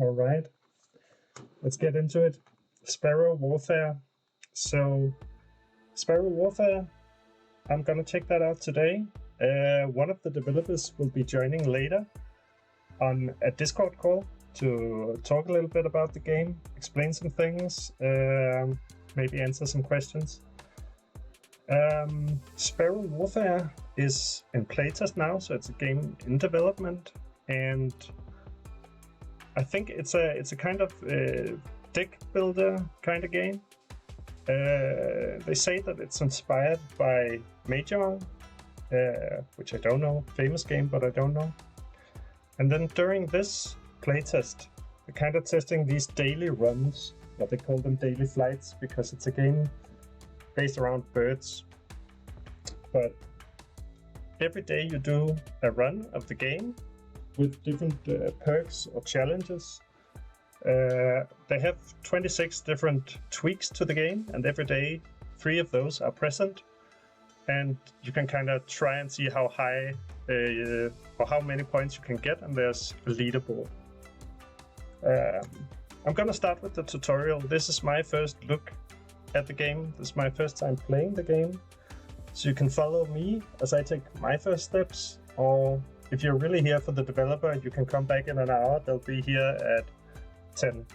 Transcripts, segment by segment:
Alright, let's get into it. Sparrow Warfare. So, Sparrow Warfare, I'm gonna check that out today. One of the developers will be joining later on a Discord call to talk a little bit about the game, explain some things, maybe answer some questions. Sparrow Warfare is in playtest now, so it's a game in development, and I think it's a kind of deck builder kind of game. They say that it's inspired by Mahjong, which I don't know, famous game, but I don't know. And then during this playtest, we're kind of testing these daily runs, what they call them daily flights, because it's a game based around birds. But every day you do a run of the game with different perks or challenges. They have 26 different tweaks to the game, and every day 3 of those are present. And you can kind of try and see how high or how many points you can get, and there's a leaderboard. I'm gonna start with the tutorial. This is my first look at the game. This is my first time playing the game. So you can follow me as I take my first steps, or if you're really here for the developer, you can come back in an hour. They'll be here at 10.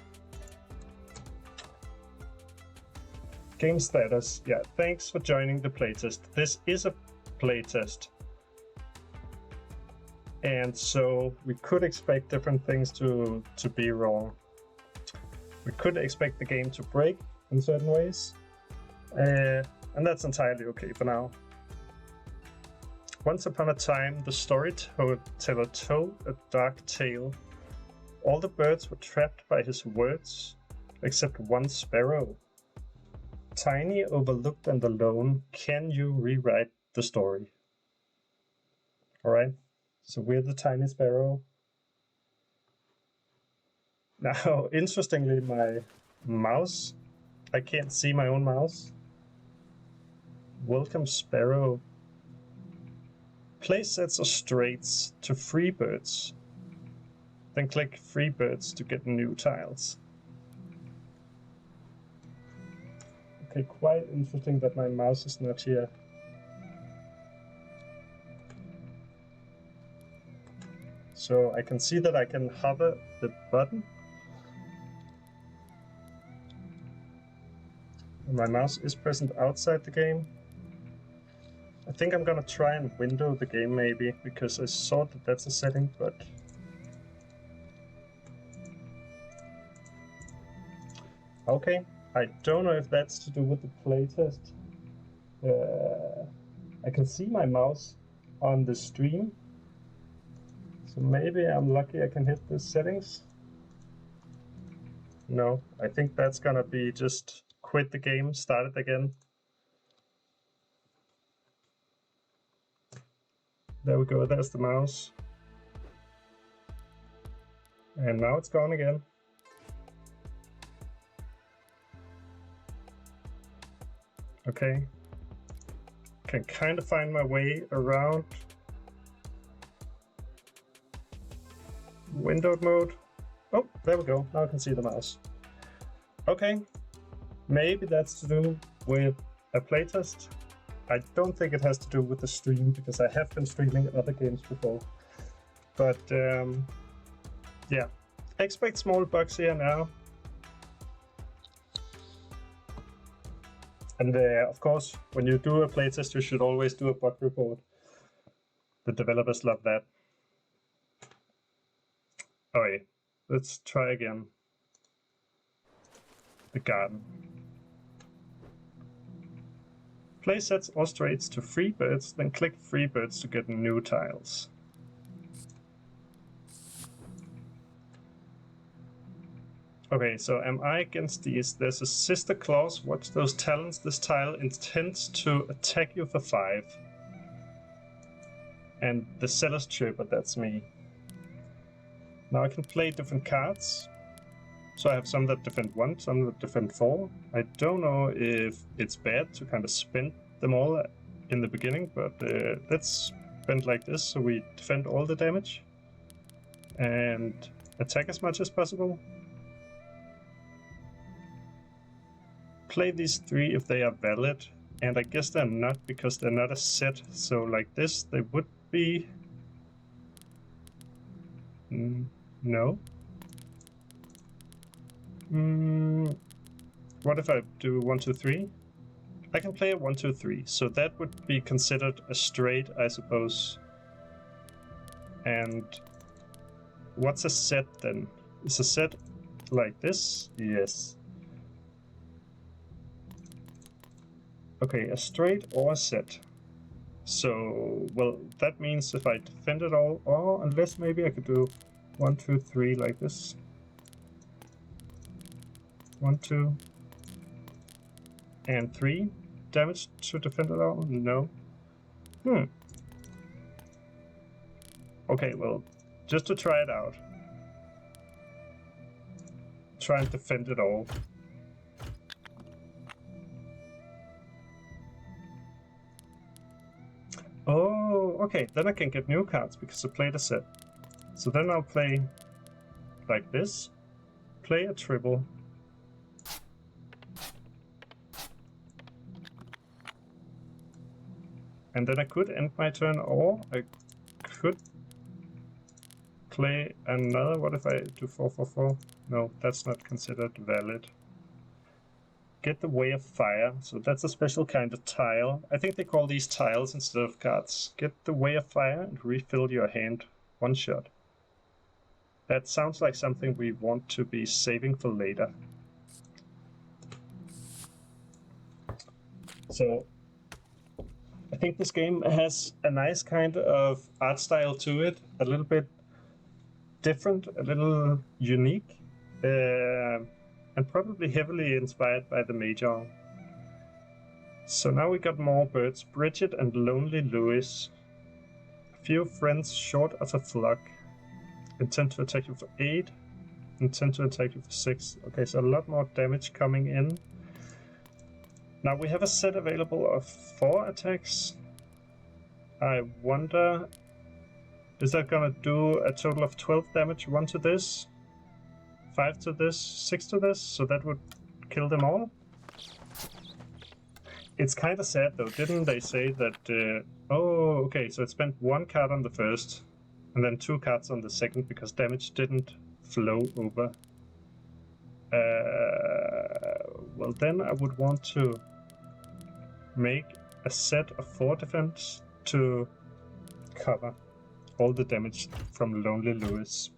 Game status. Yeah, thanks for joining the playtest. This is a playtest. And so we could expect different things to be wrong. We could expect the game to break in certain ways. And that's entirely okay for now. Once upon a time, the storyteller told a dark tale. All the birds were trapped by his words, except one sparrow. Tiny, overlooked, and alone, can you rewrite the story? Alright, so we're the tiny sparrow. Now, interestingly, my mouse, I can't see my own mouse. Welcome, Sparrow. Place sets or straights to free birds. Then click free birds to get new tiles. Okay, quite interesting that my mouse is not here. So I can see that I can hover the button. And my mouse is present outside the game. I think I'm gonna try and window the game maybe, because I saw that that's a setting, but... Okay, I don't know if that's to do with the playtest. I can see my mouse on the stream, so maybe I'm lucky I can hit the settings. No, I think that's gonna be just quit the game, start it again. There we go, there's the mouse. And now it's gone again. Okay. Can kind of find my way around. Windowed mode. Oh, there we go. Now I can see the mouse. Okay. Maybe that's to do with a playtest. I don't think it has to do with the stream, because I have been streaming other games before. But yeah, expect small bugs here now. And of course, when you do a playtest, you should always do a bug report. The developers love that. Alright, let's try again. The garden. Place sets or straights to free birds, then click free birds to get new tiles. Okay, so am I against these? There's a sister clause. Watch those talents. This tile intends to attack you for 5. And the seller's chirper, that's me. Now I can play different cards. So I have some that defend 1, some that defend 4. I don't know if it's bad to kind of spend them all in the beginning, but let's spend like this so we defend all the damage. And attack as much as possible. Play these 3 if they are valid, and I guess they're not because they're not a set. So like this, they would be. No. What if I do 1, 2, 3? I can play a 1, 2, 3, so that would be considered a straight, I suppose. And what's a set then? Is a set like this? Yes. Okay, a straight or a set. So, well, that means if I defend it all, or unless maybe I could do 1, 2, 3 like this. 1, 2, and 3 damage to defend it all? No. Okay, well, just to try it out. Try and defend it all. Oh, okay, then I can get new cards because I played a set. So then I'll play like this. Play a triple. And then I could end my turn, or I could play another. What if I do 4, 4, 4? No, that's not considered valid. Get the Way of Fire. So that's a special kind of tile. I think they call these tiles instead of cards. Get the Way of Fire and refill your hand 1 shot. That sounds like something we want to be saving for later. So I think this game has a nice kind of art style to it, a little bit different, a little unique, and probably heavily inspired by the Major. So now we got more birds, Bridget and Lonely Louis. A few friends short of a flock. Intend to attack you for 8, intend to attack you for 6. Okay, so a lot more damage coming in. Now we have a set available of 4 attacks. I wonder, is that gonna do a total of 12 damage? 1 to this, 5 to this, 6 to this, so that would kill them all? It's kind of sad though, didn't they say that, oh, okay, so it spent 1 card on the first, and then 2 cards on the second because damage didn't flow over. Well then I would want to make a set of 4 defense to cover all the damage from Lonely Louis.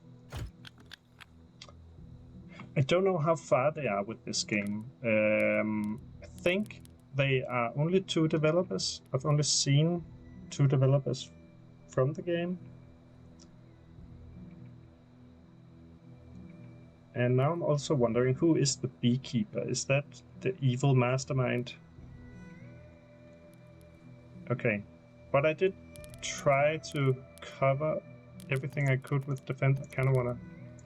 I don't know how far they are with this game. I think they are only 2 developers. I've only seen 2 developers from the game. And now I'm also wondering, who is the beekeeper? Is that the evil mastermind? Okay, but I did try to cover everything I could with defense. I kind of wanna...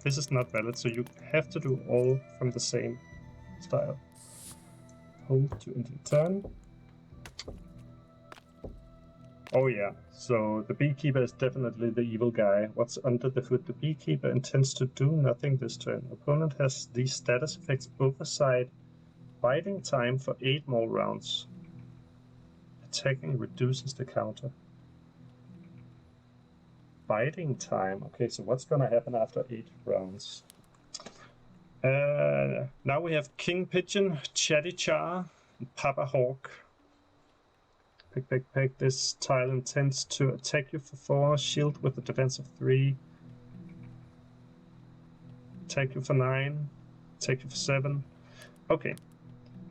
This is not valid, so you have to do all from the same style. Hold to end the turn. Oh yeah, so the beekeeper is definitely the evil guy. What's under the hood? The beekeeper intends to do nothing this turn. Opponent has these status effects: oversight, biding time for 8 more rounds. Attacking reduces the counter. Biding time. Okay, so what's gonna happen after 8 rounds? Now we have King Pigeon, Chatty Char, and Papa Hawk. Pick. This tile intends to attack you for 4, shield with a defense of 3, attack you for 9, attack you for 7. Okay,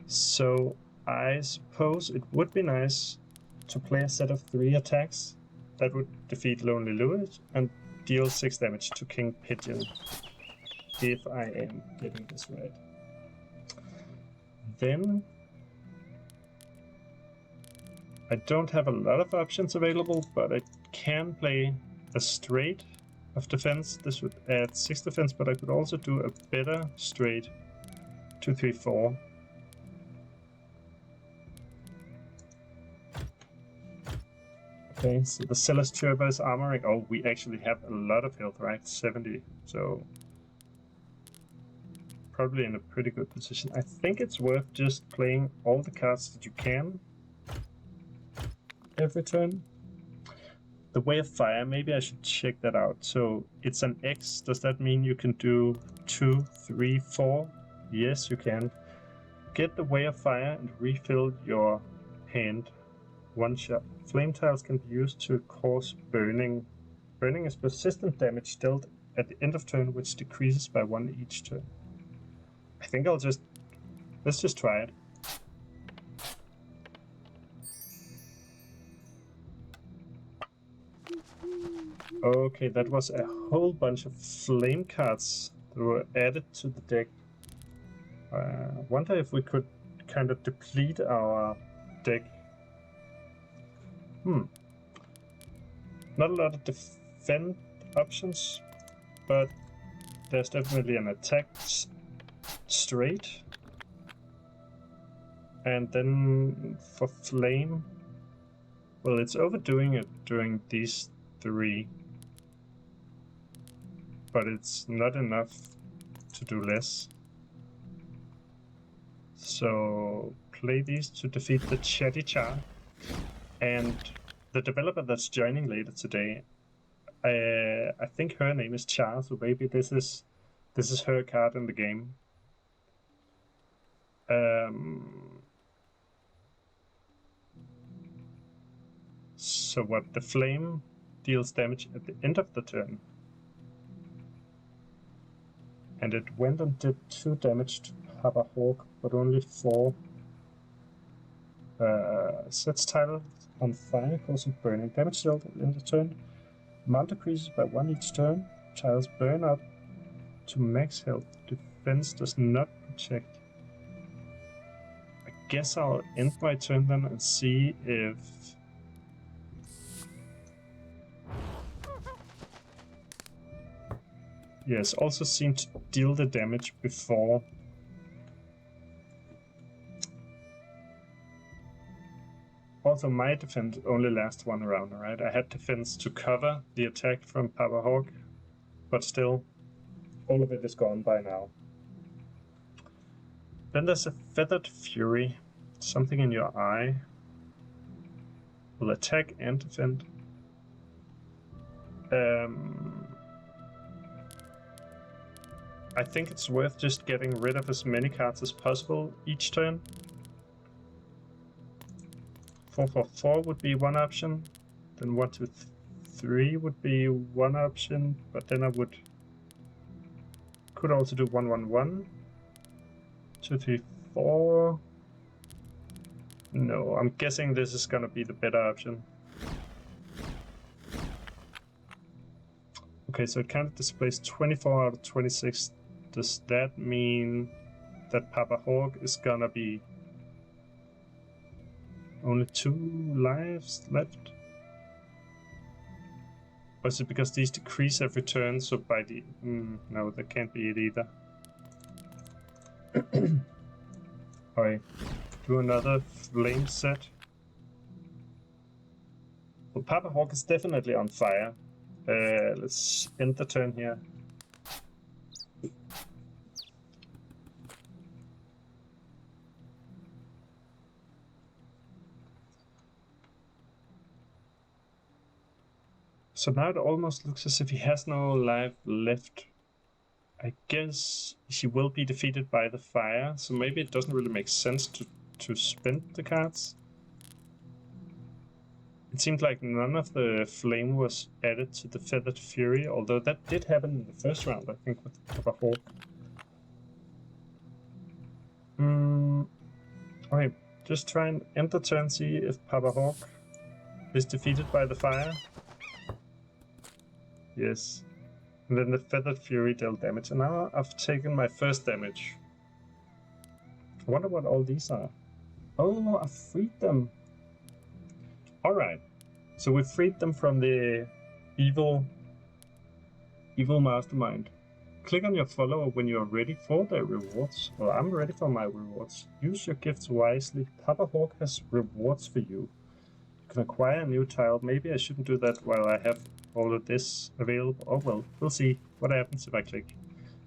so I suppose it would be nice to play a set of 3 attacks that would defeat Lonely Louis and deal 6 damage to King Pigeon, if I am getting this right. Then I don't have a lot of options available, but I can play a straight of defense. This would add 6 defense, but I could also do a better straight 2, 3, 4. Okay, so the Celestial is armoring. Oh, we actually have a lot of health, right? 70. So probably in a pretty good position. I think it's worth just playing all the cards that you can every turn. The Way of Fire, maybe I should check that out. So it's an X. Does that mean you can do 2, 3, 4? Yes, you can. Get the Way of Fire and refill your hand. One shot. Flame tiles can be used to cause burning. Burning is persistent damage dealt at the end of turn, which decreases by 1 each turn. I think let's just try it. Okay, that was a whole bunch of flame cards that were added to the deck. Wonder if we could kind of deplete our deck. Not a lot of defend options, but there's definitely an attack straight. And then for flame, well, it's overdoing it during these 3. But it's not enough to do less. So play these to defeat the Chatty Char. And the developer that's joining later today, I think her name is Char, so maybe this is her card in the game. So what, the flame deals damage at the end of the turn. And it went and did 2 damage to Papa Hawk, but only 4. Sets tile on fire, causing burning damage dealt in the turn. Amount decreases by 1 each turn. Tiles burn up to max health. Defense does not protect. I guess I'll end my turn then and see if... Yes, also seem to deal the damage before. Also, my defense only lasts 1 round, right? I had defense to cover the attack from Papa Hawk, but still, all of it is gone by now. Then there's a Feathered Fury. Something in your eye will attack and defend. I think it's worth just getting rid of as many cards as possible each turn. 4 would be one option. Then 1, 2, 3 would be one option, but then I could also do 1, 1, 1. 2, 3, 4. No, I'm guessing this is gonna be the better option. Okay, so it kind of displays 24 out of 26. Does that mean that Papa Hawk is gonna be only 2 lives left? Or is it because these decrease every turn, so by the... no, that can't be it either. Alright, do another flame set. Well, Papa Hawk is definitely on fire. Let's end the turn here. So now it almost looks as if he has no life left. I guess he will be defeated by the fire, so maybe it doesn't really make sense to spend the cards. It seemed like none of the flame was added to the Feathered Fury, although that did happen in the first round, I think, with Papa Hawk. Okay, just try and end the turn, see if Papa Hawk is defeated by the fire. Yes. And then the Feathered Fury dealt damage, and now I've taken my first damage. I wonder what all these are. Oh, I freed them. Alright, so we freed them from the evil mastermind. Click on your follower when you are ready for their rewards. Well, I'm ready for my rewards. Use your gifts wisely. Papa Hawk has rewards for you. You can acquire a new tile. Maybe I shouldn't do that while I have all of this available. Oh well, we'll see what happens if I click.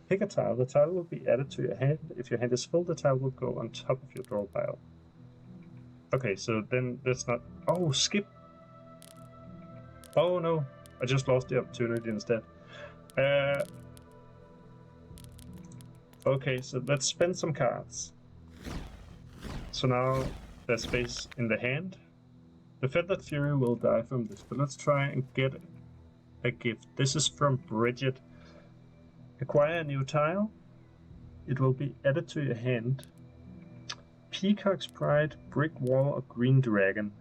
Pick a tile. The tile will be added to your hand. If your hand is full, the tile will go on top of your draw pile. Okay, so then let's not... Oh, skip! Oh no, I just lost the opportunity instead. Okay, so let's spend some cards. So now there's space in the hand. The Feathered Fury will die from this, but let's try and get a gift. This is from Bridget. Acquire a new tile. It will be added to your hand. Peacock's Pride, Brick Wall, or Green Dragon.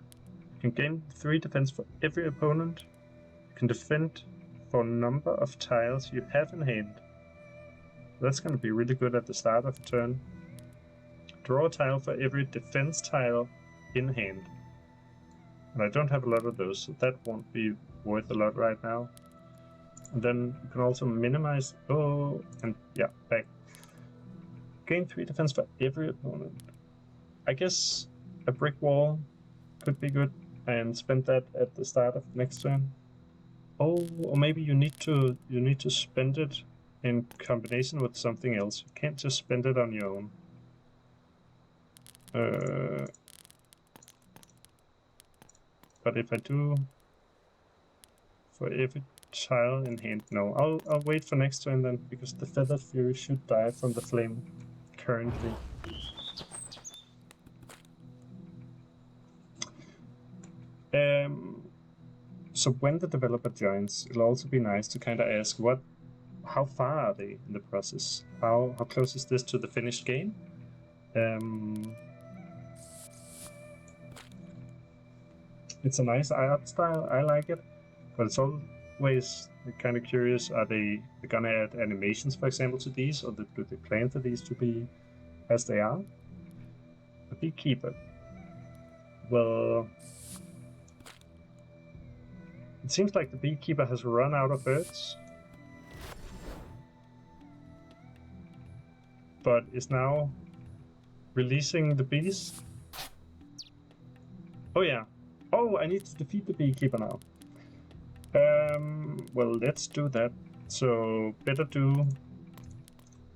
You can gain 3 defense for every opponent. You can defend for a number of tiles you have in hand. That's going to be really good at the start of a turn. Draw a tile for every defense tile in hand. And I don't have a lot of those, so that won't be worth a lot right now. And then you can also minimize... Oh, and yeah, back. Gain 3 defense for every opponent. I guess a brick wall could be good, and spend that at the start of next turn. Oh, or maybe you need to spend it in combination with something else. You can't just spend it on your own. But if I do for every tile in hand, no. I'll wait for next turn then, because the Feathered Fury should die from the flame currently. So when the developer joins, it'll also be nice to kind of ask how far are they in the process? How close is this to the finished game? It's a nice art style, I like it, but it's always kind of curious, are they gonna add animations, for example, to these, or do they plan for these to be as they are? The Beekeeper. Well, it seems like the Beekeeper has run out of birds, but is now releasing the bees. Oh yeah. Oh, I need to defeat the Beekeeper now. Well, let's do that. So, better do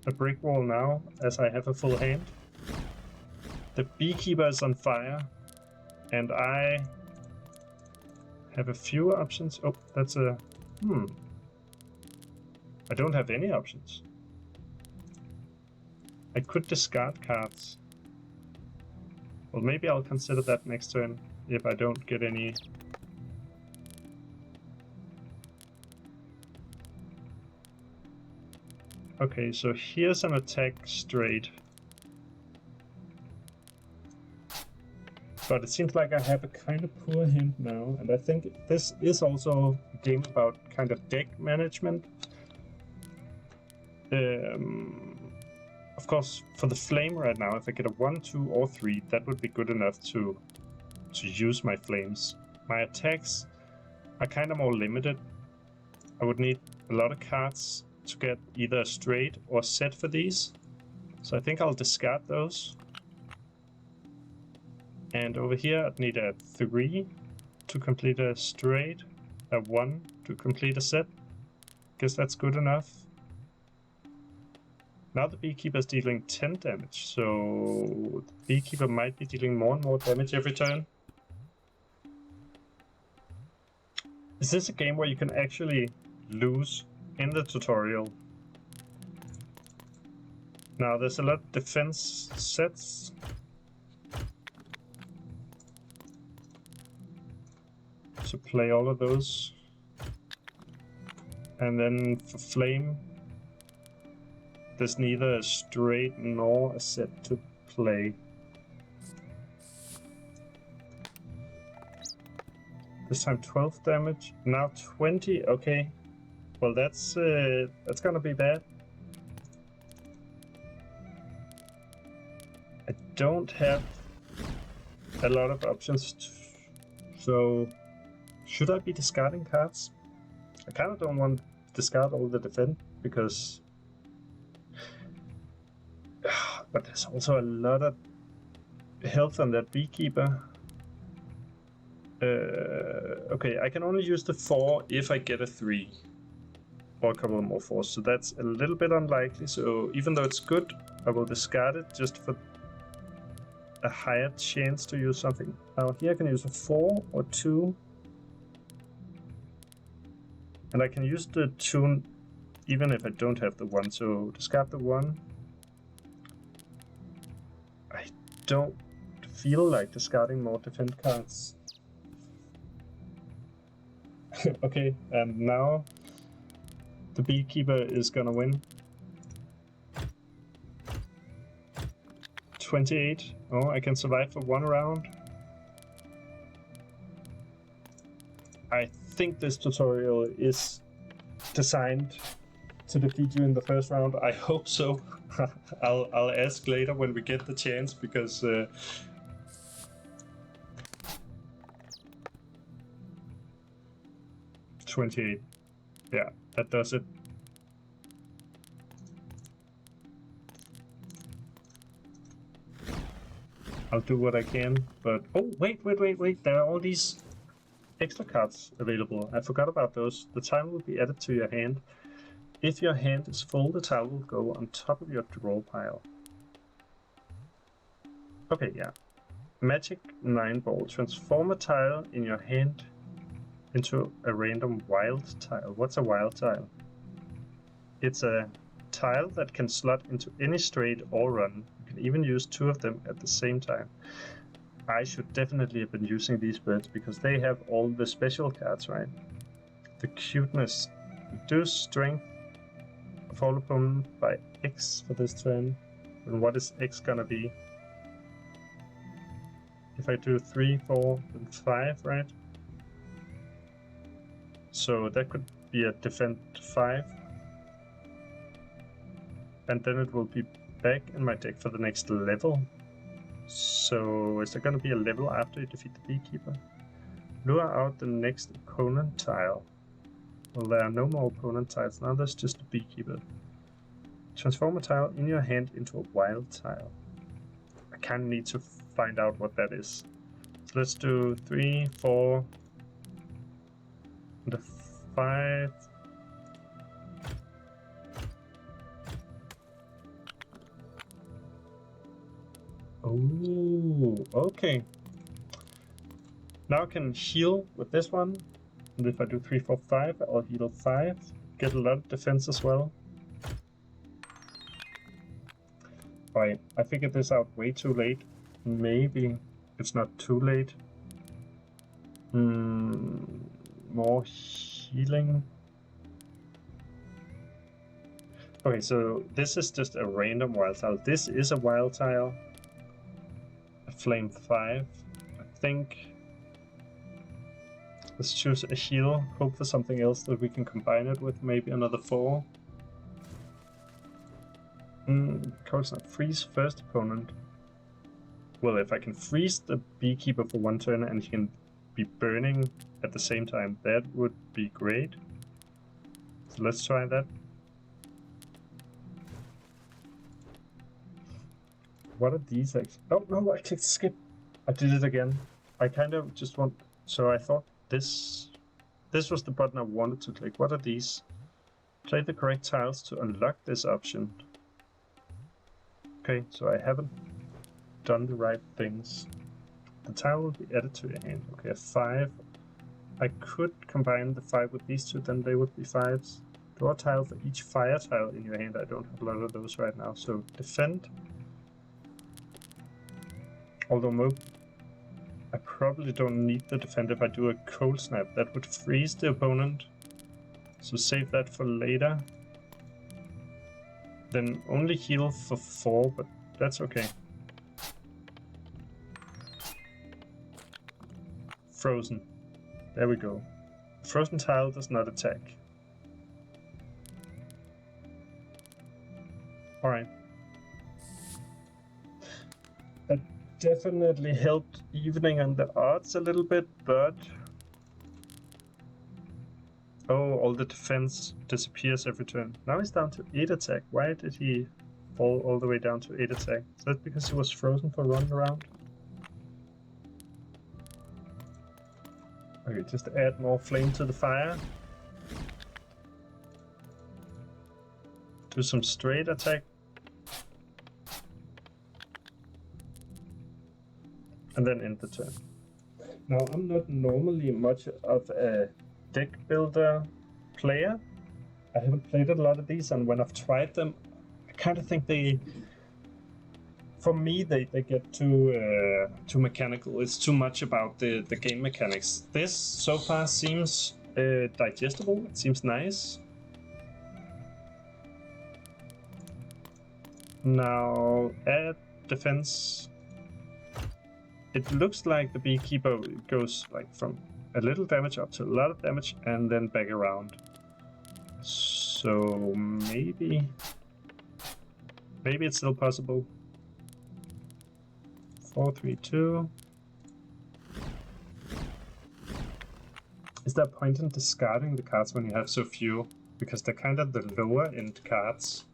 a brick wall now, as I have a full hand. The Beekeeper is on fire, and I have a few options. Oh, that's a... I don't have any options. I could discard cards. Well, maybe I'll consider that next turn, if I don't get any... Okay, so here's an attack straight. But it seems like I have a kind of poor hand now, and I think this is also a game about kind of deck management. Of course, for the flame right now, if I get a 1, 2, or 3, that would be good enough to use my flames. My attacks are kind of more limited. I would need a lot of cards to get either a straight or set for these. So I think I'll discard those. And over here I'd need a 3 to complete a straight, a 1 to complete a set. Guess that's good enough. Now the Beekeeper is dealing 10 damage, so the Beekeeper might be dealing more and more damage every turn. Is this a game where you can actually lose in the tutorial? Now there's a lot of defense sets. So play all of those. And then for flame, there's neither a straight nor a set to play. This time 12 damage, now 20, okay. Well, that's gonna be bad. I don't have a lot of options, so should I be discarding cards? I kind of don't want to discard all the defense, because... But there's also a lot of health on that Beekeeper. Okay, I can only use the 4 if I get a 3. or a couple more 4s. So that's a little bit unlikely. So even though it's good, I will discard it just for a higher chance to use something. Now here I can use a 4 or 2. And I can use the 2 even if I don't have the 1. So discard the 1. I don't feel like discarding more defend cards. Okay, and now the beekeeper is gonna win. 28. Oh, I can survive for 1 round. I think this tutorial is designed to defeat you in the first round. I hope so. I'll ask later when we get the chance, because 28. Yeah, that does it. I'll do what I can, but oh wait, there are all these extra cards available. I forgot about those. The tile will be added to your hand. If your hand is full, the tile will go on top of your draw pile. Okay, yeah. Magic 9 ball. Transform a tile in your hand into a random wild tile. What's a wild tile? It's a tile that can slot into any straight or run. You can even use 2 of them at the same time. I should definitely have been using these birds because they have all the special cards, right? The cuteness. Reduce strength of all opponent by X for this turn. And what is X gonna be? If I do 3, 4, and 5, right? So that could be a defend 5. And then it will be back in my deck for the next level. So is there going to be a level after you defeat the beekeeper? Lure out the next opponent tile. Well, there are no more opponent tiles, now there's just the beekeeper. Transform a tile in your hand into a wild tile. I kind of need to find out what that is. So let's do 3, 4, and a 5. Oh, okay. Now I can heal with this one. And if I do 3, 4, 5, I'll heal 5. Get a lot of defense as well. Alright, I figured this out way too late. Maybe it's not too late. More healing. Okay, so this is just a random wild tile. This is a wild tile. A flame 5. I think. Let's choose a heal. Hope for something else that we can combine it with. Maybe another 4. Cold Snap. Freeze first opponent. Well, if I can freeze the beekeeper for 1 turn and he can be burning at the same time, that would be great. So let's try that. What are these actually? Oh no, I clicked skip. I did it again. I kind of just want. So I thought this was the button I wanted to click. What are these? Play the correct tiles to unlock this option. Okay, so I haven't done the right things. The tile will be added to your hand. Okay, a 5. I could combine the 5 with these 2, then they would be 5s. Draw a tile for each fire tile in your hand. I don't have a lot of those right now. So defend. Although I probably don't need the defend if I do a cold snap. That would freeze the opponent. So save that for later. Then only heal for 4, but that's okay. Frozen. There we go. Frozen tile does not attack. Alright. That definitely helped evening on the odds a little bit, but... Oh, all the defense disappears every turn. Now he's down to 8 attack. Why did he fall all the way down to 8 attack? Is that because he was frozen for one round? Okay, just add more flame to the fire. Do some straight attack. And then end the turn. Now, I'm not normally much of a deck builder player. I haven't played a lot of these, and when I've tried them, I kind of think for me, they get too mechanical. It's too much about the game mechanics. This so far seems digestible. It seems nice. Now, add defense. It looks like the beekeeper goes like from a little damage up to a lot of damage and then back around. So maybe it's still possible. 4, 3, 2. Is there a point in discarding the cards when you have so few? Because they're kind of the lower end cards.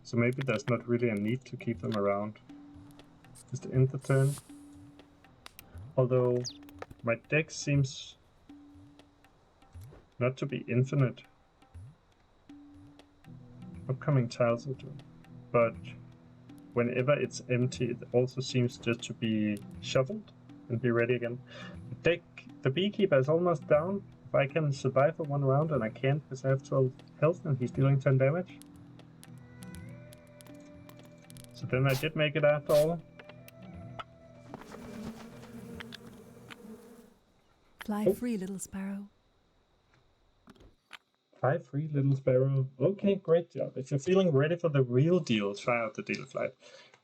So maybe there's not really a need to keep them around. Just end the turn. Although my deck seems not to be infinite. Upcoming tiles will do. But whenever it's empty, it also seems just to be shuffled and be ready again. The beekeeper is almost down. If I can survive for one round, and I can't because I have 12 health and he's dealing 10 damage. So then I did make it after all. Fly free, little sparrow. Fly free, little sparrow. Okay, great job. If you're feeling ready for the real deal, try out the Daily Flight.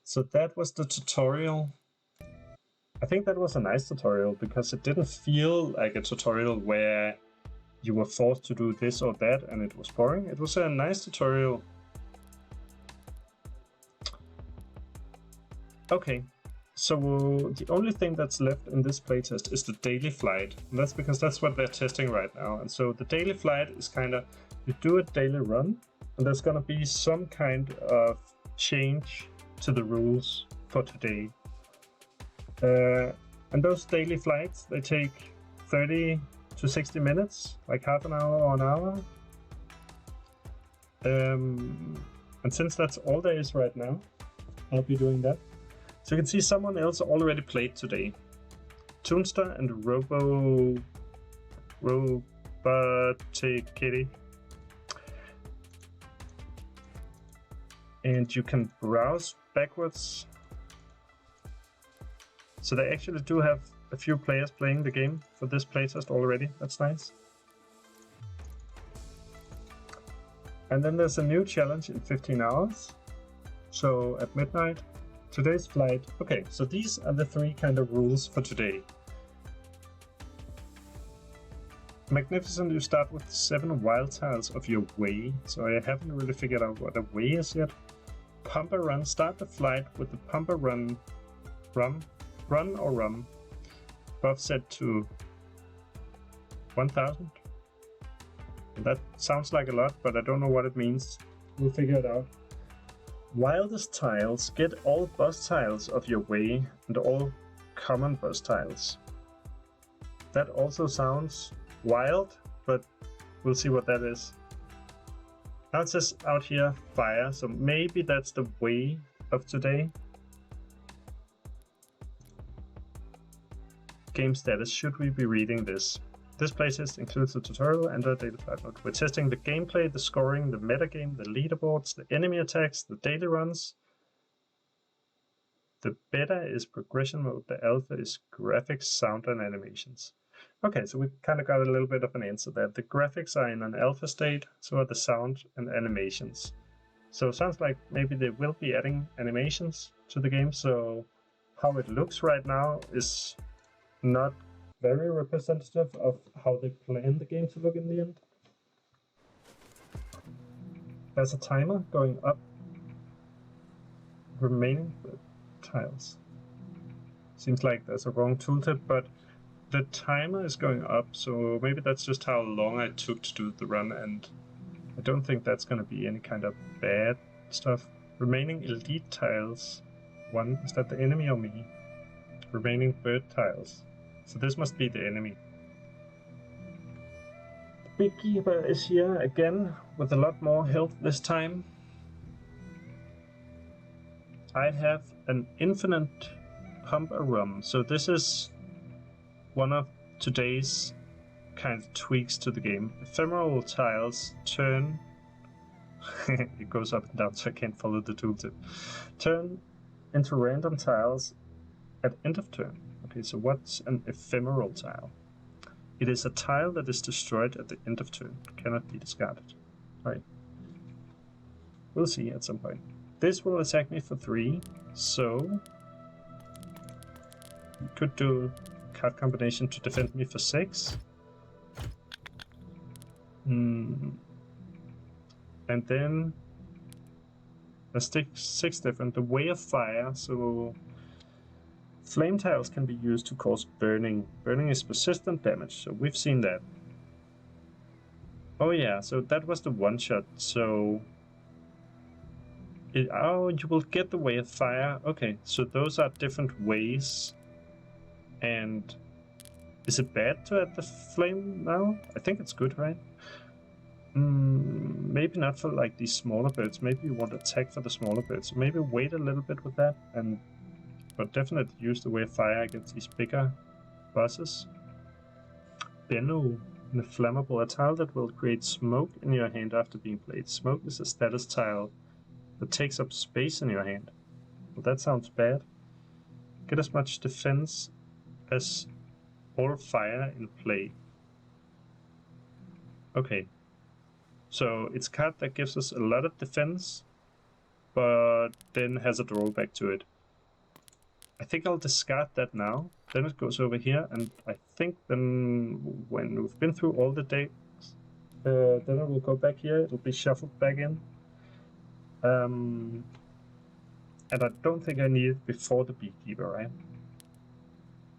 So that was the tutorial. I think that was a nice tutorial because it didn't feel like a tutorial where you were forced to do this or that and it was boring. It was a nice tutorial. Okay, so the only thing that's left in this playtest is the Daily Flight. And that's because that's what they're testing right now. And so the Daily Flight is kind of, you do a daily run, and there's going to be some kind of change to the rules for today. And those daily flights, they take 30 to 60 minutes, like half an hour or an hour. And since that's all there is right now, I'll be doing that. So you can see someone else already played today. Toonster and Robotic Kitty. And you can browse backwards. So they actually do have a few players playing the game for this playtest already. That's nice. And then there's a new challenge in 15 hours. So at midnight, today's flight. Okay, so these are the three kind of rules for today. Magnificent, you start with 7 wild tiles of your way. So I haven't really figured out what a way is yet. Pumper Run, start the flight with the Pumper Run or rum. Buff set to 1000. That sounds like a lot, but I don't know what it means. We'll figure it out. Wildest tiles, get all boss tiles of your way and all common boss tiles. That also sounds wild, but we'll see what that is. Now it says out here fire, so maybe that's the way of today. Game status, should we be reading this? This playtest includes the tutorial and the daily flight mode. We're testing the gameplay, the scoring, the metagame, the leaderboards, the enemy attacks, the daily runs. The beta is progression mode, the alpha is graphics, sound, and animations. Okay, so we kind of got a little bit of an answer there. The graphics are in an alpha state, so are the sound and animations. So it sounds like maybe they will be adding animations to the game, so how it looks right now is not very representative of how they plan the game to look in the end. There's a timer going up. Remaining tiles. Seems like there's a wrong tooltip, but the timer is going up, so maybe that's just how long I took to do the run, and I don't think that's going to be any kind of bad stuff. Remaining elite tiles. 1, is that the enemy or me? Remaining bird tiles. So this must be the enemy. The Beekeeper is here again with a lot more health this time. I have an infinite pump a rum. So this is one of today's kind of tweaks to the game. Ephemeral tiles turn... it goes up and down, so I can't follow the tooltip. Turn into random tiles at end of turn. Okay, so what's an ephemeral tile? It is a tile that is destroyed at the end of turn. Cannot be discarded. Alright. We'll see at some point. This will attack me for 3, so... we could do card combination to defend me for 6. And then... let's take 6 different. The Way of Fire, so... flame tiles can be used to cause burning. Burning is persistent damage, so we've seen that. Oh yeah, so that was the one-shot, so... oh, you will get the Way of Fire. Okay, so those are different ways. And... is it bad to add the flame now? I think it's good, right? Maybe not for like these smaller birds. Maybe you want to attack for the smaller birds. So maybe wait a little bit with that, and but definitely use the Way of Fire against these bigger bosses. Benno, a flammable, a tile that will create smoke in your hand after being played. Smoke is a status tile that takes up space in your hand. Well, that sounds bad. Get as much defense as all fire in play. Okay. So it's a card that gives us a lot of defense, but then has a drawback to it. I think I'll discard that now. Then it goes over here, and I think then when we've been through all the decks, then it will go back here. It'll be shuffled back in. And I don't think I need it before the Beekeeper, right?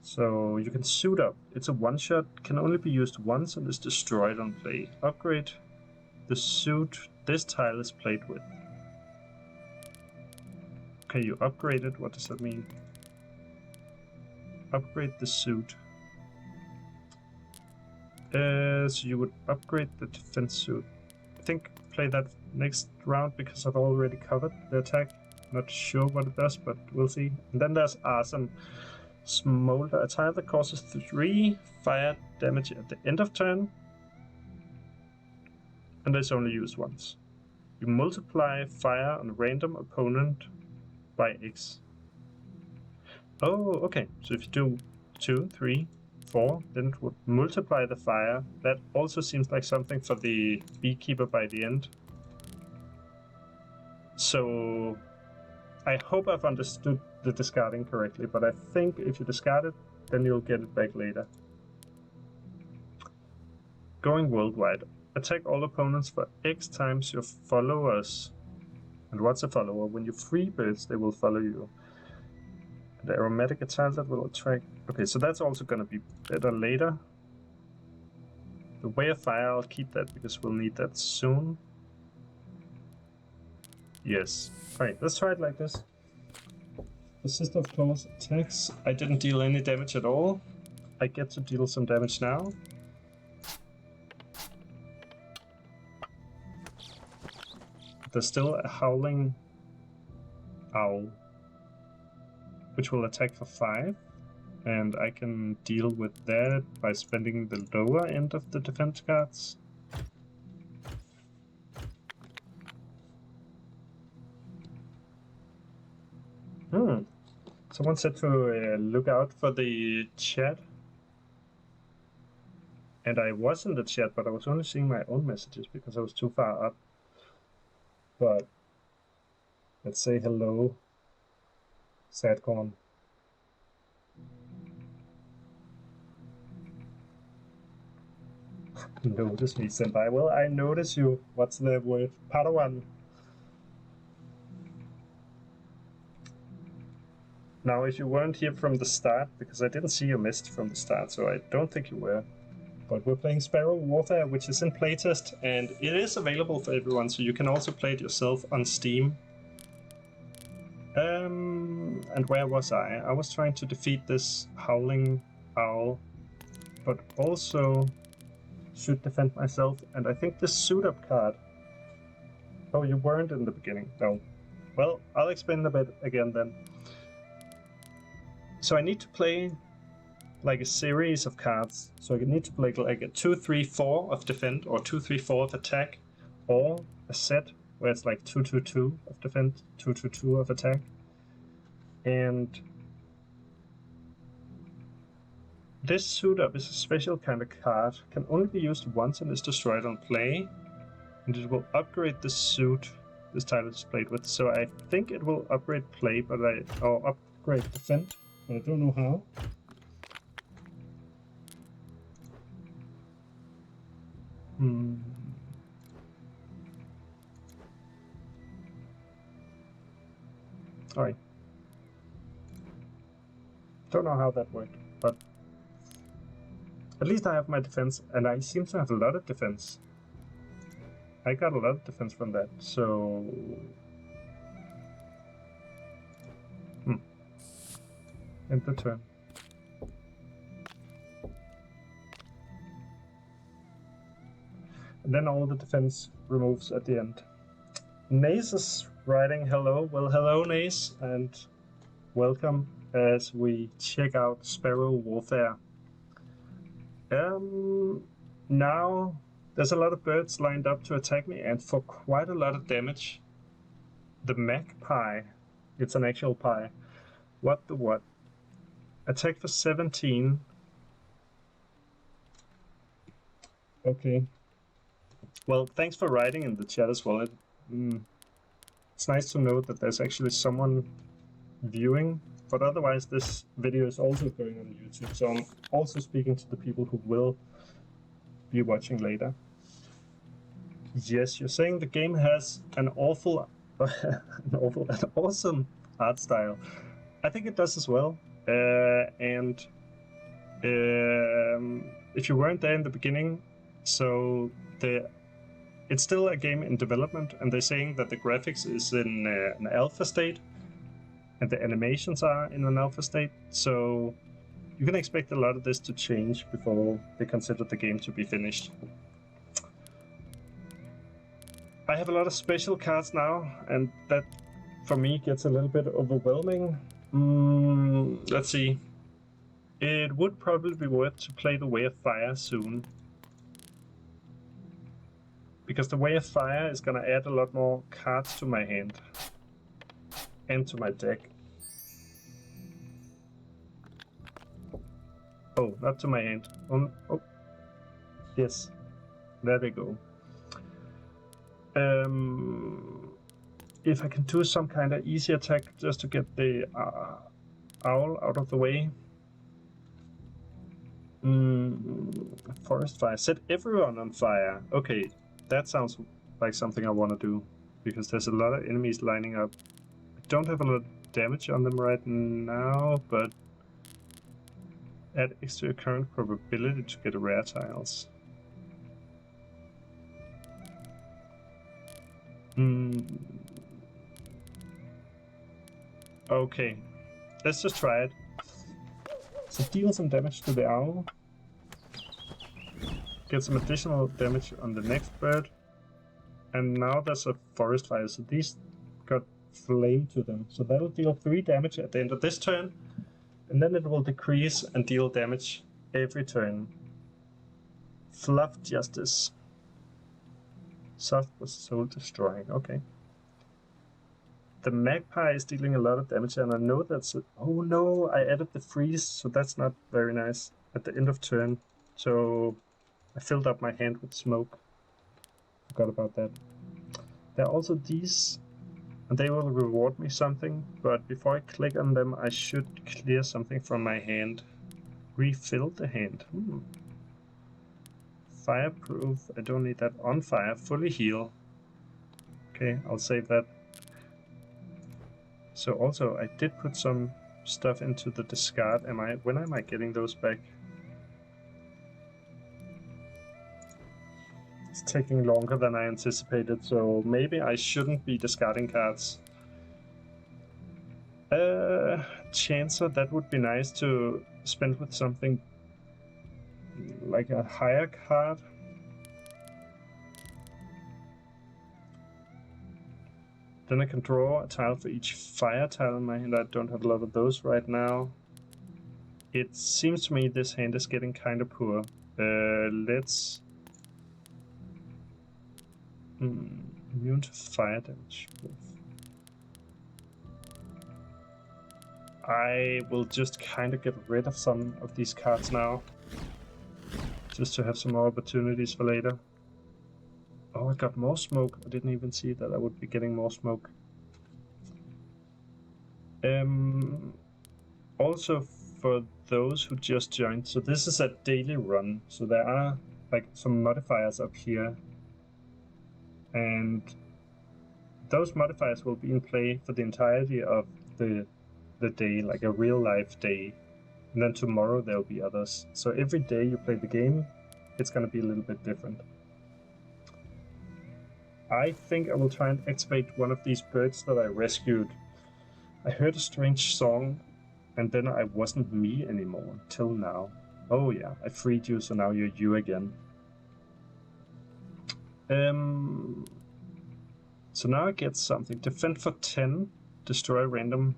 So you can suit up. It's a one-shot, can only be used once and is destroyed on play. Upgrade the suit this tile is played with. Okay, you upgrade it. What does that mean? Upgrade the suit. So you would upgrade the defense suit. I think play that next round because I've already covered the attack. Not sure what it does, but we'll see. And then there's Arson Smolder, a tile that causes 3 fire damage at the end of turn. And is only used once. You multiply fire on a random opponent by X. Oh, okay. So if you do 2, 3, 4, then it would multiply the fire. That also seems like something for the Beekeeper by the end. So I hope I've understood the discarding correctly, but I think if you discard it, then you'll get it back later. Going worldwide. Attack all opponents for X times your followers. And what's a follower? When you free birds, they will follow you. The aromatic attacks that will attract... okay, so that's also going to be better later. The Way of Fire, I'll keep that because we'll need that soon. Yes. Alright, let's try it like this. Persist of claws attacks. I didn't deal any damage at all. I get to deal some damage now. There's still a Howling Owl, which will attack for 5, and I can deal with that by spending the lower end of the defense cards. Someone said to look out for the chat, and I was in the chat, but I was only seeing my own messages because I was too far up. But let's say hello, Sadcorn. Notice me, Senpai. Well, I notice you. What's the word? Padawan. Now, if you weren't here from the start, because I didn't see your message from the start, so I don't think you were. But we're playing Sparrow Warfare, which is in playtest, and it is available for everyone, so you can also play it yourself on Steam. And where was I? I was trying to defeat this Howling Owl, but also should defend myself, and I think this suit-up card... oh, you weren't in the beginning. No. Well, I'll explain a bit again then. So I need to play like a series of cards. So I need to play like a 2, 3, 4 of defend, or 2, 3, 4 of attack, or a set where it's like 2, 2, 2 of defend, 2, 2, 2 of attack. And this suit up is a special kind of card, can only be used once and is destroyed on play, and it will upgrade the suit this tile is played with. So I think it will upgrade play, or upgrade defend, but I don't know how. Alright. Don't know how that worked, but at least I have my defense, and I seem to have a lot of defense. I got a lot of defense from that, so... End the turn. And then all the defense removes at the end. Nace is writing hello. Well, hello Nace, and welcome as we check out Sparrow Warfare. Now there's a lot of birds lined up to attack me, and for quite a lot of damage. The magpie, it's an actual pie. What the what? Attack for 17. Okay. Well, thanks for writing in the chat as well. It's nice to know that there's actually someone viewing, but otherwise this video is also going on YouTube, so I'm also speaking to the people who will be watching later. Yes, you're saying the game has an awesome art style. I think it does as well. And if you weren't there in the beginning, so it's still a game in development, and they're saying that the graphics is in an alpha state, and the animations are in an alpha state, so you can expect a lot of this to change before they consider the game to be finished. I have a lot of special cards now, and that for me gets a little bit overwhelming. Let's see. It would probably be worth to play the Way of Fire soon, because the Way of Fire is gonna add a lot more cards to my hand and to my deck. Oh, not to my hand. Oh, yes, there they go. If I can do some kind of easy attack just to get the owl out of the way. Forest fire. Set everyone on fire. Okay, that sounds like something I want to do, because there's a lot of enemies lining up. I don't have a lot of damage on them right now, but add extra current probability to get rare tiles. Okay, let's just try it. So deal some damage to the owl. Get some additional damage on the next bird. And now there's a forest fire, so these got flame to them. So that'll deal 3 damage at the end of this turn. And then it will decrease and deal damage every turn. Fluff Justice. Soft was soul destroying, okay. The magpie is dealing a lot of damage, and I know that's oh no, I added the freeze, so that's not very nice at the end of turn. So I filled up my hand with smoke. Forgot about that. There are also these, and they will reward me something, but before I click on them I should clear something from my hand. Refill the hand. Fireproof, I don't need that. On fire, fully heal. Okay, I'll save that. So also, I did put some stuff into the discard. When am I getting those back? It's taking longer than I anticipated, so maybe I shouldn't be discarding cards. Chancer, that would be nice to spend with something like a higher card. Then I can draw a tile for each fire tile in my hand. I don't have a lot of those right now. It seems to me this hand is getting kind of poor. Let's... immune to fire damage. I will just kind of get rid of some of these cards now. Just to have some more opportunities for later. Oh, I got more smoke. I didn't even see that I would be getting more smoke. Also, for those who just joined, so this is a daily run. So there are like some modifiers up here. And those modifiers will be in play for the entirety of the day, like a real life day. And then tomorrow there'll be others. So every day you play the game, it's going to be a little bit different. I think I will try and activate one of these birds that I rescued. I heard a strange song, and then I wasn't me anymore until now. Oh yeah, I freed you, so now you're you again. So now I get something. Defend for 10, destroy random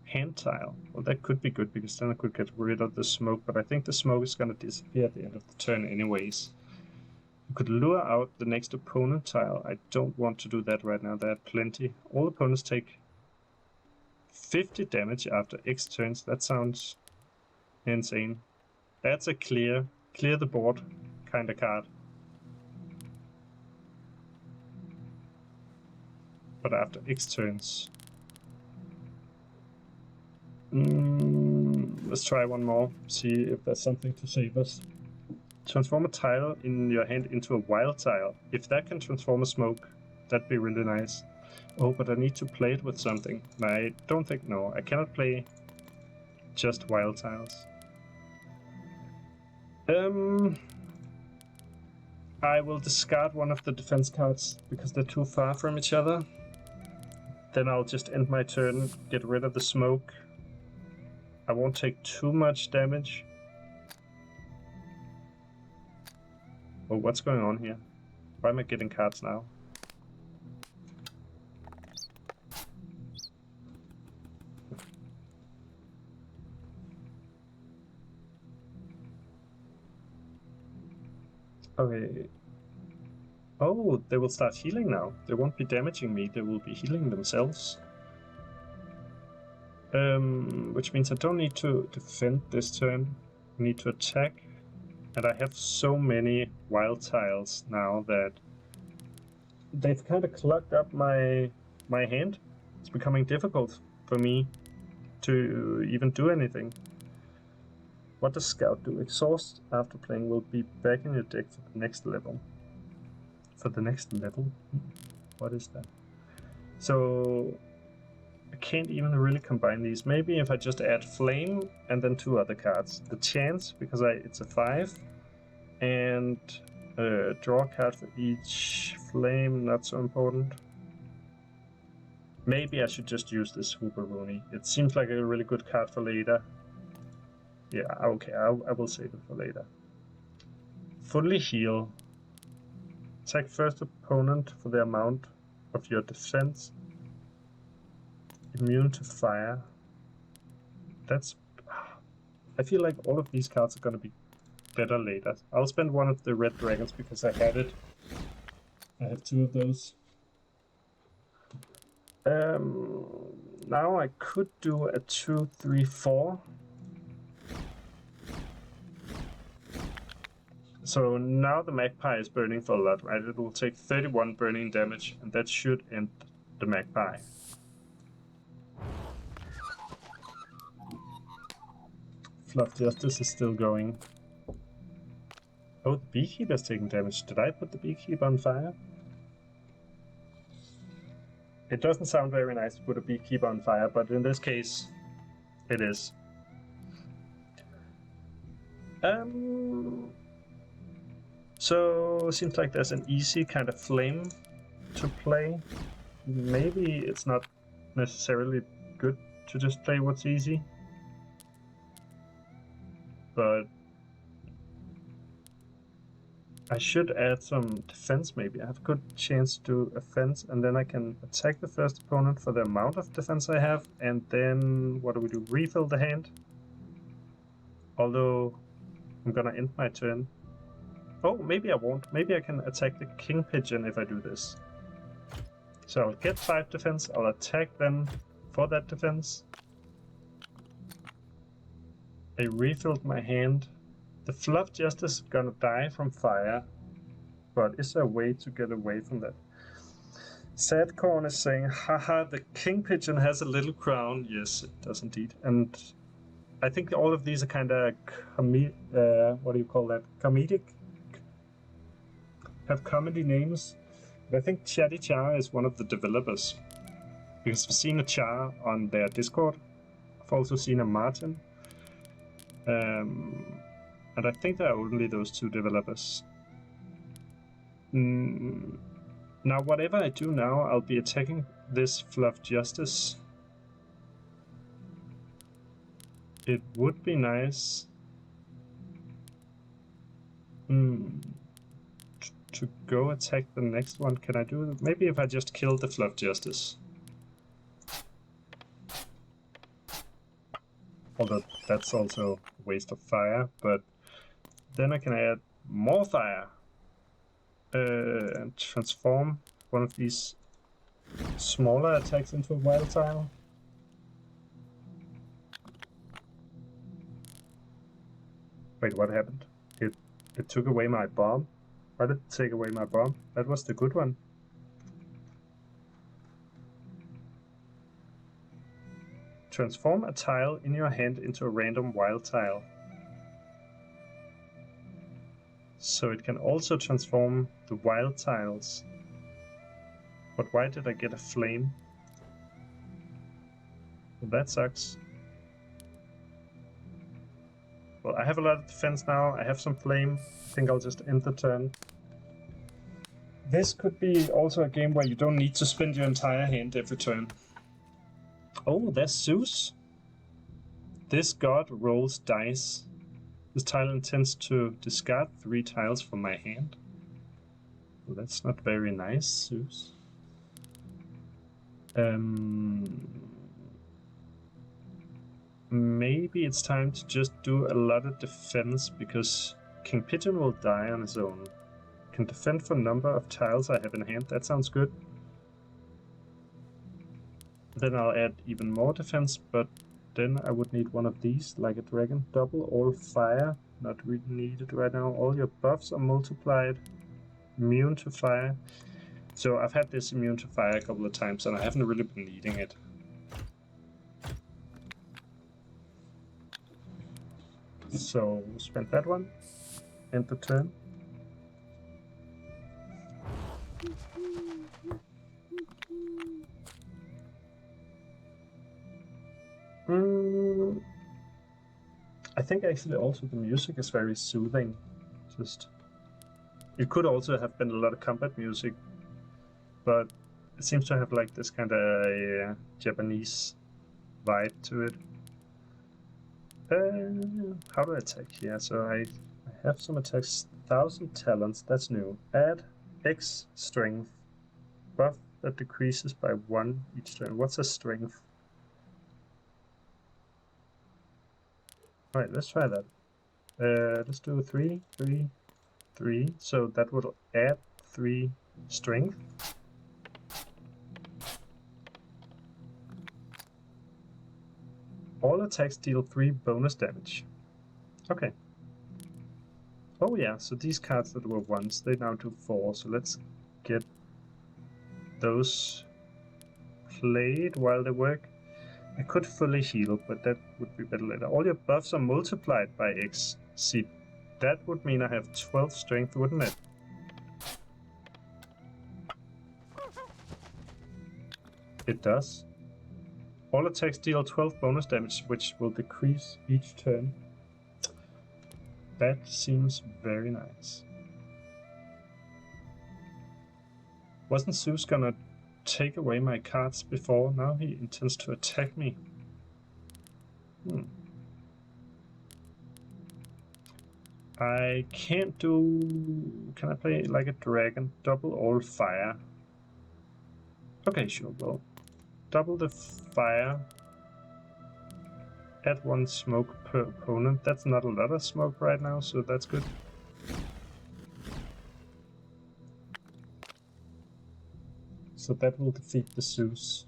hand tile. Well, that could be good, because then I could get rid of the smoke, but I think the smoke is going to disappear at the end of the turn anyways. You could lure out the next opponent tile. I don't want to do that right now. There are plenty. All opponents take 50 damage after X turns. That sounds insane. That's a clear the board kind of card. But after X turns. Let's try one more. See if there's something to save us. Transform a tile in your hand into a wild tile. If that can transform a smoke, that'd be really nice. Oh, but I need to play it with something. I don't think, no, I cannot play just wild tiles. I will discard one of the defense cards because they're too far from each other. Then I'll just end my turn, get rid of the smoke. I won't take too much damage. Oh, what's going on here? Why am I getting cards now? Okay. Oh, they will start healing now. They won't be damaging me, they will be healing themselves. Which means I don't need to defend this turn. I need to attack. And I have so many wild tiles now that they've kind of clogged up my hand. It's becoming difficult for me to even do anything. What does Scout do? Exhaust after playing will be back in your deck for the next level. For the next level? What is that? So I can't even really combine these. Maybe if I just add Flame and then 2 other cards. The Chance, because it's a 5. And draw a card for each Flame, not so important. Maybe I should just use this Hooper-Rooney. It seems like a really good card for later. Yeah, okay, I will save it for later. Fully heal. Attack first opponent for the amount of your defense. Immune to fire. That's... I feel like all of these cards are going to be better later. I'll spend one of the red dragons because I have it. I have 2 of those. Now I could do a 2, 3, 4. So now the magpie is burning for a lot, right? It will take 31 burning damage, and that should end the magpie. Fluff Justice is still going. Oh, the beekeeper's taking damage. Did I put the beekeeper on fire? It doesn't sound very nice to put a beekeeper on fire, but in this case, it is. So, seems like there's an easy kind of flame to play. Maybe it's not necessarily good to just play what's easy. But I should add some defense maybe. I have a good chance to do offense, and then I can attack the first opponent for the amount of defense I have, and then what do? Refill the hand. Although I'm gonna end my turn. Oh, maybe I won't. Maybe I can attack the king pigeon if I do this. So I'll get 5 defense, I'll attack them for that defense. I refilled my hand. The fluff justice is gonna die from fire, but is there a way to get away from that? Sadcorn is saying, haha, the king pigeon has a little crown. Yes, it does indeed. And I think all of these are kind of, what do you call that? Comedic? Have comedy names. But I think Chatty Char is one of the developers. Because I've seen a Char on their Discord. I've also seen a Martin. And I think there are only those 2 developers. Now, whatever I do now, I'll be attacking this Fluff Justice. It would be nice to go attack the next one. Can I do it? Maybe if I just kill the Fluff Justice. Although that's also a waste of fire, but then I can add more fire and transform one of these smaller attacks into a wild tile. Wait, what happened? It took away my bomb? Why did it take away my bomb? That was the good one. Transform a tile in your hand into a random wild tile. So it can also transform the wild tiles. But why did I get a flame? Well, that sucks. Well, I have a lot of defense now. I have some flame. I think I'll just end the turn. This could be also a game where you don't need to spend your entire hand every turn. Oh, there's Zeus. This god rolls dice. This tile intends to discard 3 tiles from my hand. Well, that's not very nice, Zeus. Maybe it's time to just do a lot of defense, because King Pigeon will die on his own. Can defend for number of tiles I have in hand. That sounds good. Then I'll add even more defense, but then I would need one of these, like a dragon. Double all fire. Not really needed right now. All your buffs are multiplied. Immune to fire. So I've had this immune to fire a couple of times, and I haven't really been needing it. So spend that one. End the turn. I think actually also the music is very soothing. It could also have been a lot of combat music, but it seems to have like this kind of Japanese vibe to it. How do I attack here? So I have some attacks. 1000 talents, that's new. Add X strength. Buff that decreases by 1 each turn. What's a strength? Alright, let's try that. Let's do 3, 3, 3. So that would add 3 strength. All attacks deal 3 bonus damage. Okay. Oh yeah, so these cards that were 1s, they now do 4. So let's get those played while they work. I could fully heal, but that would be better later. All your buffs are multiplied by X. See, that would mean I have 12 strength, wouldn't it? It does. All attacks deal 12 bonus damage, which will decrease each turn. That seems very nice. Wasn't Zeus gonna take away my cards before? Now he intends to attack me. I can't do... Can I play like a dragon? Double all fire. Okay, sure, well. Double the fire. Add 1 smoke per opponent. That's not a lot of smoke right now, so that's good. So that will defeat the Zeus.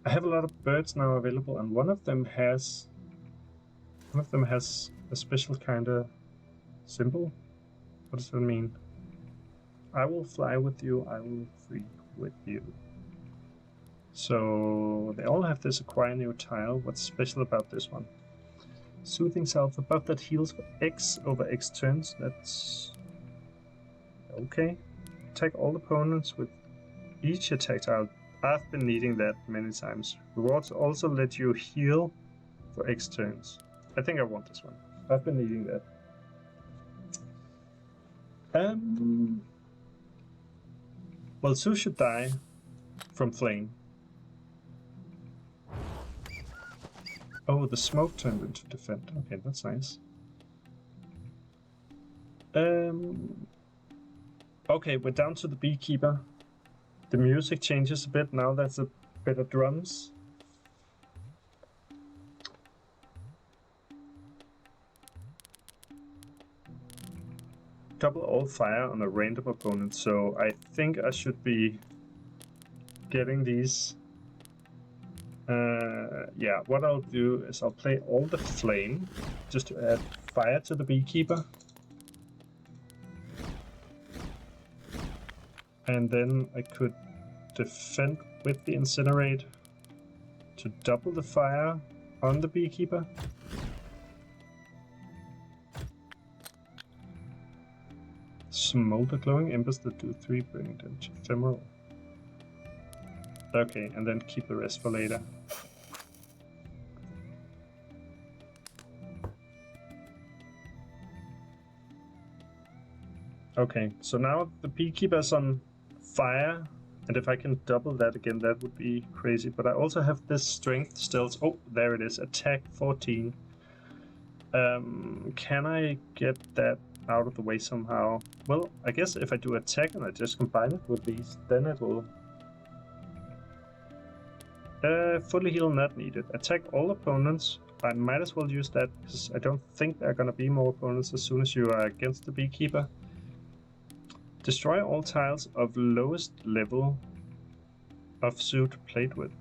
I have a lot of birds now available, and one of them has a special kind of symbol. What does that mean? I will fly with you, I will free with you. So they all have this acquire new tile. What's special about this one? Soothing self, a buff that heals for X over X turns. That's okay. Attack all opponents with each attack tile. I've been needing that many times. Rewards also let you heal for X turns. I think I want this one. I've been needing that. Well, Zeus should die from flame. Oh, the smoke turned into defend. Okay, that's nice. Okay, we're down to the beekeeper. The music changes a bit now. That's a bit of drums. Double all fire on a random opponent, so I think I should be getting these. Yeah, what I'll do is I'll play all the flame just to add fire to the beekeeper. And then I could defend with the incinerate to double the fire on the beekeeper. Smolder glowing embers that do 3 burning damage. Ephemeral. Okay, and then keep the rest for later. Okay, so now the beekeeper's on fire, and if I can double that again, that would be crazy. But I also have this strength still. Oh, there it is. Attack 14. Can I get that out of the way somehow? Well, I guess if I do attack and I just combine it with these, then it will... fully heal not needed. Attack all opponents. I might as well use that because I don't think there are gonna be more opponents as soon as you are against the beekeeper. Destroy all tiles of lowest level of suit played with.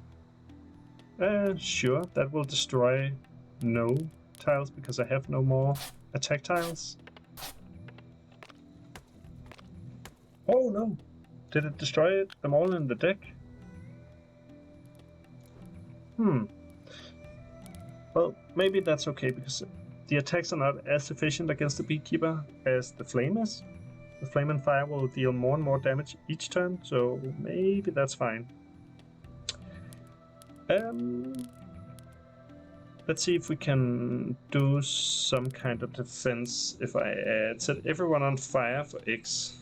Sure, that will destroy no tiles because I have no more attack tiles. Oh no! Did it destroy them all in the deck? Well, maybe that's okay because the attacks are not as efficient against the beekeeper as the flame is. The flame and fire will deal more and more damage each turn, so maybe that's fine. Let's see if we can do some kind of defense. If I set everyone on fire for X,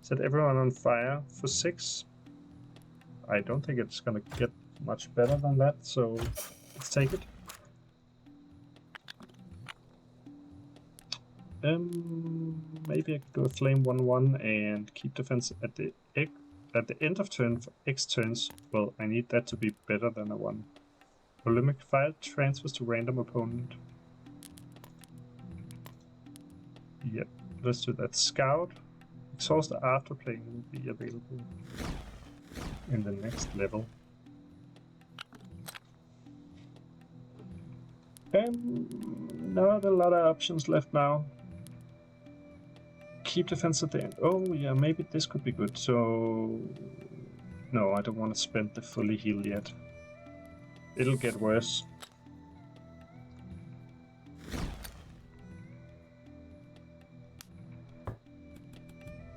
set everyone on fire for 6. I don't think it's gonna get much better than that, so let's take it. Maybe I could do a flame 1/1 and keep defense at the end of turn for X turns. Well, I need that to be better than a 1. Olympic fire transfers to random opponent. Yep, let's do that. Scout. Exhaust after playing will be available in the next level. Not a lot of options left now. Keep defense at the end. Oh yeah, maybe this could be good. So no, I don't want to spend the fully heal yet. It'll get worse.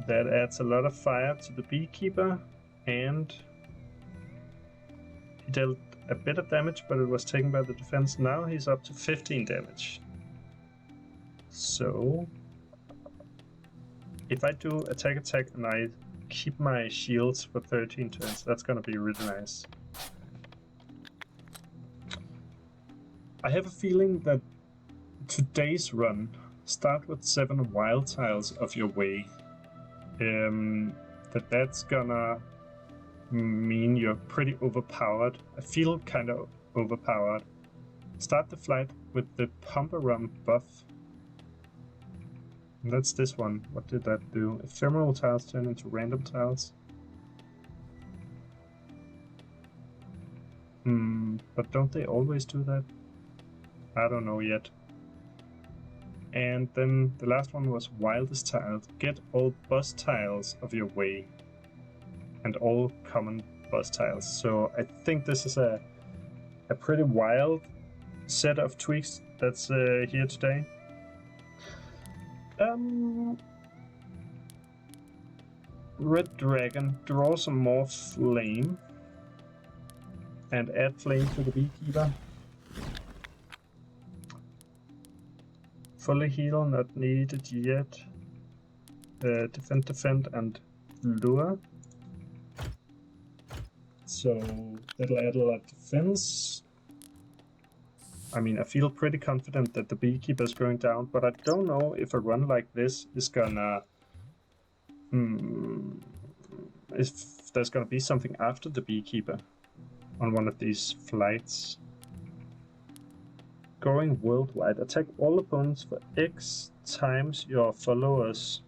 That adds a lot of fire to the beekeeper, and he dealt a bit of damage, but it was taken by the defense. Now he's up to 15 damage. So if I do attack and I keep my shields for 13 turns, that's gonna be really nice. I have a feeling that today's run start with 7 wild tiles of your way. That's gonna mean you're pretty overpowered. I feel kind of overpowered. Start the flight with the Pumperum buff. And that's this one. What did that do? Ephemeral tiles turn into random tiles. But don't they always do that? I don't know yet. And then the last one was wildest tiles. Get all boss tiles of your way. And all common boss tiles. So I think this is a pretty wild set of tweaks that's here today. Red Dragon, draw some more flame. And add flame to the Beekeeper. Fully heal, not needed yet. Defend, and lure. So that'll add a lot of defense. I mean, I feel pretty confident that the Beekeeper is going down, but I don't know if a run like this is gonna... if there's gonna be something after the Beekeeper on one of these flights. Going worldwide. Attack all opponents for X times your followers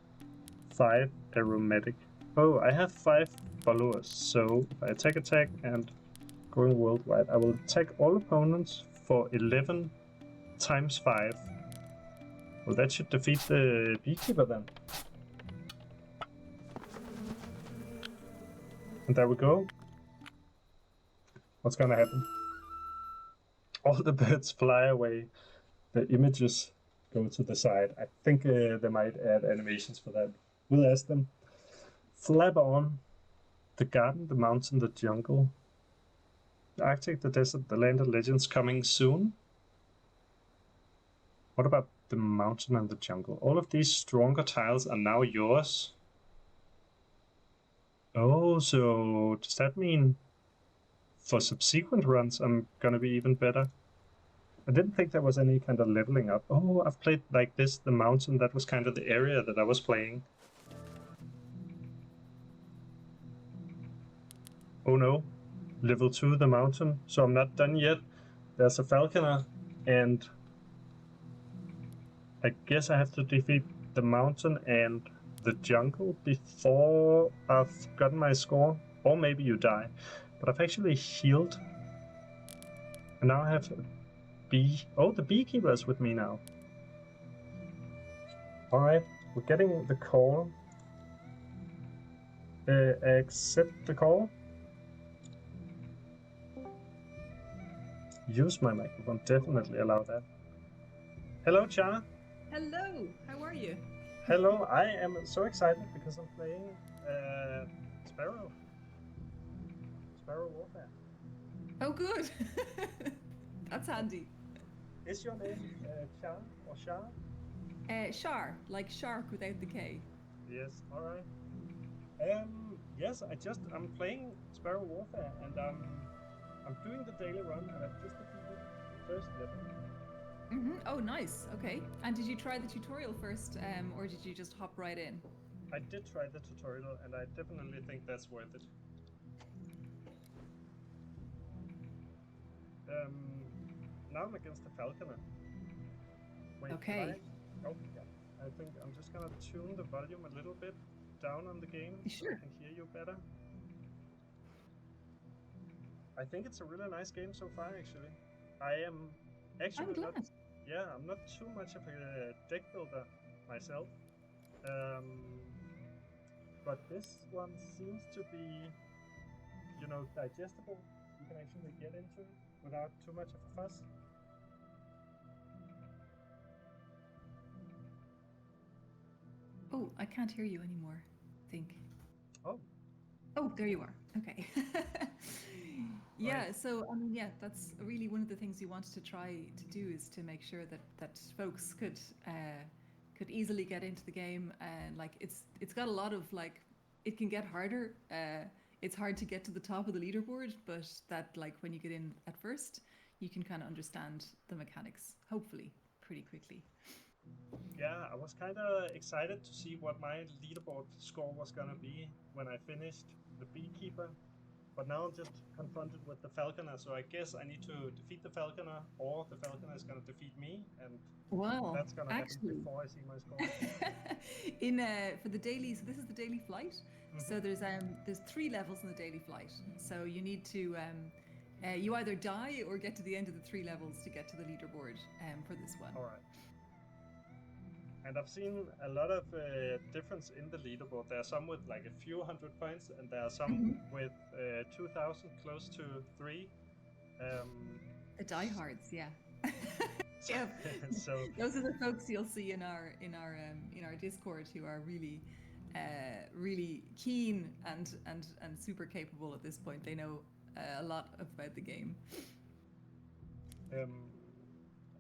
5 aromatic. Oh, I have 5 followers, so if I attack and going worldwide, I will attack all opponents for 11 times 5. Well, that should defeat the Beekeeper then. And there we go. What's gonna happen? All the birds fly away. The images go to the side. I think they might add animations for that. We'll ask them. Flap on. The garden, the mountain, the jungle. The Arctic, the desert, the land of legends coming soon. What about the mountain and the jungle? All of these stronger tiles are now yours. Oh, so does that mean for subsequent runs I'm gonna be even better? I didn't think there was any kind of leveling up. Oh, I've played like this, the mountain, that was kind of the area that I was playing. Oh no, level 2 the mountain, so I'm not done yet. There's a falconer, and I guess I have to defeat the mountain and the jungle before I've gotten my score, or maybe you die. But I've actually healed, and now I have a bee. Oh, the Beekeeper is with me now. Alright, we're getting the call. Accept the call. Use my microphone, definitely allow that. Hello, Chana. Hello, how are you? Hello, I am so excited because I'm playing Sparrow Warfare. Oh, good. That's handy. Is your name Chan or Shah? Shar, like shark without the K. Yes, alright. Yes, I'm playing Sparrow Warfare, and I'm doing the daily run, and I've just defeated the first level. Oh, nice. Okay. And did you try the tutorial first, or did you just hop right in? I did try the tutorial, and I definitely think that's worth it. Now I'm against the falconer. Wait, okay. Oh, yeah. I think I'm just gonna tune the volume a little bit down on the game sure. so I can hear you better. I think it's a really nice game so far, actually. I am actually not. Yeah, I'm not too much of a deck builder myself. But this one seems to be, digestible. You can actually get into it without too much of a fuss. Oh, I can't hear you anymore, I think. Oh. Oh, there you are. Okay. Yeah, right. So I mean, yeah, that's really one of the things we wanted to try to do, is to make sure that folks could easily get into the game, and like it's got a lot of, like, it can get harder. It's hard to get to the top of the leaderboard, but that, like, when you get in at first, you can kind of understand the mechanics, hopefully, pretty quickly. Yeah, I was kind of excited to see what my leaderboard score was gonna be when I finished the beekeeper. But now I'm just confronted with the falconer, so I guess I need to defeat the falconer, or the falconer is gonna defeat me, and Well, that's gonna happen actually, before I see my score. in for the daily, so this is the daily flight. Hmm. So there's 3 levels in the daily flight. So you need to you either die or get to the end of the 3 levels to get to the leaderboard for this one. All right. And I've seen a lot of difference in the leaderboard. There are some with like a few hundred points, and there are some with 2,000, close to 3. The diehards, yeah. So, Yeah, so those are the folks you'll see in our Discord who are really really keen and super capable at this point. They know a lot about the game. I'm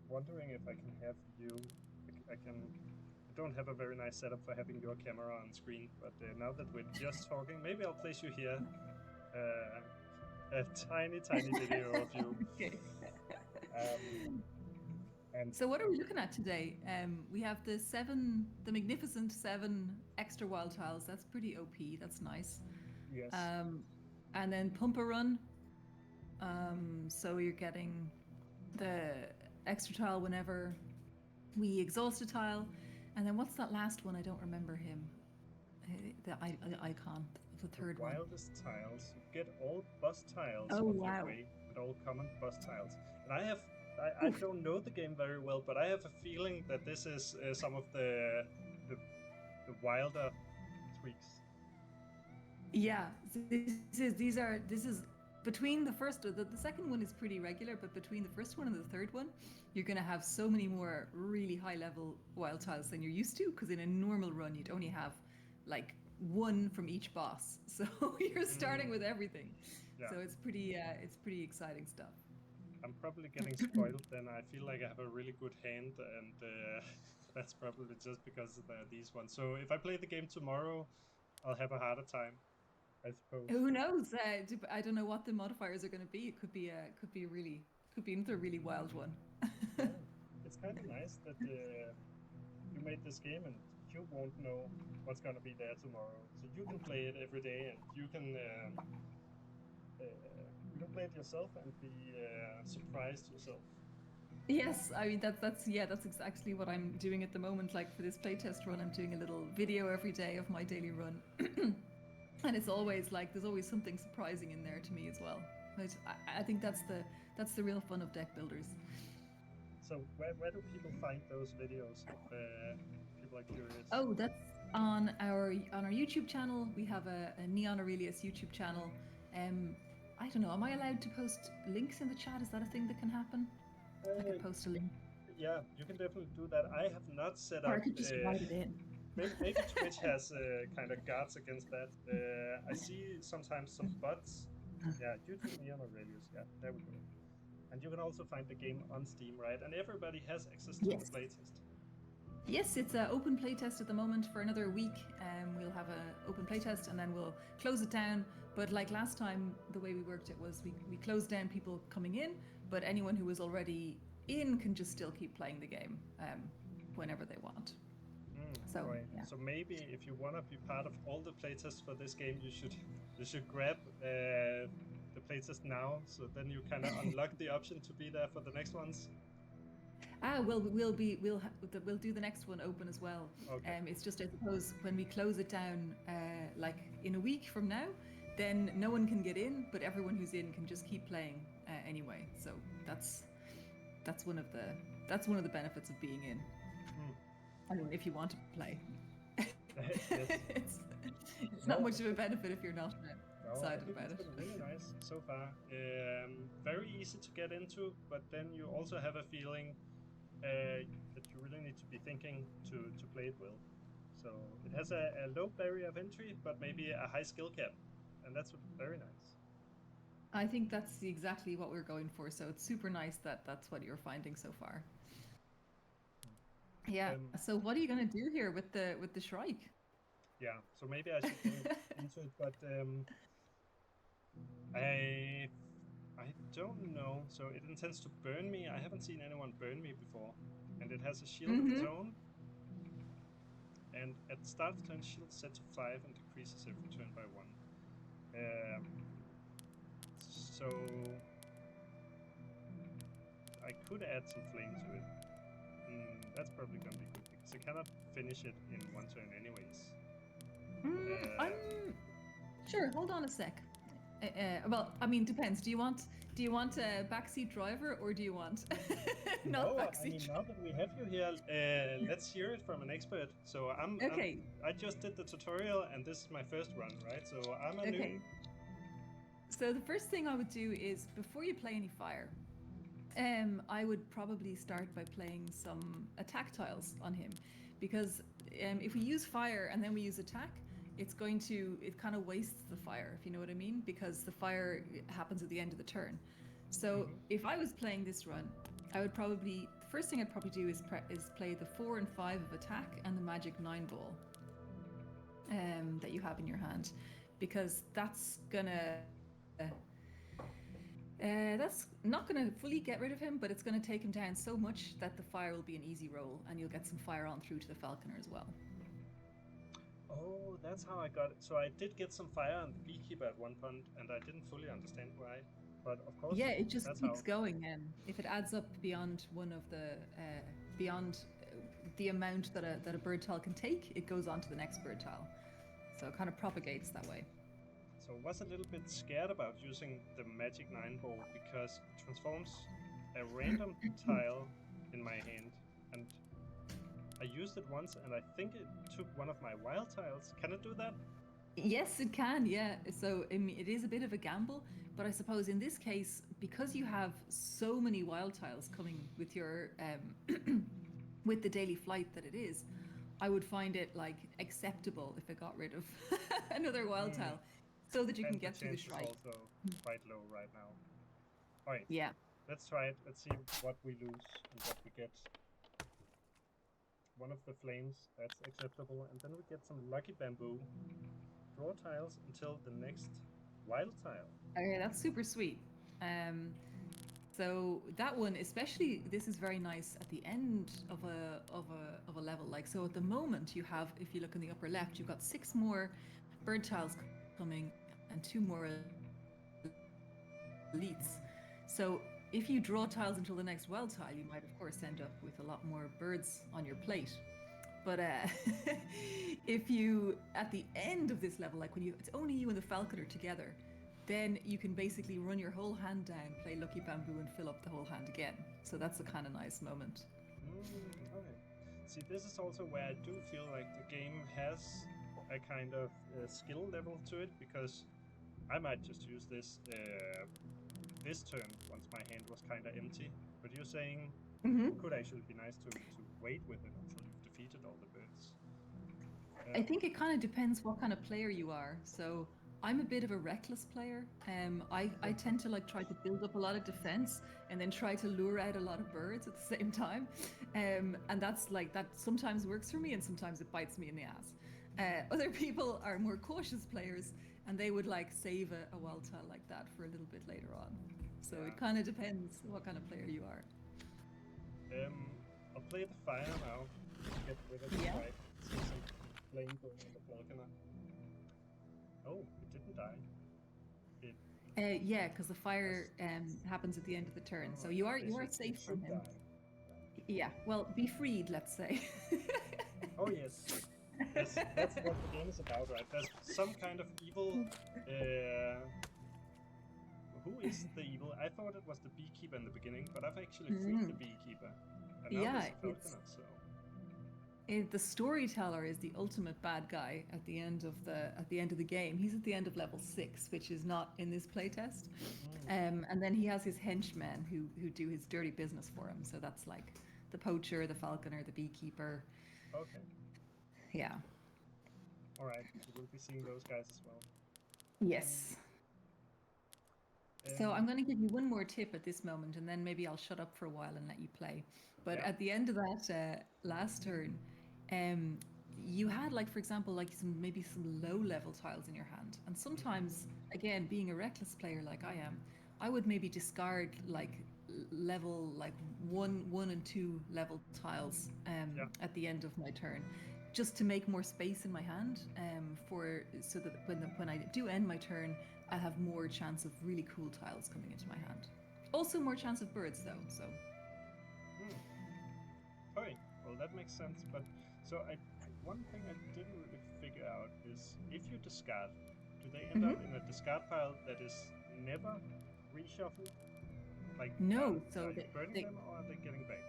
wondering if I can have you. I don't have a very nice setup for having your camera on screen, but now that we're just talking, maybe I'll place you here. A tiny video of you. Okay. And So what are we looking at today? We have the magnificent 7 extra wild tiles. That's pretty OP. That's nice. yes, And then pump a run. So you're getting the extra tile whenever we exhaust a tile. And then what's that last one? I don't remember him. The icon, the third one. wildest tiles. You get all boss tiles Oh, of wow. your way, and all common boss tiles. And I don't know the game very well, but I have a feeling that this is some of the wilder tweaks. Yeah, this is between the first, the second one is pretty regular, but between the first one and the third one, you're going to have so many more really high level wild tiles than you're used to, because in a normal run you'd only have like 1 from each boss, so you're starting with everything. Yeah. So it's pretty exciting stuff. I'm probably getting spoiled then. I feel like I have a really good hand, and that's probably just because these ones. So if I play the game tomorrow, I'll have a harder time, I suppose. Who knows? I don't know what the modifiers are going to be. It could be another really wild one. Yeah. It's kind of nice that you made this game and you won't know what's going to be there tomorrow. So you can play it every day, and you can play it yourself and be surprised yourself. Yes, I mean that's exactly what I'm doing at the moment. Like for this playtest run, I'm doing a little video every day of my daily run, and it's always like there's always something surprising in there to me as well. I think that's the real fun of deck builders. So where do people find those videos if people are curious? Oh, that's on our YouTube channel. We have a NEON AURELIUS YouTube channel. I don't know. Am I allowed to post links in the chat? Is that a thing that can happen? I could post a link. Yeah, you can definitely do that. I have not set up. Or I could just write it in. Maybe Twitch has kind of guards against that. I see sometimes some bots. Yeah, YouTube NEON AURELIUS. Yeah, there we go. And you can also find the game on Steam, right? And everybody has access to the playtest. Yes, it's an open playtest at the moment for another week. We'll have an open playtest and then we'll close it down. But like last time, the way we worked it was we closed down people coming in, but anyone who was already in can just still keep playing the game whenever they want. So, right. Yeah. So maybe if you want to be part of all the playtests for this game, you should grab the playtest now. So then you kind of unlock the option to be there for the next ones. We'll do the next one open as well. Okay. It's just, I suppose, when we close it down, like in a week from now, then no one can get in, but everyone who's in can just keep playing anyway. So that's one of the benefits of being in. I mean, if you want to play. It's not much of a benefit if you're not excited about it. It's been really nice so far. Very easy to get into, but then you also have a feeling that you really need to be thinking to play it well. So it has a low barrier of entry, but maybe a high skill cap, and that's very nice. I think that's exactly what we're going for. So it's super nice that that's what you're finding so far. Yeah. So what are you going to do here with the Shrike? Yeah. So maybe I should get into it, but I I don't know. So it intends to burn me. I haven't seen anyone burn me before. And it has a shield of its own. And at the start of turn, shield set to 5 and decreases every turn by 1. So I could add some flame to it. That's probably gonna be good because I cannot finish it in 1 turn anyways. I'm sure. Hold on a sec. Well, I mean, depends. Do you want a backseat driver or do you want not backseat? I mean, now that we have you here, let's hear it from an expert. So I just did the tutorial and this is my first run, right? So I'm a noob. So the first thing I would do is before you play any fire, I would probably start by playing some attack tiles on him, because if we use fire and then we use attack, it kind of wastes the fire, if you know what I mean, because the fire happens at the end of the turn. So if I was playing this run, the first thing I'd probably do is play the 4 and 5 of attack and the magic 9 ball that you have in your hand, because that's not going to fully get rid of him, but it's going to take him down so much that the fire will be an easy roll and you'll get some fire on through to the falconer as well. Oh, that's how I got it. So I did get some fire on the beekeeper at one point and I didn't fully understand why, but of course, yeah, it just keeps going, and if it adds up beyond one of the beyond the amount that a bird tile can take, it goes on to the next bird tile, so it kind of propagates that way. So I was a little bit scared about using the magic 9 ball because it transforms a random tile in my hand, and I used it once and I think it took one of my wild tiles. Can it do that? Yes, it can, yeah. So it is a bit of a gamble, but I suppose in this case, because you have so many wild tiles coming with your with the daily flight that it is, I would find it like acceptable if it got rid of another wild tile, so that you can get through the strike. It's also quite low right now. All right. Yeah. Let's try it. Let's see what we lose and what we get. One of the flames, that's acceptable, and then we get some lucky bamboo. Draw tiles until the next wild tile. Okay, that's super sweet. So that one, especially, this is very nice at the end of a level. Like, so at the moment you have, if you look in the upper left, you've got 6 more bird tiles coming and 2 more elites. So if you draw tiles until the next wild tile, you might of course end up with a lot more birds on your plate. But if you, at the end of this level, like when it's only you and the falconer together, then you can basically run your whole hand down, play lucky bamboo, and fill up the whole hand again. So that's a kind of nice moment. Okay. See, this is also where I do feel like the game has a kind of skill level to it, because I might just use this this turn once my hand was kind of empty. But you're saying it could actually be nice to wait with it until you've defeated all the birds. I think it kind of depends what kind of player you are. So I'm a bit of a reckless player. I tend to like try to build up a lot of defense and then try to lure out a lot of birds at the same time. And that's like, that sometimes works for me and sometimes it bites me in the ass. Other people are more cautious players and they would like save a wild tile like that for a little bit later on. So it kind of depends what kind of player you are. I'll play the fire now to get rid of the fight. See some flame going on the falconer. Oh, it didn't die. Yeah, because the fire happens at the end of the turn, so you are safe from him. Die. Yeah, well, be freed, let's say. Oh yes. That's what the game is about, right? There's some kind of evil. Who is the evil? I thought it was the beekeeper in the beginning, but I've actually freed the beekeeper. And now there's a falconer, so. The storyteller is the ultimate bad guy at the end of the game. He's at the end of level 6, which is not in this playtest. And then he has his henchmen who do his dirty business for him. So that's like the poacher, the falconer, the beekeeper. Okay. Yeah. All right. So we'll be seeing those guys as well. Yes. So I'm going to give you one more tip at this moment, and then maybe I'll shut up for a while and let you play. But at the end of that last turn, you had, like, for example, like maybe some low-level tiles in your hand. And sometimes, again, being a reckless player like I am, I would maybe discard like level like one and two level tiles Yeah. at the end of my turn, just to make more space in my hand for so that when I do end my turn, I have more chance of really cool tiles coming into my hand. Also more chance of birds though. So Okay, well that makes sense. But so one thing I didn't really figure out is if you discard, do they end up in a discard pile that is never reshuffled? Like, no, are so you burning them or are they getting back?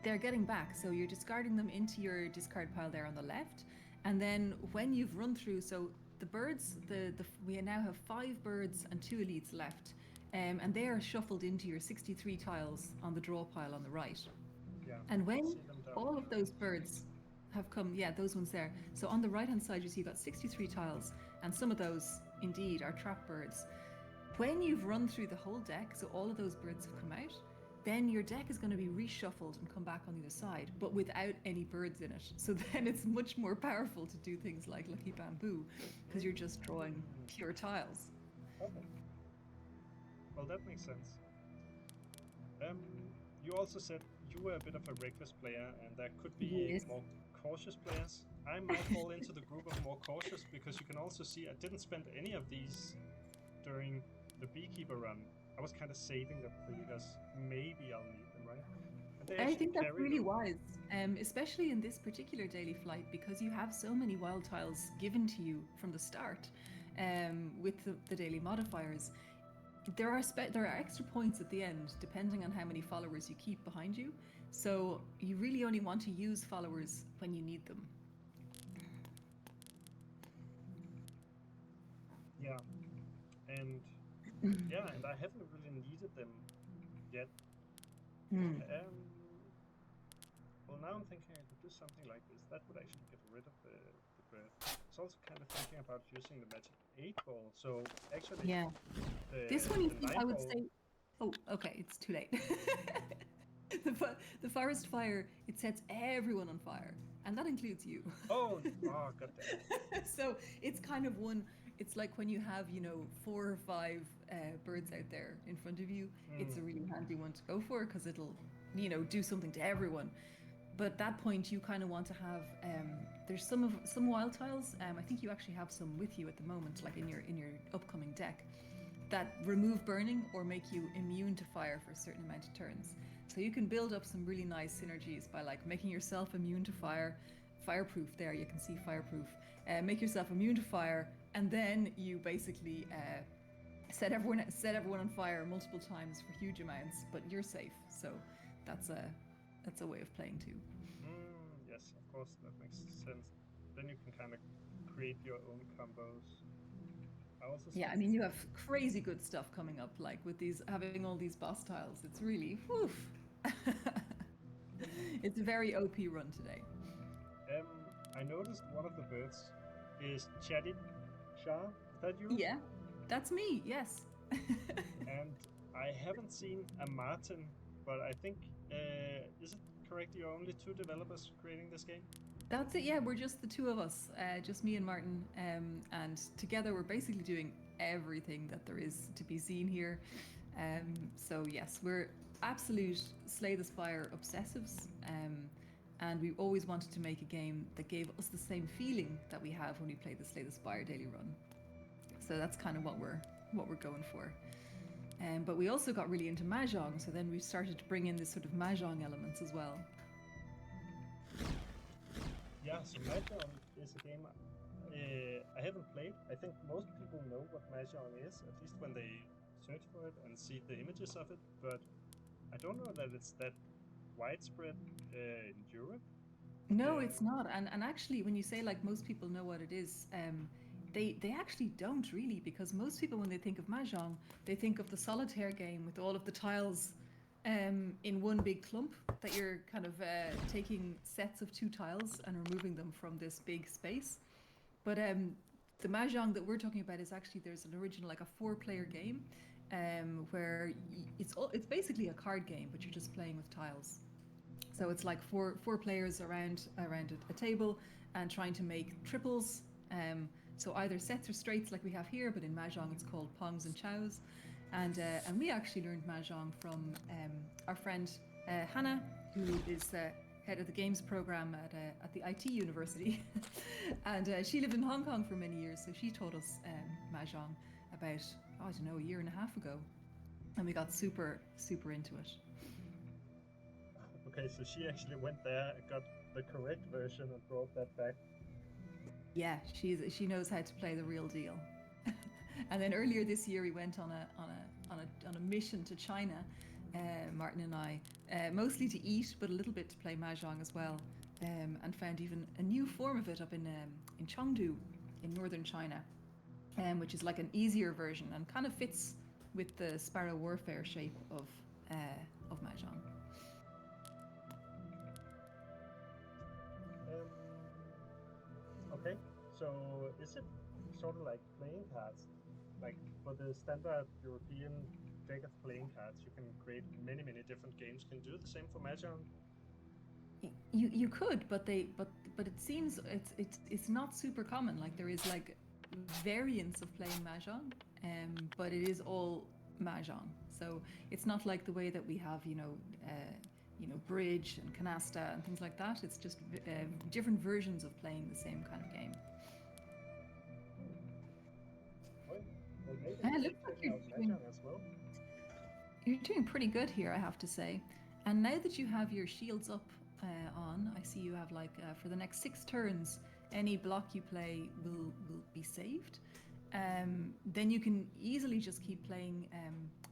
they're getting back. So you're discarding them into your discard pile there on the left, and then when you've run through, so the birds, we now have 5 birds and 2 elites left, and they are shuffled into your 63 tiles on the draw pile on the right. Yeah. And I when see them down all here. of those birds have come, yeah, those ones there. So on the right hand side, you see you've got 63 tiles, and some of those indeed are trap birds. When you've run through the whole deck, so all of those birds have come out, then your deck is going to be reshuffled and come back on the other side, but without any birds in it. So then it's much more powerful to do things like Lucky Bamboo, because you're just drawing pure tiles. Okay. Well, that makes sense. You also said you were a bit of a reckless player, and there could be Yes. more cautious players. I might fall into the group of more cautious because you can also see I didn't spend any of these during the beekeeper run. I was kind of saving them for you because maybe I'll need them, right? And they I actually think that's carry really well. wise, especially in this particular daily flight, because you have so many wild tiles given to you from the start with the daily modifiers. There are extra points at the end depending on how many followers you keep behind you. So you really only want to use followers when you need them. Yeah, and and I haven't really needed them yet. Well, now I'm thinking I could do something like this. That would actually get rid of the bird. I was also kind of thinking about using the magic 8-ball. So actually, Yeah. the, This one, you the see, I would 9-ball. say. Oh, okay, it's too late. The forest fire, it sets everyone on fire, and that includes you. Oh, god damn it. So it's kind of it's like when you have, 4 or 5 birds out there in front of you, it's a really handy one to go for because it'll, do something to everyone. But at that point, you kind of want to have, there's some wild tiles. I think you actually have some with you at the moment, like in your upcoming deck, that remove burning or make you immune to fire for a certain amount of turns. So you can build up some really nice synergies by like making yourself immune to fire, fireproof there, you can see fireproof, make yourself immune to fire, and then you basically set everyone on fire multiple times for huge amounts, but you're safe. So that's a way of playing too. Yes, of course, that makes sense. Then you can kind of create your own combos. Yeah, I mean, you have crazy good stuff coming up, like with having all these boss tiles. It's really, whew. It's a very OP run today. I noticed one of the birds is Chatty Shah. Is that you? Yeah, that's me, yes. And I haven't seen a Martin, but I think, is it correct you're only 2 developers creating this game? That's it, yeah, we're just the 2 of us, just me and Martin, and together we're basically doing everything that there is to be seen here. So yes, we're absolute Slay the Spire obsessives, and we always wanted to make a game that gave us the same feeling that we have when we play the Slay the Spire daily run. So that's kind of what we're going for. But we also got really into Mahjong, so then we started to bring in this sort of Mahjong elements as well. Yeah, so Mahjong is a game I haven't played. I think most people know what Mahjong is, at least when they search for it and see the images of it, but I don't know that it's that widespread in Europe. No, it's not. And actually, when you say like most people know what it is, they actually don't really, because most people, when they think of Mahjong, they think of the solitaire game with all of the tiles in one big clump, that you're kind of taking sets of 2 tiles and removing them from this big space. But the Mahjong that we're talking about is actually, there's an original, like a 4-player game, where it's basically a card game, but you're just playing with tiles. So it's like four players around a table and trying to make triples. So either sets or straights like we have here, but in Mahjong it's called pongs and chows. And we actually learned mahjong from our friend Hannah, who is head of the games program at the IT university, and she lived in Hong Kong for many years. So she taught us mahjong about I don't know, a year and a half ago, and we got super into it. Okay, so she actually went there, got the correct version, and brought that back. Yeah, she knows how to play the real deal. And then earlier this year, we went on a mission to China, Martin and I, mostly to eat, but a little bit to play mahjong as well, and found even a new form of it up in Chengdu, in northern China, which is like an easier version and kind of fits with the Sparrow Warfare shape of mahjong. Okay, so is it sort of like playing cards? Like for the standard European deck of playing cards, you can create many different games. Can you do the same for mahjong? You could, but it seems it's not super common. Like there is like variants of playing mahjong, but it is all mahjong. So it's not like the way that we have, bridge and canasta and things like that. It's just different versions of playing the same kind of game. Well, looks like you're doing pretty good here, I have to say. And now that you have your shields up on, I see you have like for the next 6 turns, any block you play will be saved. Then you can easily just keep playing.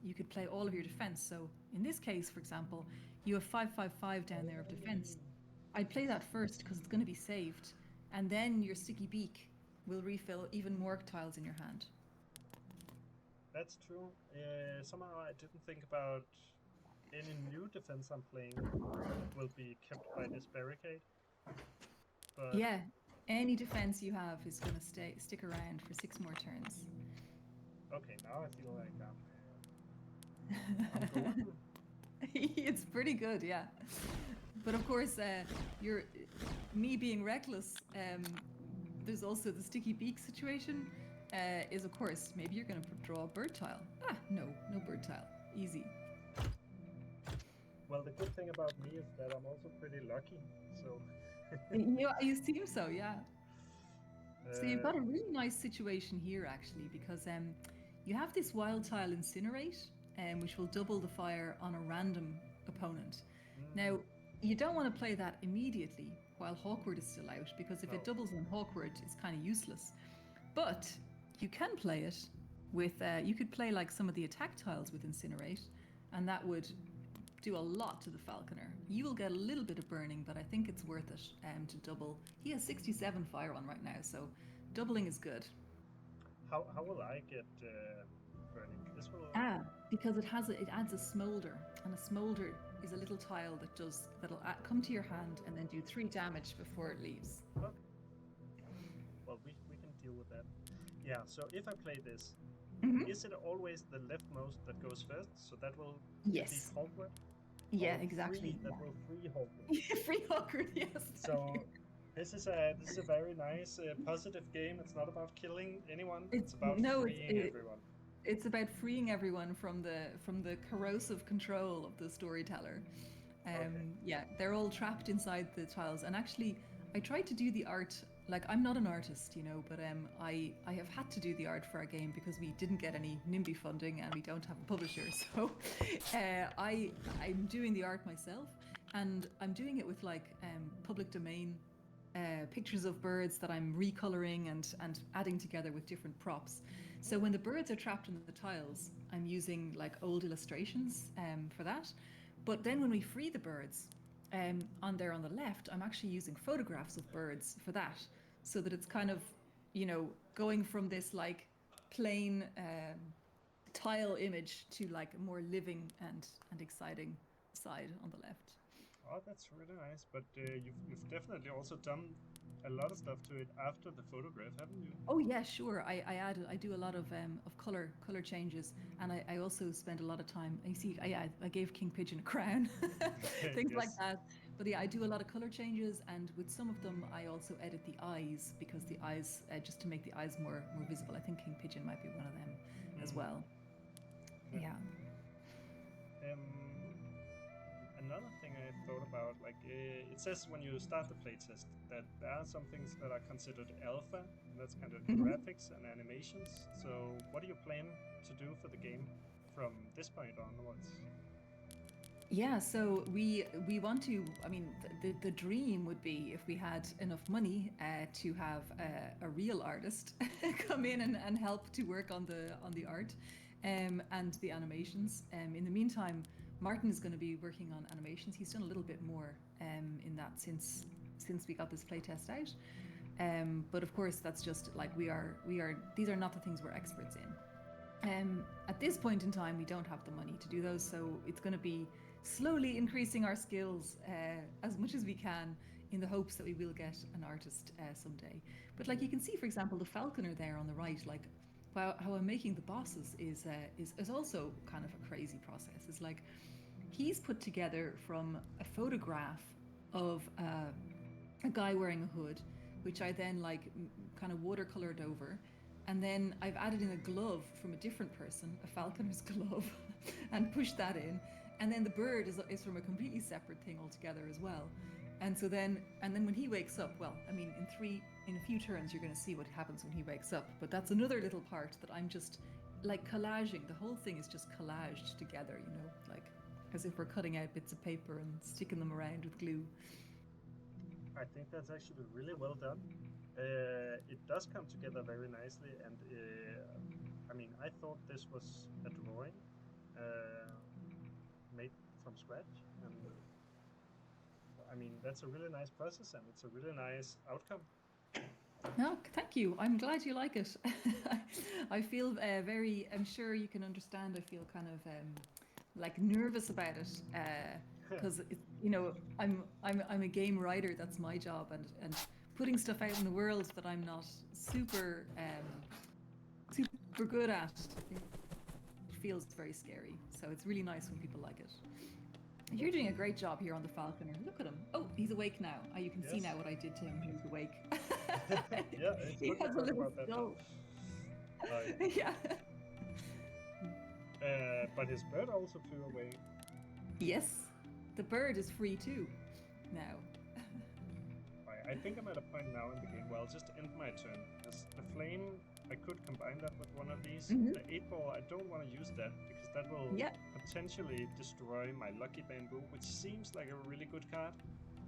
You could play all of your defense. So in this case, for example, you have 5/5/5 down there of defense. I'd play that first because it's going to be saved, and then your sticky beak will refill even more tiles in your hand. That's true. Somehow I didn't think about any new defense I'm playing will be kept by this barricade. But yeah, any defense you have is going to stick around for 6 more turns. Okay, now I feel like I'm golden. It's pretty good, yeah. But of course, me being reckless, there's also the sticky beak situation. Is of course maybe you're going to draw a bird tile. No bird tile. Easy. Well, the good thing about me is that I'm also pretty lucky. So you seem so, yeah. So you've got a really nice situation here actually, because you have this wild tile Incinerate, which will double the fire on a random opponent. Now you don't want to play that immediately while Hawkward is still out, because if it doubles on Hawkward, it's kind of useless. But you can play it with, you could play like some of the attack tiles with Incinerate, and that would do a lot to the Falconer. You will get a little bit of burning, but I think it's worth it to double. He has 67 fire on right now, so doubling is good. How will I get burning? This will... because it adds a smolder, and a smolder is a little tile that'll come to your hand and then do 3 damage before it leaves. Okay. Well, we can deal with that. Yeah, so if I play this, is it always the leftmost that goes first? So that will be Hawkward? Yeah, exactly. That will free Hawkward. Free Hawkward, yes. So this is a very nice positive game. It's not about killing anyone. It's about freeing everyone. It's about freeing everyone from the corrosive control of the storyteller. Yeah, they're all trapped inside the tiles. And actually, I tried to do the art. Like, I'm not an artist, but I have had to do the art for our game because we didn't get any NIMBY funding and we don't have a publisher. So I'm doing the art myself, and I'm doing it with like public domain pictures of birds that I'm recoloring and adding together with different props. So when the birds are trapped in the tiles, I'm using like old illustrations for that. But then when we free the birds, on the left, I'm actually using photographs of birds for that, so that it's kind of, going from this like plain tile image to like a more living and exciting side on the left. Oh, that's really nice. But you've definitely also done a lot of stuff to it after the photograph, haven't you? Oh yeah, sure. I do a lot of color changes, and I also spend a lot of time. You see, I gave King Pigeon a crown, things like that. But yeah, I do a lot of color changes, and with some of them, I also edit the eyes, because the eyes, just to make the eyes more visible. I think King Pigeon might be one of them as well. Yeah. Another thing I thought about, like it says when you start the playtest that there are some things that are considered alpha, and that's kind of graphics and animations. So what do you plan to do for the game from this point onwards? Yeah, so we want to. I mean, the dream would be if we had enough money to have a real artist come in and help to work on the art, and the animations. In the meantime, Martin is going to be working on animations. He's done a little bit more in that since we got this playtest out. But of course, that's just like we are. These are not the things we're experts in. At this point in time, we don't have the money to do those, so it's going to be slowly increasing our skills as much as we can in the hopes that we will get an artist someday. But like you can see, for example, the falconer there on the right, like how I'm making the bosses is also kind of a crazy process. It's like he's put together from a photograph of a guy wearing a hood, which I then like kind of watercolored over. And then I've added in a glove from a different person, a falconer's glove, and pushed that in. And then the bird is from a completely separate thing altogether as well. And so then when he wakes up, well, I mean, in a few turns, you're going to see what happens when he wakes up. But that's another little part that I'm just like collaging. The whole thing is just collaged together, you know, like as if we're cutting out bits of paper and sticking them around with glue. I think that's actually really well done. It does come together very nicely, and I mean, I thought this was a drawing made from scratch, and I mean, that's a really nice process, and it's a really nice outcome. No, thank you. I'm glad you like it. I feel very. I'm sure you can understand. I feel kind of like nervous about it because you know I'm a game writer. That's my job, and putting stuff out in the world that I'm not super super good at, it feels very scary. So it's really nice when people like it. You're doing a great job here on the falconer. Look at him. Oh, he's awake now. You can see now what I did to him. He's awake. Yeah, it's he good to has a talk little about that. skull. Yeah. But his bird also flew away. Yes, the bird is free too now. I think I'm at a point now in the game where I'll just end my turn. Because the flame, I could combine that with one of these. The 8-ball, I don't want to use that because that will potentially destroy my Lucky Bamboo, which seems like a really good card.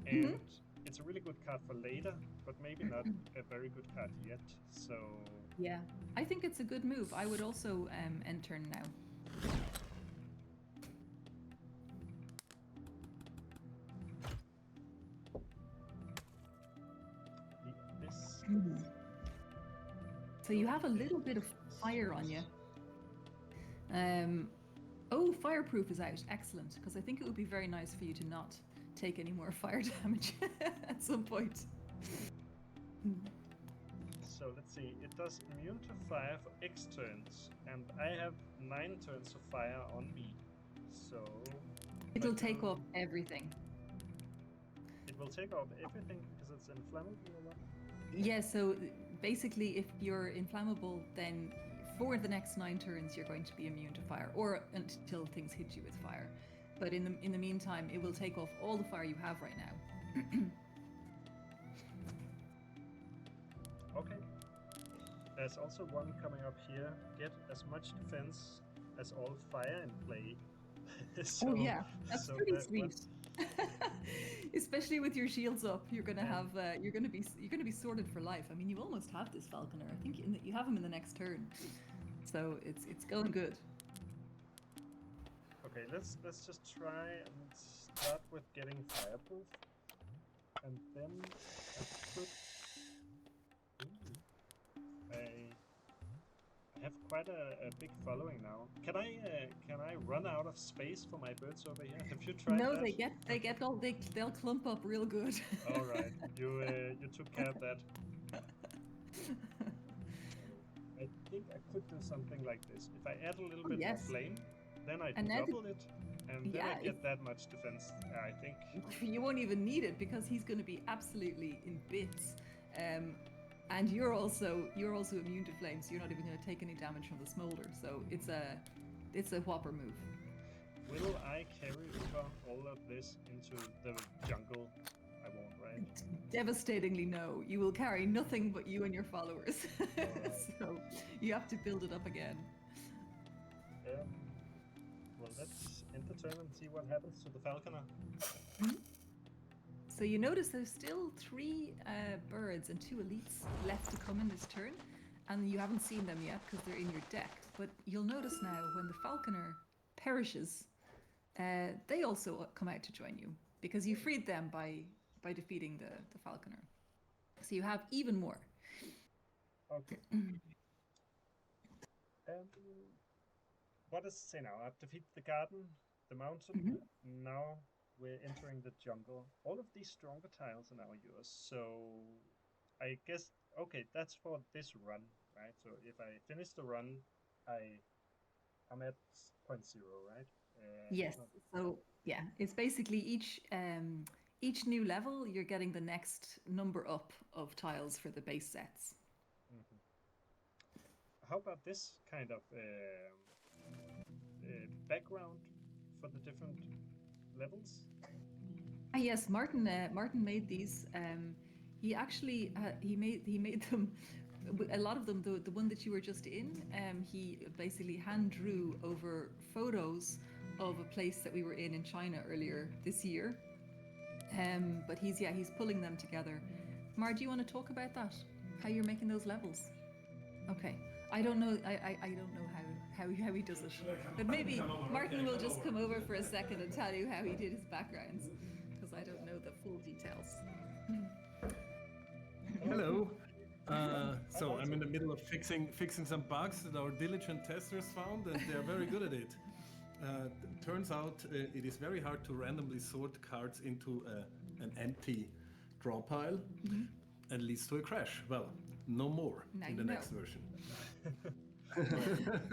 And it's a really good card for later, but maybe not a very good card yet. So yeah, I think it's a good move. I would also end turn now. So you have a little bit of fire on you. Oh, fireproof is out. Excellent, because I think it would be very nice for you to not take any more fire damage at some point. So let's see. It does immune to fire for X turns, and I have 9 turns of fire on me. So it'll take off everything. It will take off everything because it's inflammable or what? Yeah, so basically if you're inflammable, then for the next 9 turns you're going to be immune to fire, or until things hit you with fire. But in the meantime, it will take off all the fire you have right now. Okay. There's also one coming up here. Get as much defense as all fire in play. So, oh yeah, that's pretty sweet. Especially with your shields up, you're gonna have you're gonna be sorted for life. I mean, you almost have this falconer. I think you have him in the next turn, so it's going good. Okay, let's just try and start with getting fireproof, and then I could. I have quite a big following now. Can I run out of space for my birds over here? Have you tried that? No, they'll clump up real good. All right, you took care of that. I think I could do something like this. If I add a little bit more flame, then I double it, and then I get that much defense. I think you won't even need it because he's going to be absolutely in bits. And you're also immune to flames, so you're not even going to take any damage from the smolder. So it's a whopper move. Will I carry over all of this into the jungle? I won't, right? Devastatingly no. You will carry nothing but you and your followers. So you have to build it up again. Well, let's end the turn and see what happens to the falconer. So you notice there's still 3 birds and 2 elites left to come in this turn, and you haven't seen them yet because they're in your deck. But you'll notice now when the falconer perishes, they also come out to join you because you freed them by defeating the falconer. So you have even more. Okay. What does it say now? I've defeated the garden, the mountain. Now we're entering the jungle. All of these stronger tiles are now yours. So I guess, okay, that's for this run, right? So if I finish the run, I'm at 0.0, right? Yes. So yeah, it's basically each new level, you're getting the next number up of tiles for the base sets. How about this kind of background for the different levels? Yes, Martin made these. He actually he made them. A lot of them, the one that you were just in, he basically hand drew over photos of a place that we were in China earlier this year. But he's pulling them together. Mar, do you want to talk about that? How you're making those levels? Okay. I don't know. I don't know how he does it. But maybe Martin will just come over for a second and tell you how he did his backgrounds, because I don't know the full details. Hello. So I'm in the middle of fixing some bugs that our diligent testers found, and they're very good at it. Turns out it is very hard to randomly sort cards into an empty draw pile, and leads to a crash. Well, no more now in the next version.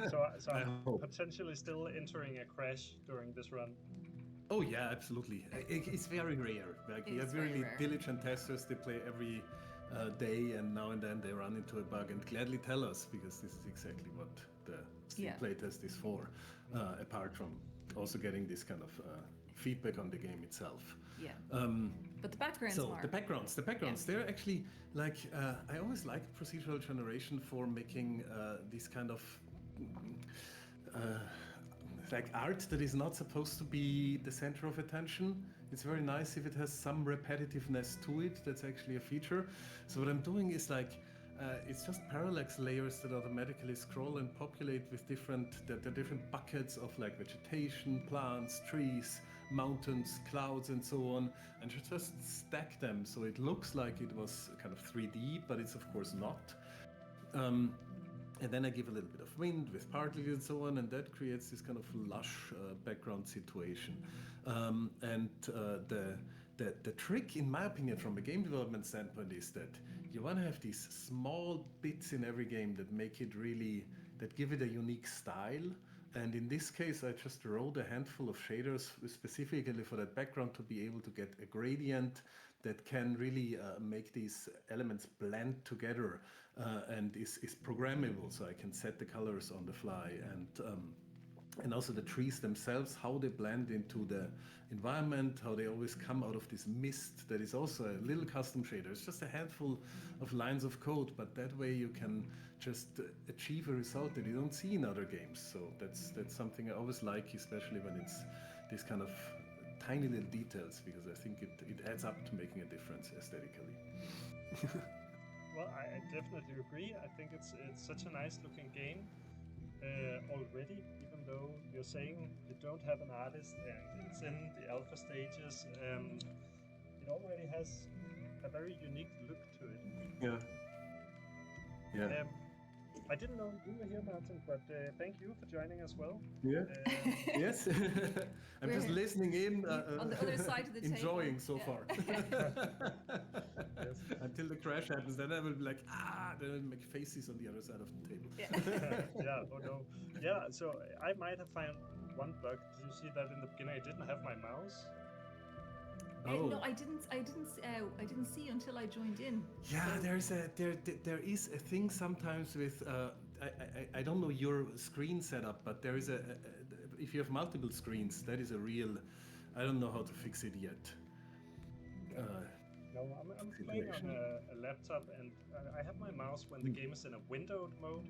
So I'm potentially still entering a crash during this run. Oh yeah, absolutely. It's very rare. Like we have really diligent testers. They play every day, and now and then they run into a bug and gladly tell us, because this is exactly what the Steam playtest is for. Apart from also getting this kind of feedback on the game itself. Yeah. But the backgrounds. So the backgrounds, they're actually like I always like procedural generation for making this kind of like art that is not supposed to be the center of attention. It's very nice if it has some repetitiveness to it. That's actually a feature. So what I'm doing is like it's just parallax layers that automatically scroll and populate with different buckets of like vegetation, plants, trees, mountains, clouds, and so on, and you just stack them so it looks like it was kind of 3D, but it's of course not. And then I give a little bit of wind with particles and so on, and that creates this kind of lush background situation. And the trick, in my opinion, from a game development standpoint, is that you want to have these small bits in every game that make it really, that give it a unique style. And in this case, I just wrote a handful of shaders specifically for that background to be able to get a gradient that can really make these elements blend together and is programmable, so I can set the colors on the fly. And also the trees themselves, how they blend into the environment, how they always come out of this mist that is also a little custom shader. It's just a handful of lines of code, but that way you can just achieve a result that you don't see in other games. So that's something I always like, especially when it's this kind of tiny little details, because I think it adds up to making a difference aesthetically. Well, I definitely agree. I think it's such a nice looking game already, even though you're saying you don't have an artist and it's in the alpha stages. It already has a very unique look to it. Yeah. I didn't know you were here, Martin, but thank you for joining as well. Yeah. Yes. I'm just listening in. On the other side of the table. Enjoying so far. Yes. Until the crash happens, then I will be like, then I'll make faces on the other side of the table. Yeah, oh no. Yeah, so I might have found one bug. Did you see that in the beginning? I didn't have my mouse. No, I didn't see until I joined in. Yeah, there is a thing sometimes with I don't know your screen setup, but there is if you have multiple screens, that is a real. I don't know how to fix it yet. No, I'm playing on a laptop, and I have my mouse when the game is in a windowed mode.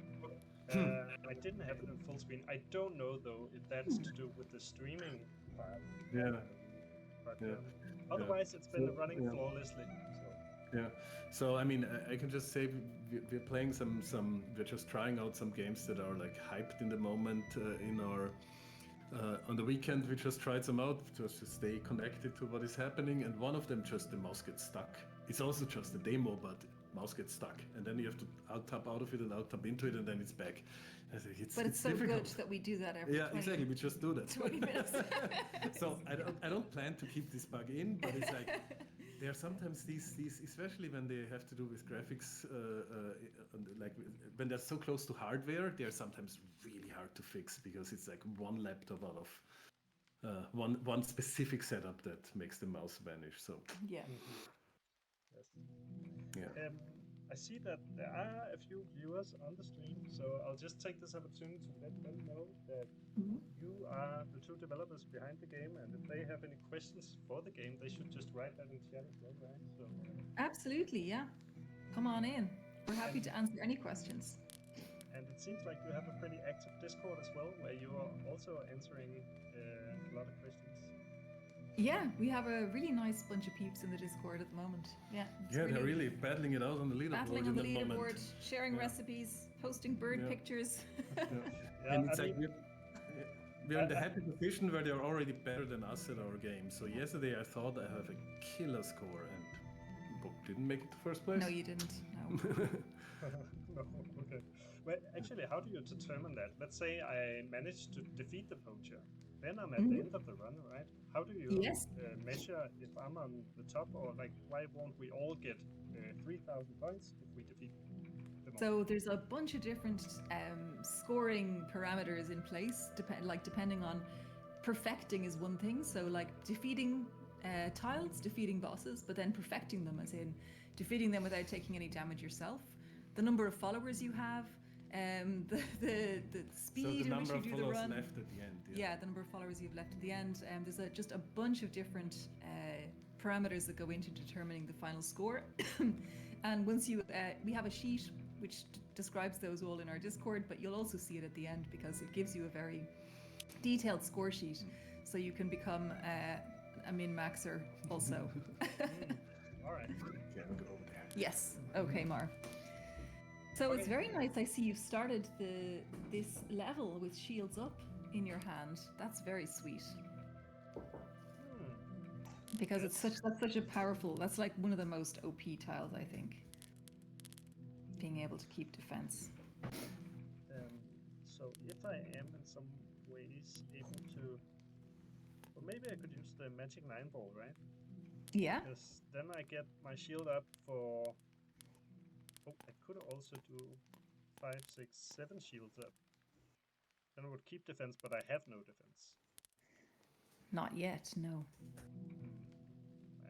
I didn't have it in full screen. I don't know though if that's to do with the streaming part. Yeah. But Yeah. otherwise, it's been running Yeah. flawlessly. Yeah. So I mean, I can just say we're playing some. We're just trying out some games that are like hyped in the moment in our. On the weekend, we just tried some out just to stay connected to what is happening, and one of them just the mouse gets stuck. It's also just a demo, but mouse gets stuck, and then you have to out-tap out of it and out-tap into it, and then it's back. I think it's so difficult. good that we do that every 20, exactly. We just do that. 20 minutes. So I don't plan to keep this bug in, but it's like there are sometimes these especially when they have to do with graphics, like when they're so close to hardware, they're sometimes really hard to fix because it's like one laptop out of one specific setup that makes the mouse vanish. So yeah. Yes. Yeah. I see that there are a few viewers on the stream, so I'll just take this opportunity to let them know that you are the two developers behind the game, and if they have any questions for the game, they should just write that in chat as well, right? So, Absolutely, yeah. Come on in. We're happy to answer any questions. And it seems like you have a pretty active Discord as well, where you are also answering a lot of questions. Yeah, we have a really nice bunch of peeps in the Discord at the moment. Yeah, They're really battling it out on the leaderboard. Battling on the leaderboard, sharing recipes, posting bird pictures. And it's like we're in the happy position where they're already better than us at our game. So yesterday I thought I have a killer score and didn't make it to first place. No, you didn't. No. No, okay. Well, actually, how do you determine that? Let's say I managed to defeat the poacher. Then I'm at the end of the run, right? How do you measure if I'm on the top, or like why won't we all get 3,000 points if we defeat them all? So there's a bunch of different scoring parameters in place, depending on perfecting is one thing. So like defeating tiles, defeating bosses, but then perfecting them as in defeating them without taking any damage yourself. The number of followers you have, the speed in which you do the run. Left at the end. Yeah, the number of followers you've left at the end. There's just a bunch of different parameters that go into determining the final score. And once we have a sheet which describes those all in our Discord, but you'll also see it at the end because it gives you a very detailed score sheet, so you can become a min-maxer also. All right. Yeah, we'll go over there. Yes. Okay, Mar. So it's very nice. I see you've started this level with shields up in your hand. That's very sweet. Because that's such a powerful. That's like one of the most OP tiles, I think. Being able to keep defense. So if I am in some ways able to, well, maybe I could use the magic 9 ball, right? Yeah. Because then I get my shield up for. Oh, I could also do 5, 6, 7 shields up. Then I would keep defense, but I have no defense. Not yet, no.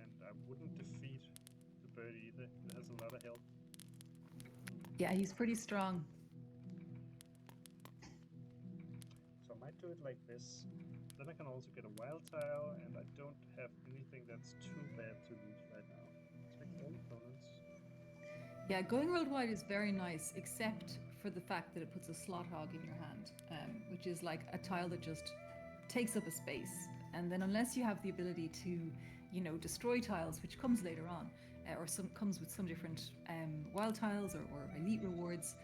And I wouldn't defeat the bird either. It has a lot of health. Yeah, he's pretty strong. So I might do it like this. Then I can also get a wild tile, and I don't have anything that's too bad to lose right now. Check all opponents. Yeah, going worldwide is very nice, except for the fact that it puts a slot hog in your hand, which is like a tile that just takes up a space. And then unless you have the ability to, destroy tiles, which comes later on, or comes with some different wild tiles or elite rewards,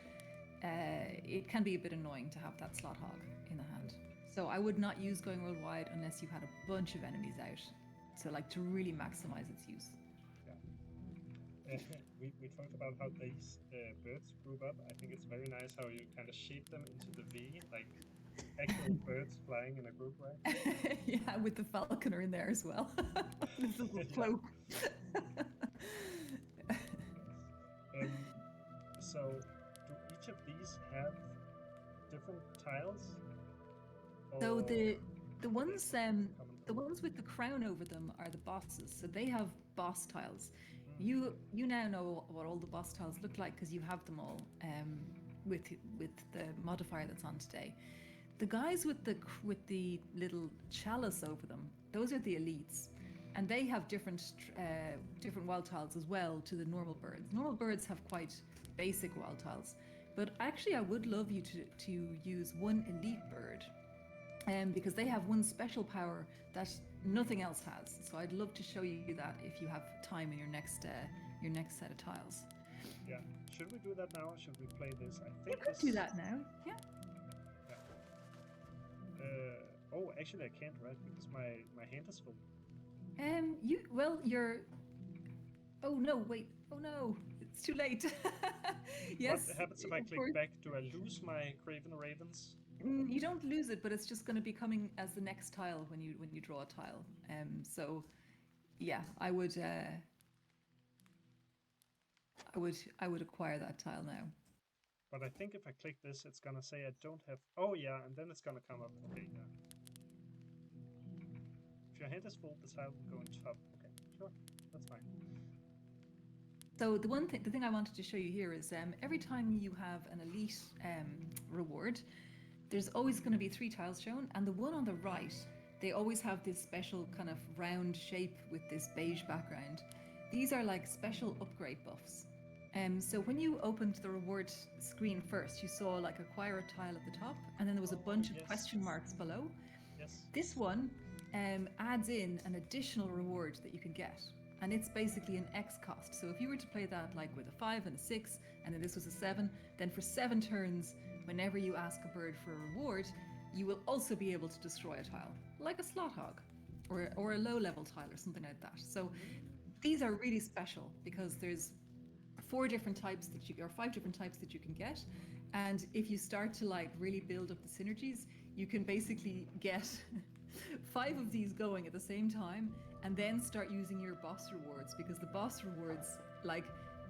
it can be a bit annoying to have that slot hog in the hand. So I would not use going worldwide unless you had a bunch of enemies out. So like to really maximize its use. We talked about how these birds group up. I think it's very nice how you kind of shape them into the V, like actual birds flying in a group, right? Yeah, with the falconer in there as well. This little cloak. So, do each of these have different tiles? So the ones with the crown over them are the bosses. So they have boss tiles. You now know what all the boss tiles look like because you have them all. with the modifier that's on today. The guys with the little chalice over them, those are the elites, and they have different wild tiles as well to the normal birds. Normal birds have quite basic wild tiles, but actually I would love you to use one elite bird, because they have one special power that nothing else has. So I'd love to show you that if you have time in your next set of tiles. Yeah. Should we do that now, or should we play this? I You think could do that now. Yeah. Oh, actually I can't, right? Because my hand is full. You're. Oh no! Wait! Oh no! It's too late. Yes. What happens if I click back? Do I lose my Craven Ravens? You don't lose it, but it's just going to be coming as the next tile when you draw a tile. So, yeah, I would acquire that tile now. But I think if I click this, it's gonna say I don't have. Oh yeah, and then it's gonna come up. Okay, yeah. If your hand is full, the tile will go on top. Okay, sure, that's fine. So the thing I wanted to show you here is every time you have an elite reward, there's always going to be 3 tiles shown, and the one on the right, they always have this special kind of round shape with this beige background. These are like special upgrade buffs. So when you opened the reward screen first, you saw like acquire a tile at the top, and then there was a bunch of question marks below. Yes. This one adds in an additional reward that you can get, and it's basically an X cost. So if you were to play that like with a 5 and a 6, and then this was a 7, then for 7 turns, whenever you ask a bird for a reward, you will also be able to destroy a tile, like a slot hog, or a low-level tile or something like that. So these are really special because there's 5 different types that you can get, and if you start to like really build up the synergies, you can basically get 5 of these going at the same time, and then start using your boss rewards, because the boss rewards, like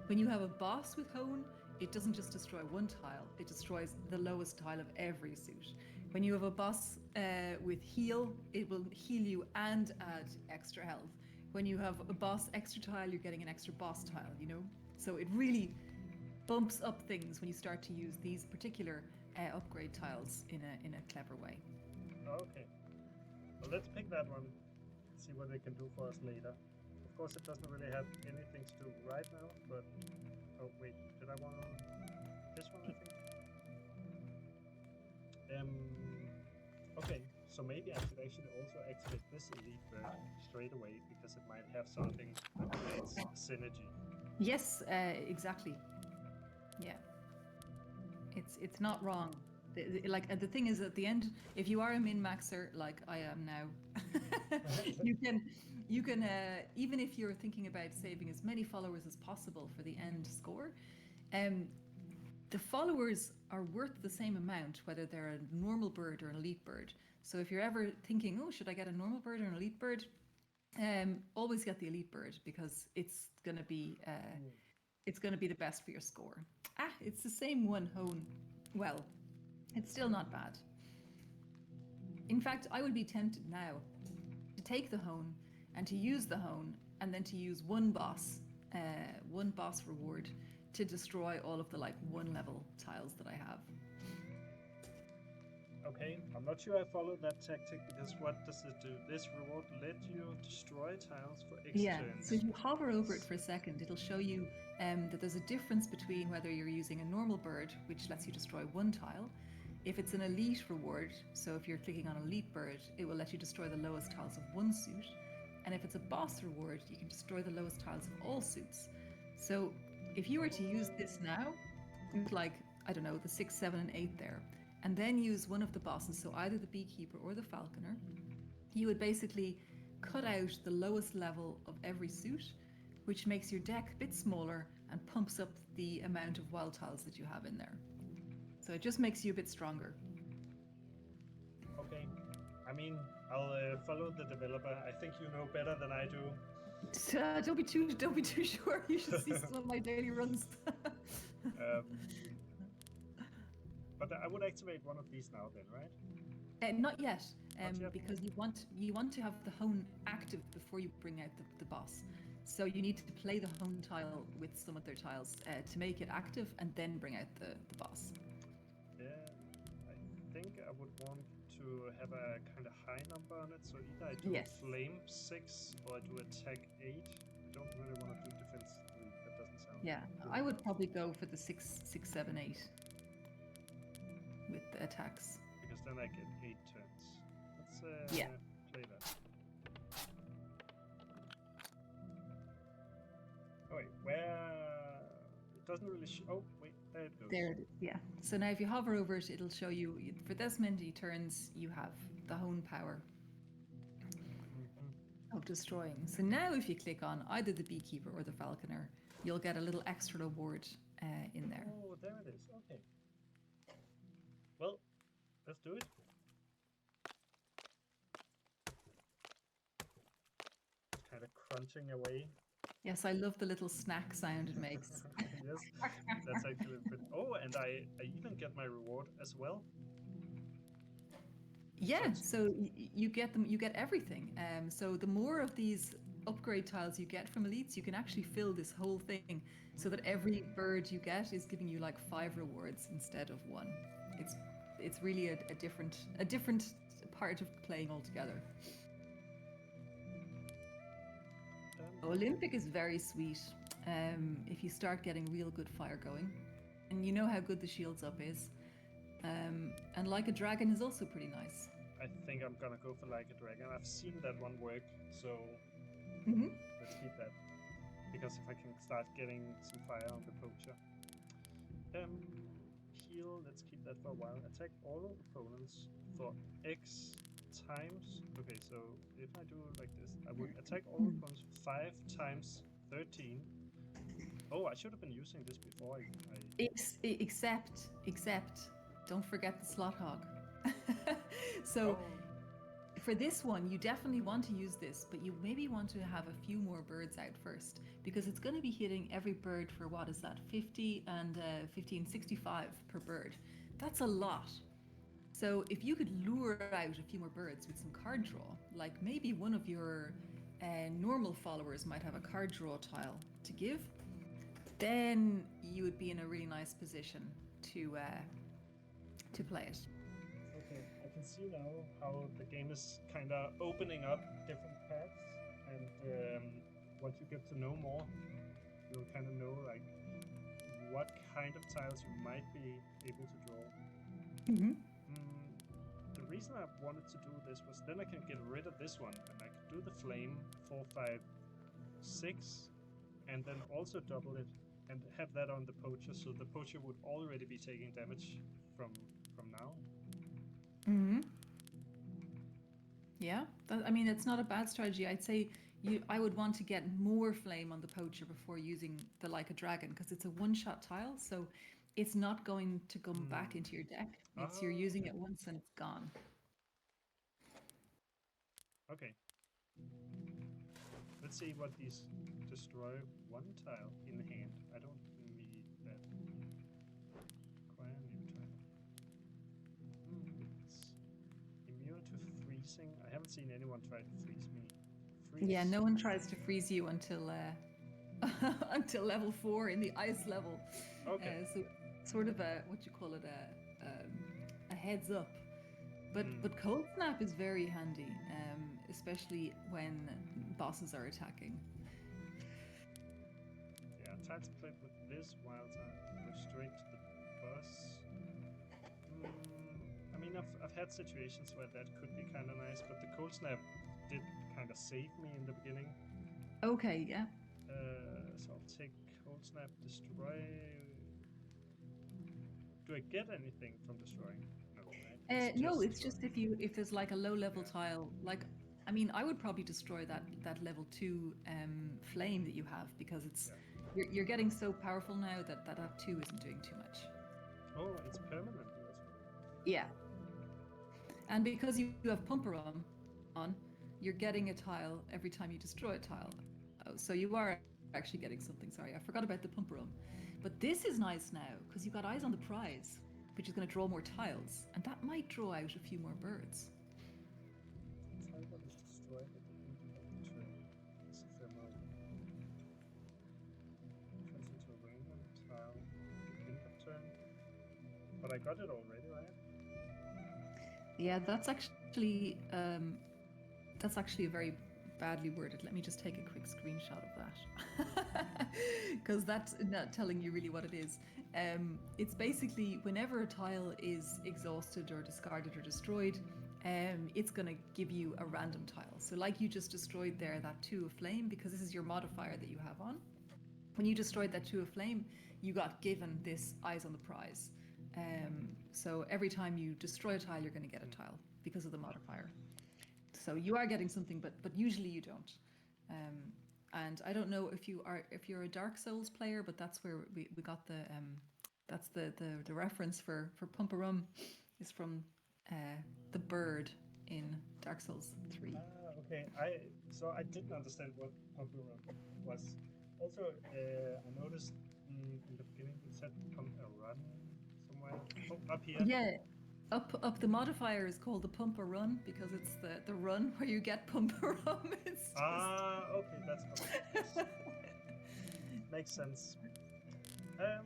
when you have a boss with Hone, it doesn't just destroy one tile, it destroys the lowest tile of every suit. When you have a boss with heal, it will heal you and add extra health. When you have a boss extra tile, you're getting an extra boss tile, you know? So it really bumps up things when you start to use these particular upgrade tiles in a clever way. Okay. Well, let's pick that one. See what they can do for us later. Of course, it doesn't really have anything to do right now, but... Oh, wait. Did I want this one, I think? Okay, so maybe I should actually also activate this elite bird straight away, because it might have something that creates synergy. Yes, exactly. Yeah. It's not wrong. The thing is, at the end, if you are a min-maxer like I am now, you can even if you're thinking about saving as many followers as possible for the end score, the followers are worth the same amount whether they're a normal bird or an elite bird. So if you're ever thinking, oh, should I get a normal bird or an elite bird, always get the elite bird, because it's gonna be the best for your score. It's the same one, Hone. Well, it's still not bad. In fact, I would be tempted now to take the Hone and to use the Hone, and then to use one boss reward to destroy all of the like 1-level tiles that I have. Okay, I'm not sure I followed that tactic, because what does it do? This reward let you destroy tiles for X turns. So if you hover over it for a second, it'll show you that there's a difference between whether you're using a normal bird, which lets you destroy 1 tile. If it's an elite reward, so if you're clicking on elite bird, it will let you destroy the lowest tiles of 1 suit. And if it's a boss reward, you can destroy the lowest tiles of all suits. So if you were to use this now, like, I don't know, the 6, 7, and 8 there, and then use one of the bosses, so either the beekeeper or the falconer, you would basically cut out the lowest level of every suit, which makes your deck a bit smaller and pumps up the amount of wild tiles that you have in there. So it just makes you a bit stronger. Okay. I mean, I'll follow the developer. I think you know better than I do. Don't be too sure. You should see some of my daily runs. But I would activate one of these now, then, right? Not yet, because you want to have the Hone active before you bring out the boss. So you need to play the Hone tile with some of their tiles to make it active, and then bring out the boss. think I would want to have a kind of high number on it. So either I do Yes. flame 6 or I do attack 8. I don't really want to do defense 3. That doesn't sound. Yeah, good I would enough. probably go for the 6, 7, 8 with the attacks. Because then I get 8 turns. Let's Yeah. play that. Oh wait, where it doesn't really oh wait, there it goes. There it is, yeah. So now if you hover over it, it'll show you, for this many turns, you have the hone power of destroying. So now if you click on either the beekeeper or the falconer, you'll get a little extra reward in there. Oh, there it is. Okay. Well, let's do it. It's kind of crunching away. Yes, I love the little snack sound it makes. Yes, that's actually good. Oh, and I even get my reward as well. Yeah, so you get them, you get everything. So the more of these upgrade tiles you get from elites, you can actually fill this whole thing, so that every bird you get is giving you like 5 rewards instead of 1. It's really a different part of playing altogether. Olympic is very sweet. If you start getting real good fire going, and you know how good the shields up is. And Like a Dragon is also pretty nice. I think I'm gonna go for Like a Dragon. I've seen that one work, so let's keep that. Because if I can start getting some fire on the poacher. Heal, let's keep that for a while. Attack all opponents for X times. Okay, so if I do like this, I would attack all opponents 5 times 13. Oh, I should have been using this before Except, don't forget the slot hog. So for this one, you definitely want to use this, but you maybe want to have a few more birds out first, because it's going to be hitting every bird for, what is that, 50 and 15, 65 per bird. That's a lot. So if you could lure out a few more birds with some card draw, like maybe one of your normal followers might have a card draw tile to give, then you would be in a really nice position to play it. Okay, I can see now how the game is kind of opening up different paths, and once you get to know more, you'll kind of know like what kind of tiles you might be able to draw. The reason I wanted to do this was then I can get rid of this one, and I can do the flame 4, 5, 6, and then also double it and have that on the poacher, so the poacher would already be taking damage from now. Yeah, I mean, it's not a bad strategy. I'd say I would want to get more flame on the poacher before using the Like a Dragon, because it's a one-shot tile, so it's not going to come back into your deck. It's you're using it once and it's gone. Okay. Let's see what these destroy 1 tile in hand. I don't need that. Acquire new tile. It's immune to freezing. I haven't seen anyone try to freeze me. Yeah, no one tries to freeze you until until level 4 in the ice level. Okay. So sort of a, what you call it, a heads up. But Cold Snap is very handy, especially when bosses are attacking. Yeah, time to play with this wild time. Go straight to the boss. I mean, I've had situations where that could be kind of nice, but the Cold Snap did kind of save me in the beginning. Okay, yeah. So I'll take Cold Snap, destroy. Do I get anything from destroying? No, right? No, it's just if there's like a low level tile, like, I mean, I would probably destroy that level 2 flame that you have, because it's you're getting so powerful now that 2 isn't doing too much. Oh, it's permanent. Yeah. And because you have Pumper on, you're getting a tile every time you destroy a tile. Oh, so you are actually getting something. Sorry, I forgot about the Pumper on. But this is nice now, because you've got Eyes on the Prize, which is going to draw more tiles, and that might draw out a few more birds. Tile that is destroyed at the end of the turn. It's ephemeral. Turns into a random tile at the end of turn. But I got it already, right? Yeah, that's actually a very badly worded. Let me just take a quick screenshot of that, because that's not telling you really what it is. It's basically whenever a tile is exhausted or discarded or destroyed, it's going to give you a random tile. So like you just destroyed there, that 2 of flame, because this is your modifier that you have on. When you destroyed that 2 of flame, you got given this eyes on the prize. So every time you destroy a tile, you're going to get a tile because of the modifier. So you are getting something, but usually you don't. And I don't know if you're a Dark Souls player, but that's where we got that's the reference for Pump-a-Rum is from the bird in Dark Souls 3. Okay. So I didn't understand what Pump-a-Rum was. Also, I noticed in the beginning it said Pump-a-Run somewhere. Oh, up here. Yeah. Up the modifier is called the Pump-a-Run because it's the run where you get Pump-a-Rum. It's just... Okay, that's okay. Makes sense. I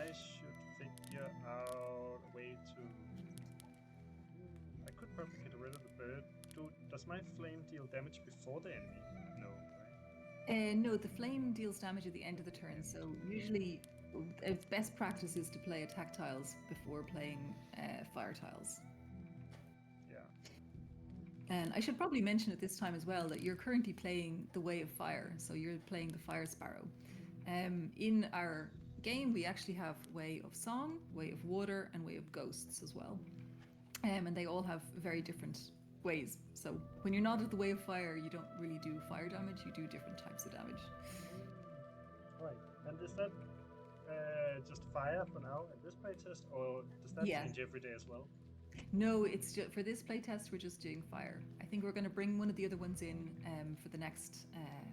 should figure out a way to... I could probably get rid of the bird. Does my flame deal damage before the enemy? No, right? No, the flame deals damage at the end of the turn, so usually its best practice is to play attack tiles before playing fire tiles. Yeah. And I should probably mention at this time as well that you're currently playing the Way of Fire, so you're playing the Fire Sparrow. In our game, we actually have Way of Song, Way of Water, and Way of Ghosts as well. And they all have very different ways. So when you're not at the Way of Fire, you don't really do fire damage, you do different types of damage. Right. And is that just fire for now in this playtest, or does that change every day as well? No, it's just for this playtest we're just doing fire. I think we're going to bring one of the other ones in for the next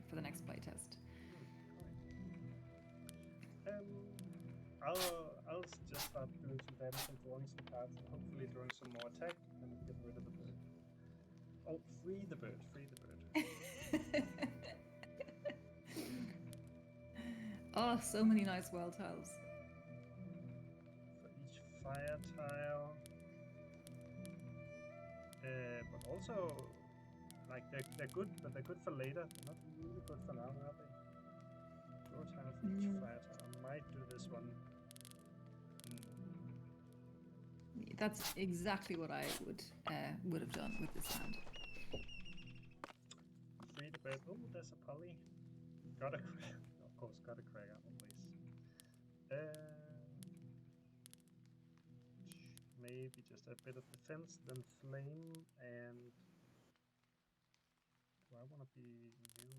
playtest. I'll just start doing some damage and drawing some cards, and hopefully drawing some more attack, and get rid of the bird. Oh, free the bird! Free the bird! Oh, so many nice wild tiles. For each fire tile. But also, like, they're good, but they're good for later. They're not really good for now, are they? Draw tile for each fire tile. I might do this one. That's exactly what I would have done with this hand. Free the bird. Oh, there's a poly. Got a crack. Of course, got a crack always. Maybe just a bit of defense, then flame, and do I want to be new?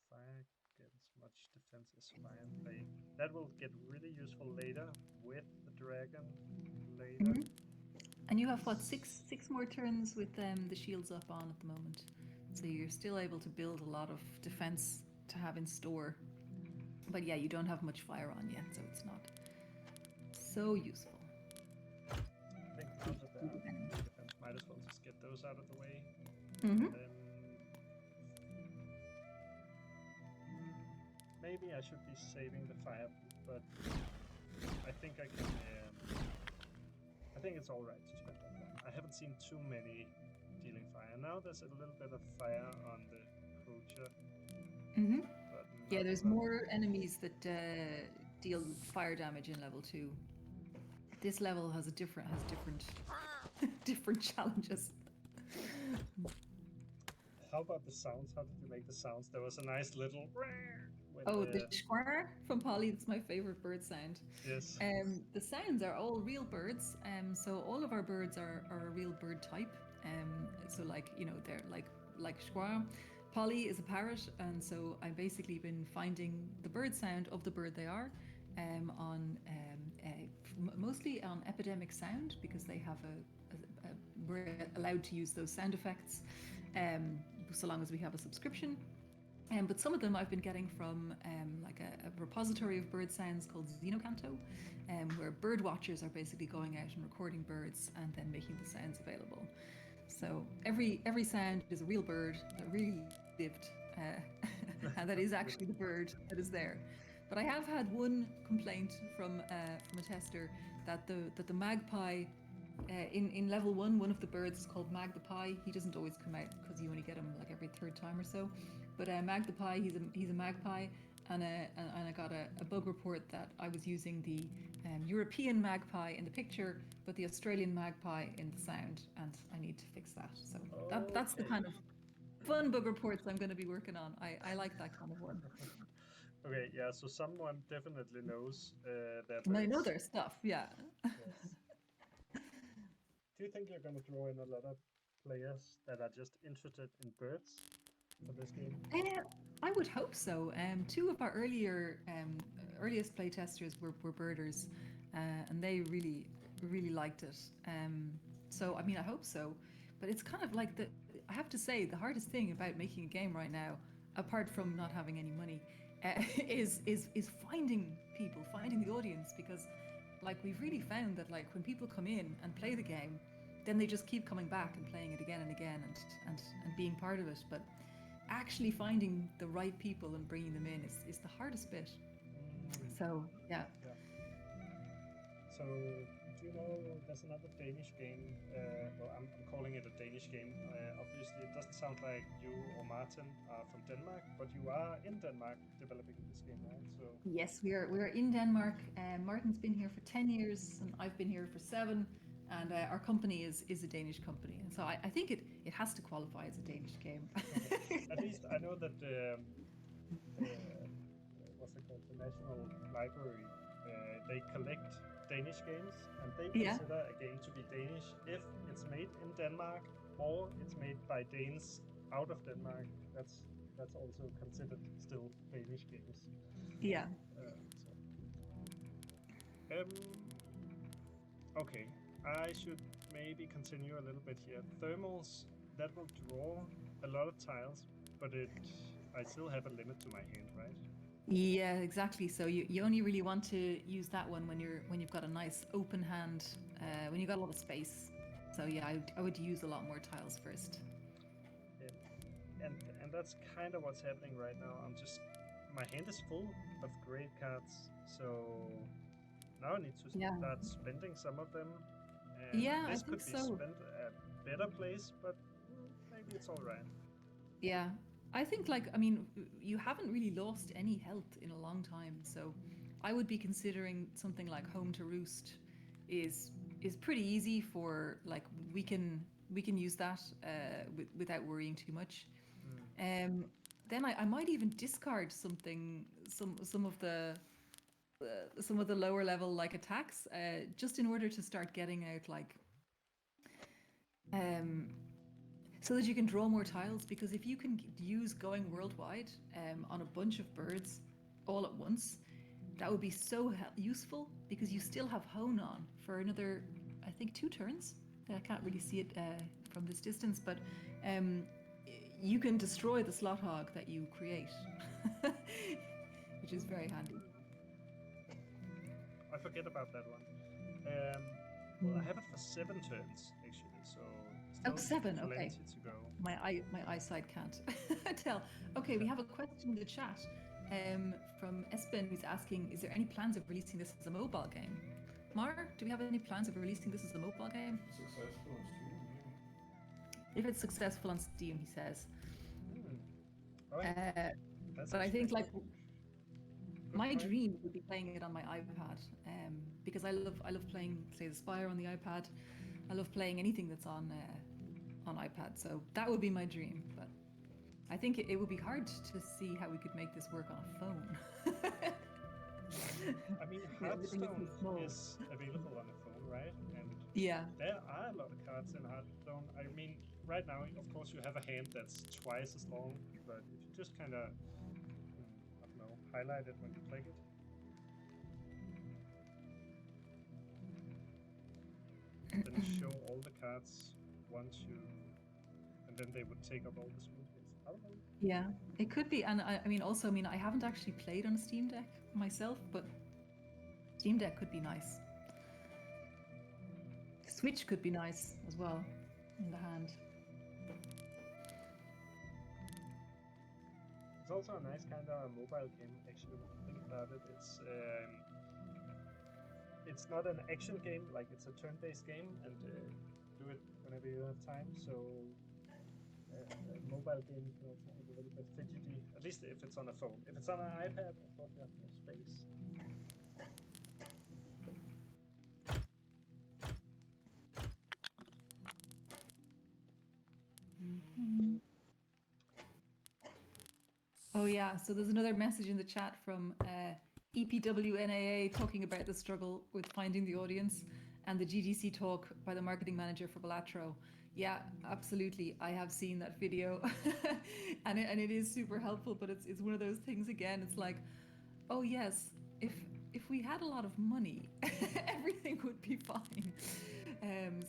Fire, get as much defense as fire and flame. That will get really useful later with the dragon later. And you have what, six more turns with the shields up on at the moment, so you're still able to build a lot of defense to have in store. But yeah, you don't have much fire on yet, so it's not so useful. I think now that they're defense, might as well just get those out of the way. Maybe I should be saving the fire, but I think I can. I think it's all right to spend that one. I haven't seen too many dealing fire. Now there's a little bit of fire on the poacher. Yeah, there's more enemies that deal fire damage in level 2. This level has different different challenges. How about the sounds? How did you make the sounds? There was a nice little. The squirr from Polly. That's my favorite bird sound. Yes. The sounds are all real birds. So all of our birds are a real bird type. So like, you know, they're like squirr. Polly is a parrot, and so I've basically been finding the bird sound of the bird they are mostly on Epidemic Sound, because they have we're allowed to use those sound effects so long as we have a subscription. But some of them I've been getting from like a repository of bird sounds called Xenocanto, where bird watchers are basically going out and recording birds and then making the sounds available. So every sound is a real bird that really lived, and that is actually the bird that is there. But I have had one complaint from a tester that the magpie in level 1, one of the birds is called Magpie. He doesn't always come out because you only get him like every third time or so. But Magpie, he's a magpie, and I got a bug report that I was using the European magpie in the picture, but the Australian magpie in the sound, and I need to fix that. So that's the kind of fun bug reports I'm going to be working on. I like that kind of one. Okay, yeah, so someone definitely knows their And I know birds. their stuff, yeah. Yes. Do you think you're going to draw in a lot of players that are just interested in birds for this game? I would hope so. Two of our earliest playtesters were birders, and they really liked it. So I mean, I hope so. But it's kind of like I have to say, the hardest thing about making a game right now, apart from not having any money, is finding people, finding the audience, because like we've really found that like when people come in and play the game, then they just keep coming back and playing it again and again and being part of it. But actually finding the right people and bringing them in is the hardest bit. So yeah. So do you know there's another Danish game? Well, I'm calling it a Danish game. Obviously, it doesn't sound like you or Martin are from Denmark, but you are in Denmark developing this game, right? So Yes, we're in Denmark. Martin's been here for 10 years, and I've been here for 7. And our company is a Danish company, and so I think it has to qualify as a Danish game. At least I know that what's it called, the National Library, they collect Danish games, and they consider a game to be Danish if it's made in Denmark or it's made by Danes out of Denmark. That's also considered still Danish games. Yeah. Okay, I should maybe continue a little bit here. Thermals, that will draw a lot of tiles, but I still have a limit to my hand, right? Yeah, exactly. So you only really want to use that one when you've got a nice open hand, when you've got a lot of space. So yeah, I would use a lot more tiles first. And that's kind of what's happening right now. My hand is full of great cards, so now I need to start spending some of them. And this could be spent at a better place, but maybe it's all right. Yeah, I think I mean, you haven't really lost any health in a long time, so I would be considering something like Home to Roost is pretty easy for like we can use that without worrying too much. Then I might even discard some of the lower level like attacks just in order to start getting out like so that you can draw more tiles, because if you can use going worldwide on a bunch of birds all at once, that would be so useful, because you still have hone on for another, I think, 2 turns. I can't really see it from this distance, but you can destroy the slot hog that you create, which is very handy. I forget about that one. Well, I have it for 7 turns actually, so still 7, plenty okay. to go. My eyesight can't tell. Okay, we have a question in the chat from Espen, who's asking, is there any plans of releasing this as a mobile game? Mar, do we have any plans of releasing this as a mobile game? Successful on Steam, maybe. If it's successful on Steam, he says. Right. But I think like my dream would be playing it on my iPad, because I love playing, say, the Spire on the iPad. I love playing anything that's on iPad, so that would be my dream. But I think it would be hard to see how we could make this work on a phone. I mean, Hearthstone is available on a phone, right? And there are a lot of cards in Hearthstone. I mean, right now, of course, you have a hand that's twice as long, but if you just kind of, I don't know, highlight it when you click it. And then show all the cards once you, and then they would take up all the screen space. I don't know. Yeah, it could be. And I mean, I haven't actually played on a Steam Deck myself, but Steam Deck could be nice. Switch could be nice as well in the hand. It's also a nice kind of mobile game, actually, when you think about it. it's not an action game, like it's a turn-based game, and do it whenever you have time. So a mobile game can also be a little bit fidgety, at least if it's on a phone. If it's on an iPad, of course you have more space. Oh yeah, so there's another message in the chat from EPWNAA talking about the struggle with finding the audience and the GDC talk by the marketing manager for Balatro. Yeah, absolutely. I have seen that video and it is super helpful, but it's one of those things again, it's like, oh yes, if we had a lot of money, everything would be fine.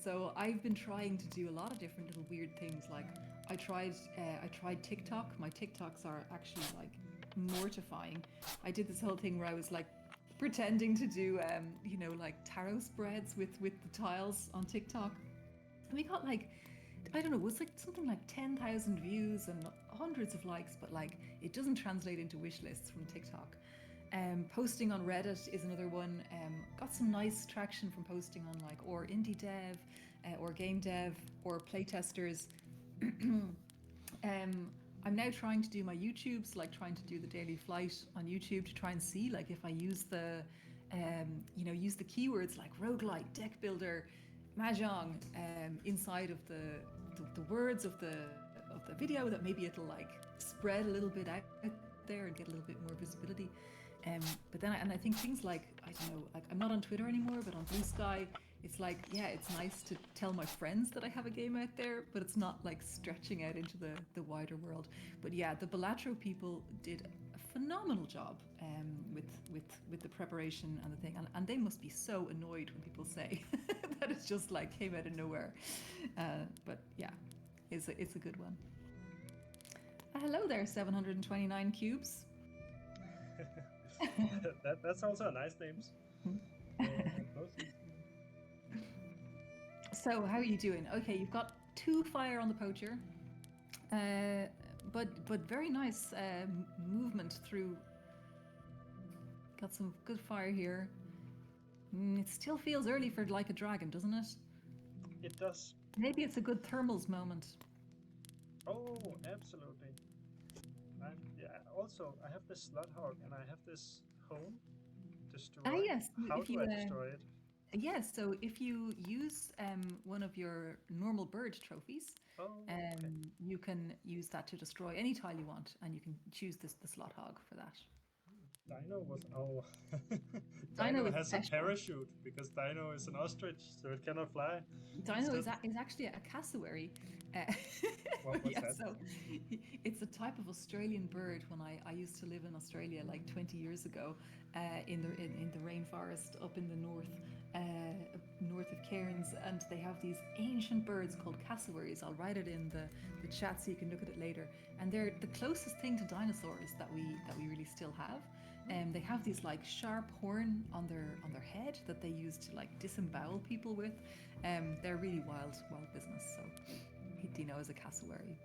So I've been trying to do a lot of different little weird things. Like I tried TikTok. My TikToks are actually like mortifying. I did this whole thing where I was like pretending to do, like tarot spreads with the tiles on TikTok. And we got like, I don't know, it was like something like 10,000 views and hundreds of likes, but like it doesn't translate into wish lists from TikTok. Posting on Reddit is another one. Got some nice traction from posting on like or indie dev, or game dev, or playtesters. I'm now trying to do my YouTubes, like trying to do the daily flight on YouTube to try and see like if I use the, use the keywords like roguelike, deck builder, mahjong inside of the words of the video, that maybe it'll like spread a little bit out there and get a little bit more visibility. But then I think things like, I don't know, like I'm not on Twitter anymore, but on Blue Sky, it's like, yeah, it's nice to tell my friends that I have a game out there, but it's not like stretching out into the wider world. But yeah, the Balatro people did a phenomenal job with the preparation and the thing, and they must be so annoyed when people say that it's just like came out of nowhere. But yeah, it's a good one. Hello there, 729 cubes. That's also a nice names. So how are you doing? Okay, you've got 2 fire on the poacher, but very nice movement through. Got some good fire here. It still feels early for Like a Dragon, doesn't it? It does. Maybe it's a good thermals moment. Oh, absolutely. Also, I have this slot hog and I have this home destroy. Ah, yes. How do I destroy it? Yes, so if you use one of your normal bird trophies, okay. You can use that to destroy any tile you want, and you can choose the slot hog for that. Dino was Dino has special. a parachute because Dino is an ostrich, so it cannot fly. Dino is actually a cassowary. What's that? So it's a type of Australian bird. When I used to live in Australia like 20 years ago, in the rainforest up in the north of Cairns, and they have these ancient birds called cassowaries. I'll write it in the chat so you can look at it later. And they're the closest thing to dinosaurs that we really still have. They have these like sharp horn on their head that they use to like disembowel people with. They're really wild business. So Dino is a cassowary.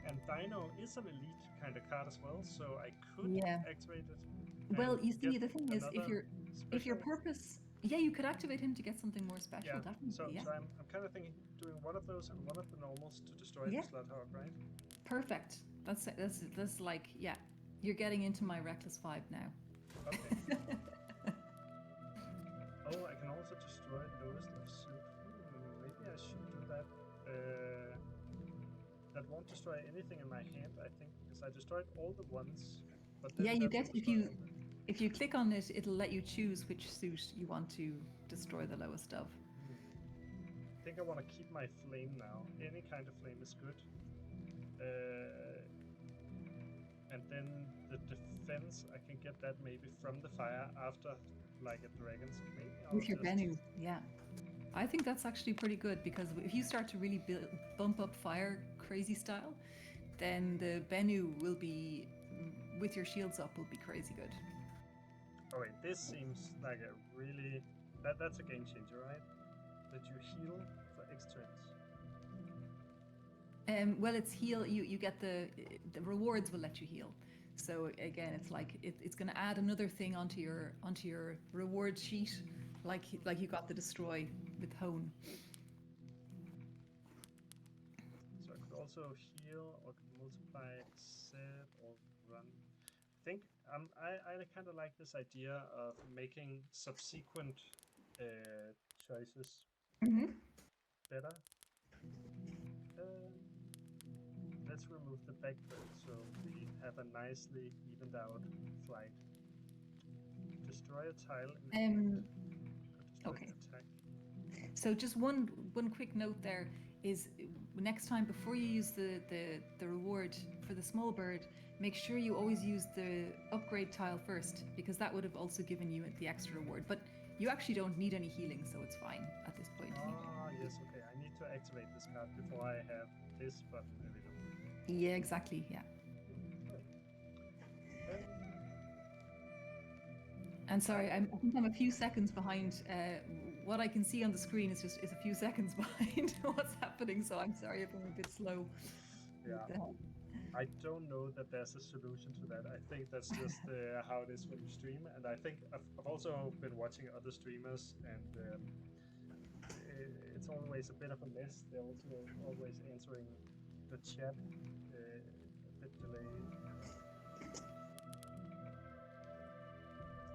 And Dino is an elite kind of card as well, so I could activate it. Well, you see, the thing is, if your purpose, you could activate him to get something more special. Yeah. Definitely. So I'm kind of thinking doing one of those and one of the normals to destroy the slot hog, right? Perfect. That's like, you're getting into my reckless vibe now. Okay. Oh, I can also destroy lowest of suit. Maybe I should do that. That won't destroy anything in my hand, I think, because I destroyed all the ones. But then you get if you click on it, it'll let you choose which suit you want to destroy the lowest of. I think I want to keep my flame now. Any kind of flame is good. And then the defense, I can get that maybe from the fire after, like a dragon's maybe. With your Bennu, yeah. I think that's actually pretty good, because if you start to really bump up fire crazy style, then the Bennu will be, with your shields up, will be crazy good. Oh wait, this seems like a really... That's a game changer, right? That you heal for X turns. Well, it's heal. You get the rewards will let you heal. So again, it's like it's going to add another thing onto your reward sheet, like you got the destroy with hone. So I could also heal or could multiply, set, or run. I think I kind of like this idea of making subsequent choices better. Let's remove the backbird so we have a nicely evened out flight. Destroy a tile in destroy Okay. the attack. So just one quick note there is next time before you use the reward for the small bird, make sure you always use the upgrade tile first, because that would have also given you the extra reward. But you actually don't need any healing, so it's fine at this point. Ah, yes, okay. I need to activate this card before I have this button available. Yeah, exactly. Yeah. And sorry, I think I'm a few seconds behind. What I can see on the screen is a few seconds behind what's happening. So I'm sorry if I'm a bit slow. Yeah. I don't know that there's a solution to that. I think that's just how it is when you stream. And I think I've also been watching other streamers, and it's always a bit of a mess. They're also always answering the chat a bit delayed.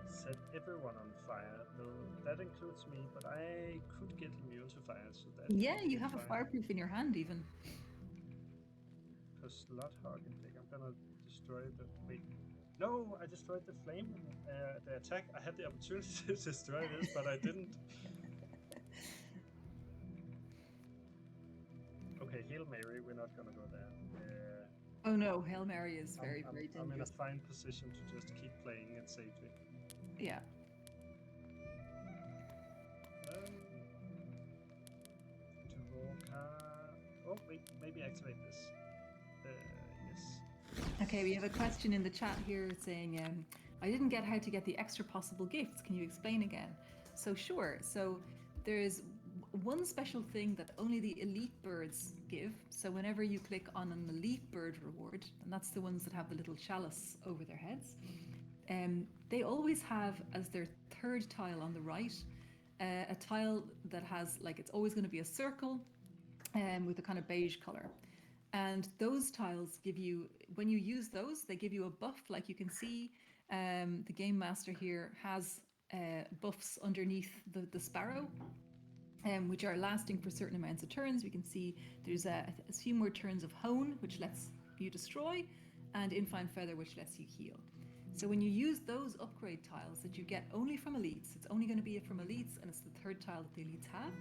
Set everyone on fire. No, that includes me, but I could get immune to fire, so that. Yeah, you have a fireproof in your hand even. Because Slot-Hog and I'm gonna destroy the. Wait. No, I destroyed the flame. The attack. I had the opportunity to destroy this, but I didn't. Okay, Hail Mary. We're not gonna go there. Oh no, Hail Mary is very dangerous. I'm in a fine position to just keep playing it safely. Yeah. Oh wait, maybe activate this. Yes. Okay, we have a question in the chat here saying, I didn't get how to get the extra possible gifts. Can you explain again? So sure. So there's one special thing that only the elite birds give. So whenever you click on an elite bird reward, and that's the ones that have the little chalice over their heads, they always have as their third tile on the right, a tile that has, like, it's always going to be a circle with a kind of beige color. And those tiles give you, when you use those, they give you a buff. Like you can see, the Game Master here has buffs underneath the Sparrow, which are lasting for certain amounts of turns. We can see there's a few more turns of Hone, which lets you destroy, and Infine Feather, which lets you heal. So when you use those upgrade tiles that you get only from elites, it's only going to be from elites, and it's the third tile that the elites have,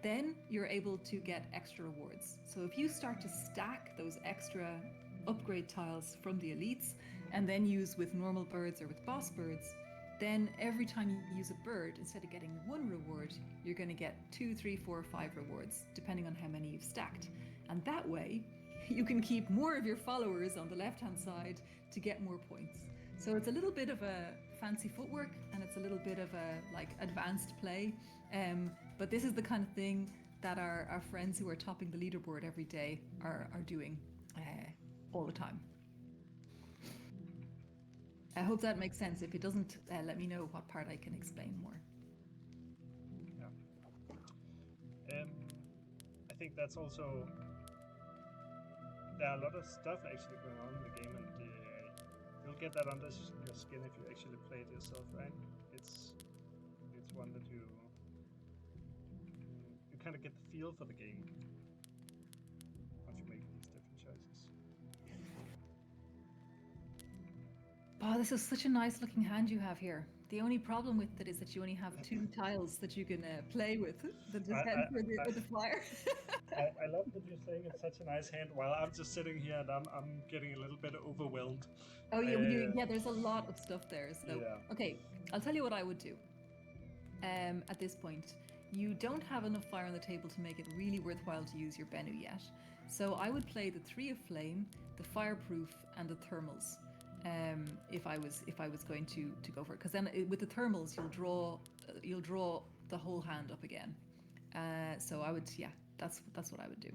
then you're able to get extra rewards. So if you start to stack those extra upgrade tiles from the elites and then use with normal birds or with boss birds, then every time you use a bird, instead of getting one reward, you're going to get 2, 3, 4, 5 rewards, depending on how many you've stacked. And that way, you can keep more of your followers on the left-hand side to get more points. So it's a little bit of a fancy footwork, and it's a little bit of a advanced play. But this is the kind of thing that our friends who are topping the leaderboard every day are doing all the time. I hope that makes sense. If it doesn't, let me know what part I can explain more. Yeah. I think that's also, there are a lot of stuff actually going on in the game, and you'll get that under your skin if you actually play it yourself, right? It's one that you kind of get the feel for the game once you make these different choices. Oh, this is such a nice looking hand you have here. The only problem with it is that you only have 2 tiles that you can play with. The defense or the flyer. I love that you're saying it's such a nice hand, while I'm just sitting here and I'm getting a little bit overwhelmed. Oh yeah, yeah. There's a lot of stuff there. So yeah. Okay, I'll tell you what I would do. At this point, you don't have enough fire on the table to make it really worthwhile to use your Bennu yet. So I would play the 3 of Flame, the Fireproof, and the Thermals. If I was going to go for it, because then with the Thermals you'll draw the whole hand up again. So I would, yeah, that's what I would do.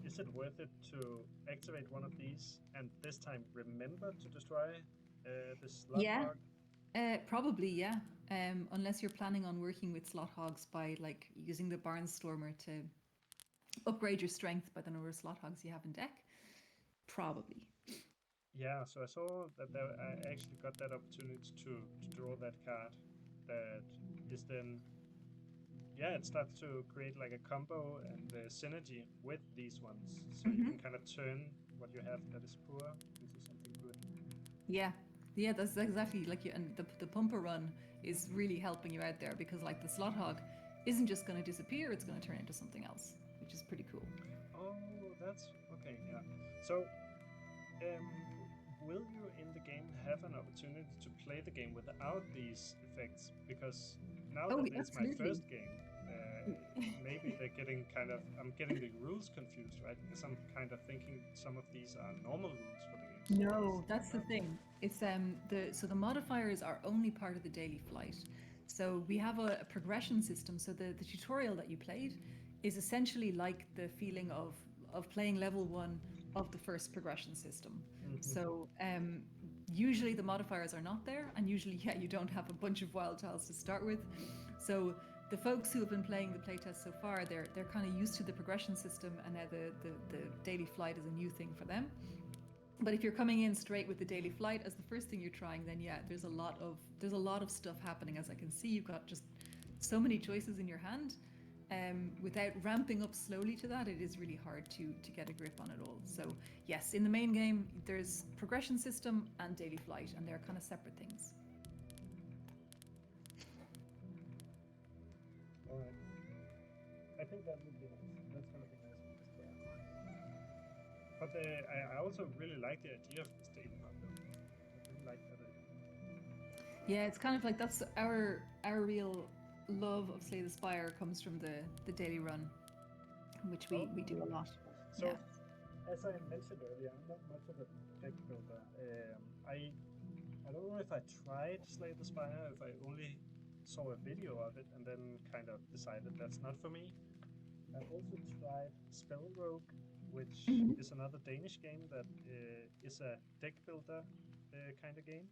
is it worth it to activate one of these and this time remember to destroy this slot Yeah. hog? Probably, yeah. Unless you're planning on working with slot hogs by like using the Barnstormer to upgrade your strength by the number of slot hogs you have in deck. Probably. Yeah, so I saw that I actually got that opportunity to draw that card that is then, yeah, it starts to create like a combo and synergy with these ones. So you can kind of turn what you have that is poor into something good. Yeah. Yeah, that's exactly like you, and the pumper run is really helping you out there because like the slot hog isn't just going to disappear, it's going to turn into something else, which is pretty cool. Oh, that's okay, yeah. So, will you in the game have an opportunity to play the game without these effects? Because now Oh, that it's my absolutely. first game, maybe they're getting kind of, I'm getting the rules confused, right? Because I'm kind of thinking some of these are normal rules for the game. No, that's the thing. It's the modifiers are only part of the daily flight. So we have a progression system. So the tutorial that you played is essentially like the feeling of playing level 1 of the first progression system. So usually the modifiers are not there, and usually you don't have a bunch of wild tiles to start with. So the folks who have been playing the playtest so far, they're kind of used to the progression system, and now the daily flight is a new thing for them. But if you're coming in straight with the daily flight as the first thing you're trying, then yeah, there's a lot of stuff happening. As I can see, you've got just so many choices in your hand. Without ramping up slowly to that, it is really hard to get a grip on it all. So yes, in the main game, there's progression system and daily flight, and they're kind of separate things. All right. I think that would be nice. That's gonna be nice for this player. But I also really like the idea of this daily run, though. I really like that idea. Yeah, it's kind of like that's our real love of Slay the Spire comes from the daily run, which we do a lot. So, Yeah. as I mentioned earlier, I'm not much of a deck builder. I don't know if I tried Slay the Spire, if I only saw a video of it and then kind of decided that's not for me. I also tried Spell Rogue, which is another Danish game that is a deck builder kind of game.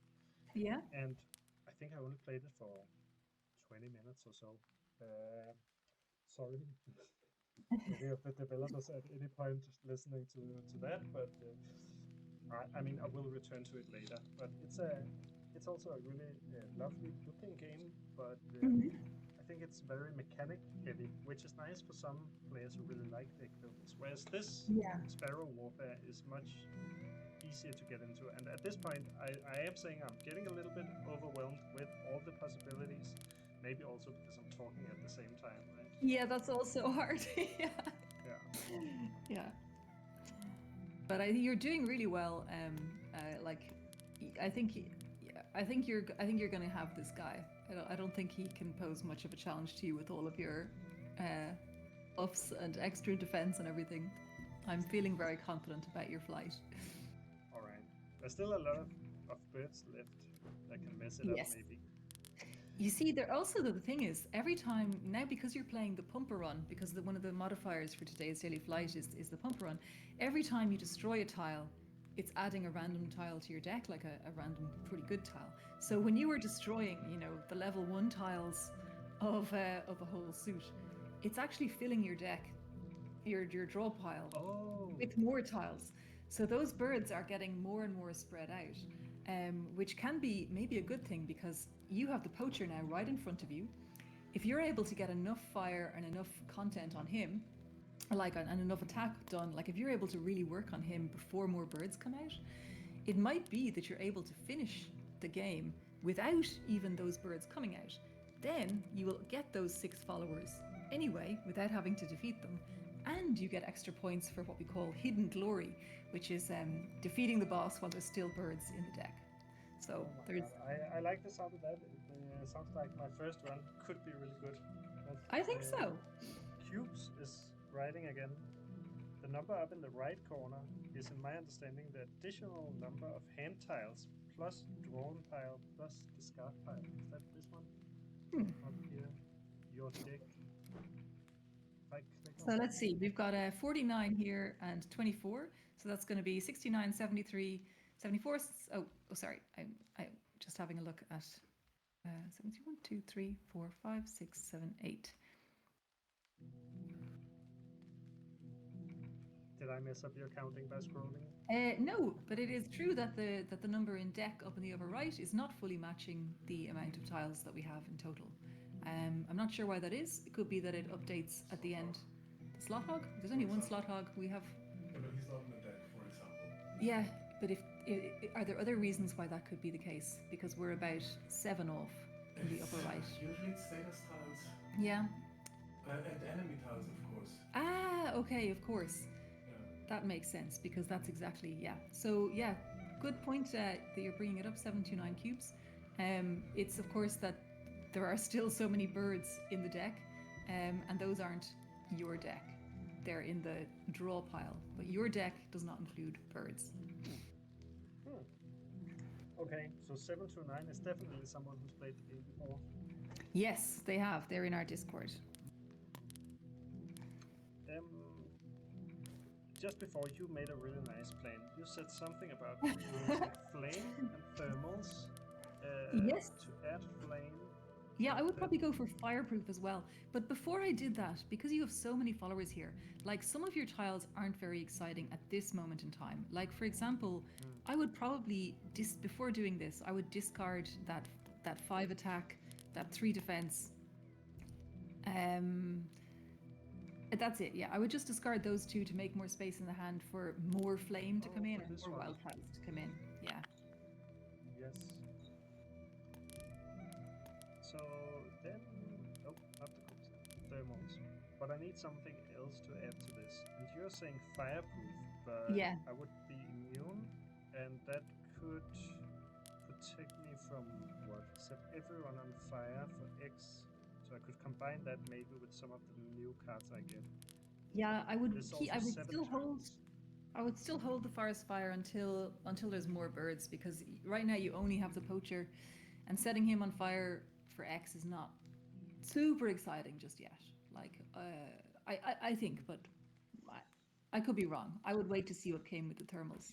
Yeah. And I think I only played it for 20 minutes or so. Sorry, any of the developers at any point listening to that, but I mean I will return to it later. But it's also a really lovely looking game, but I think it's very mechanic heavy, which is nice for some players who really like deck builders. Whereas this Yeah. Sparrow Warfare is much easier to get into. And at this point, I am saying I'm getting a little bit overwhelmed with all the possibilities. Maybe also because I'm talking at the same time, right? Yeah, that's also hard. Yeah. Yeah. Yeah. But I think you're doing really well. Like, I think you're going to have this guy. I don't think he can pose much of a challenge to you with all of your buffs and extra defense and everything. I'm feeling very confident about your flight. All right. There's still a lot of birds left that can mess it up, maybe. You see, there also the thing is every time now because you're playing the pumper run because one of the modifiers for today's daily flight is the pumper run. Every time you destroy a tile, it's adding a random tile to your deck, like a random pretty good tile. So when you were destroying, the level 1 tiles of a whole suit, it's actually filling your deck, your draw pile with more tiles. So those birds are getting more and more spread out. Which can be maybe a good thing because you have the poacher now right in front of you. If you're able to get enough fire and enough content on him, and enough attack done, like if you're able to really work on him before more birds come out, it might be that you're able to finish the game without even those birds coming out. Then you will get those 6 followers anyway without having to defeat them. And you get extra points for what we call hidden glory, which is defeating the boss while there's still birds in the deck. So I like the sound of that. It sounds like my first run could be really good. I think so. Cubes is writing again. The number up in the right corner is, in my understanding, the additional number of hand tiles plus drawn pile plus discard pile. Is that this one? Up here, your deck. If I click So on let's see, we've got 49 here and 24. So that's going to be 69, 73, 74. Oh, sorry. I'm just having a look at 71, 2, 3, 4, 5, 6, 7, 8. Did I mess up your counting by scrolling? No, but it is true that the number in deck up in the upper right is not fully matching the amount of tiles that we have in total. I'm not sure why that is. It could be that it updates at the end. The slot hog? There's only one slot hog. We have. Yeah, but he's not in the deck, for example. Yeah, but are there other reasons why that could be the case? Because we're about 7 off in the upper right. Usually it's status tiles. Yeah. And enemy tiles, of course. Ah, okay, of course. Yeah. That makes sense because that's exactly, yeah. So, yeah, good point that you're bringing it up, 729 cubes. It's, of course, that there are still so many birds in the deck, and those aren't your deck. They're in the draw pile, but your deck does not include birds. Okay, so 729 is definitely someone who's played the game before. Yes, they have. They're in our Discord. Just before, you made a really nice plan. You said something about using flame and thermals. Yes. To add flame. Yeah, I would probably go for fireproof as well. But before I did that, because you have so many followers here, like some of your tiles aren't very exciting at this moment in time. Like for example, I would probably before doing this, I would discard that 5 attack, that 3 defense. That's it. Yeah, I would just discard those 2 to make more space in the hand for more flame to come in and more wild tiles to come in. Yeah. Yes. So then, not the thermals, but I need something else to add to this. And you're saying fireproof, but Yeah. I would be immune, and that could protect me from what? Set everyone on fire for X. So I could combine that maybe with some of the new cards I get. Yeah, I would. There's I also would 7 still hold. turns. I would still hold the forest fire until there's more birds, because right now you only have the poacher, and setting him on fire for X is not super exciting just yet. Like I think, but I could be wrong. I would wait to see what came with the thermals.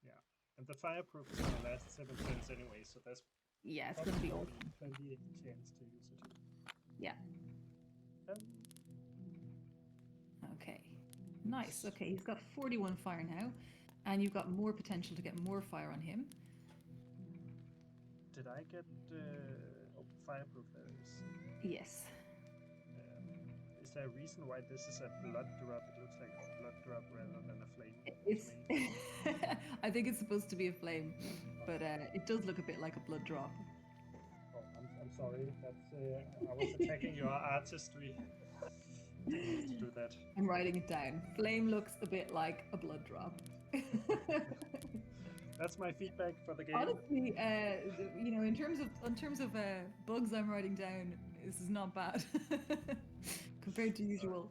Yeah, and the fireproof is gonna last 7 turns anyway, so that's Yeah, it's gonna be awesome. plenty chance to use it. Yeah. Okay. Nice. Okay, he's got 41 fire now, and you've got more potential to get more fire on him. Did I get fireproof? There is. Yes. Is there a reason why this is a blood drop? It looks like a blood drop rather than a flame. It's. I think it's supposed to be a flame, but it does look a bit like a blood drop. Oh, I'm sorry. That's I was attacking your artistry. Didn't need to do that. I'm writing it down. Flame looks a bit like a blood drop. That's my feedback for the game. Honestly, in terms of bugs I'm writing down, this is not bad compared to usual.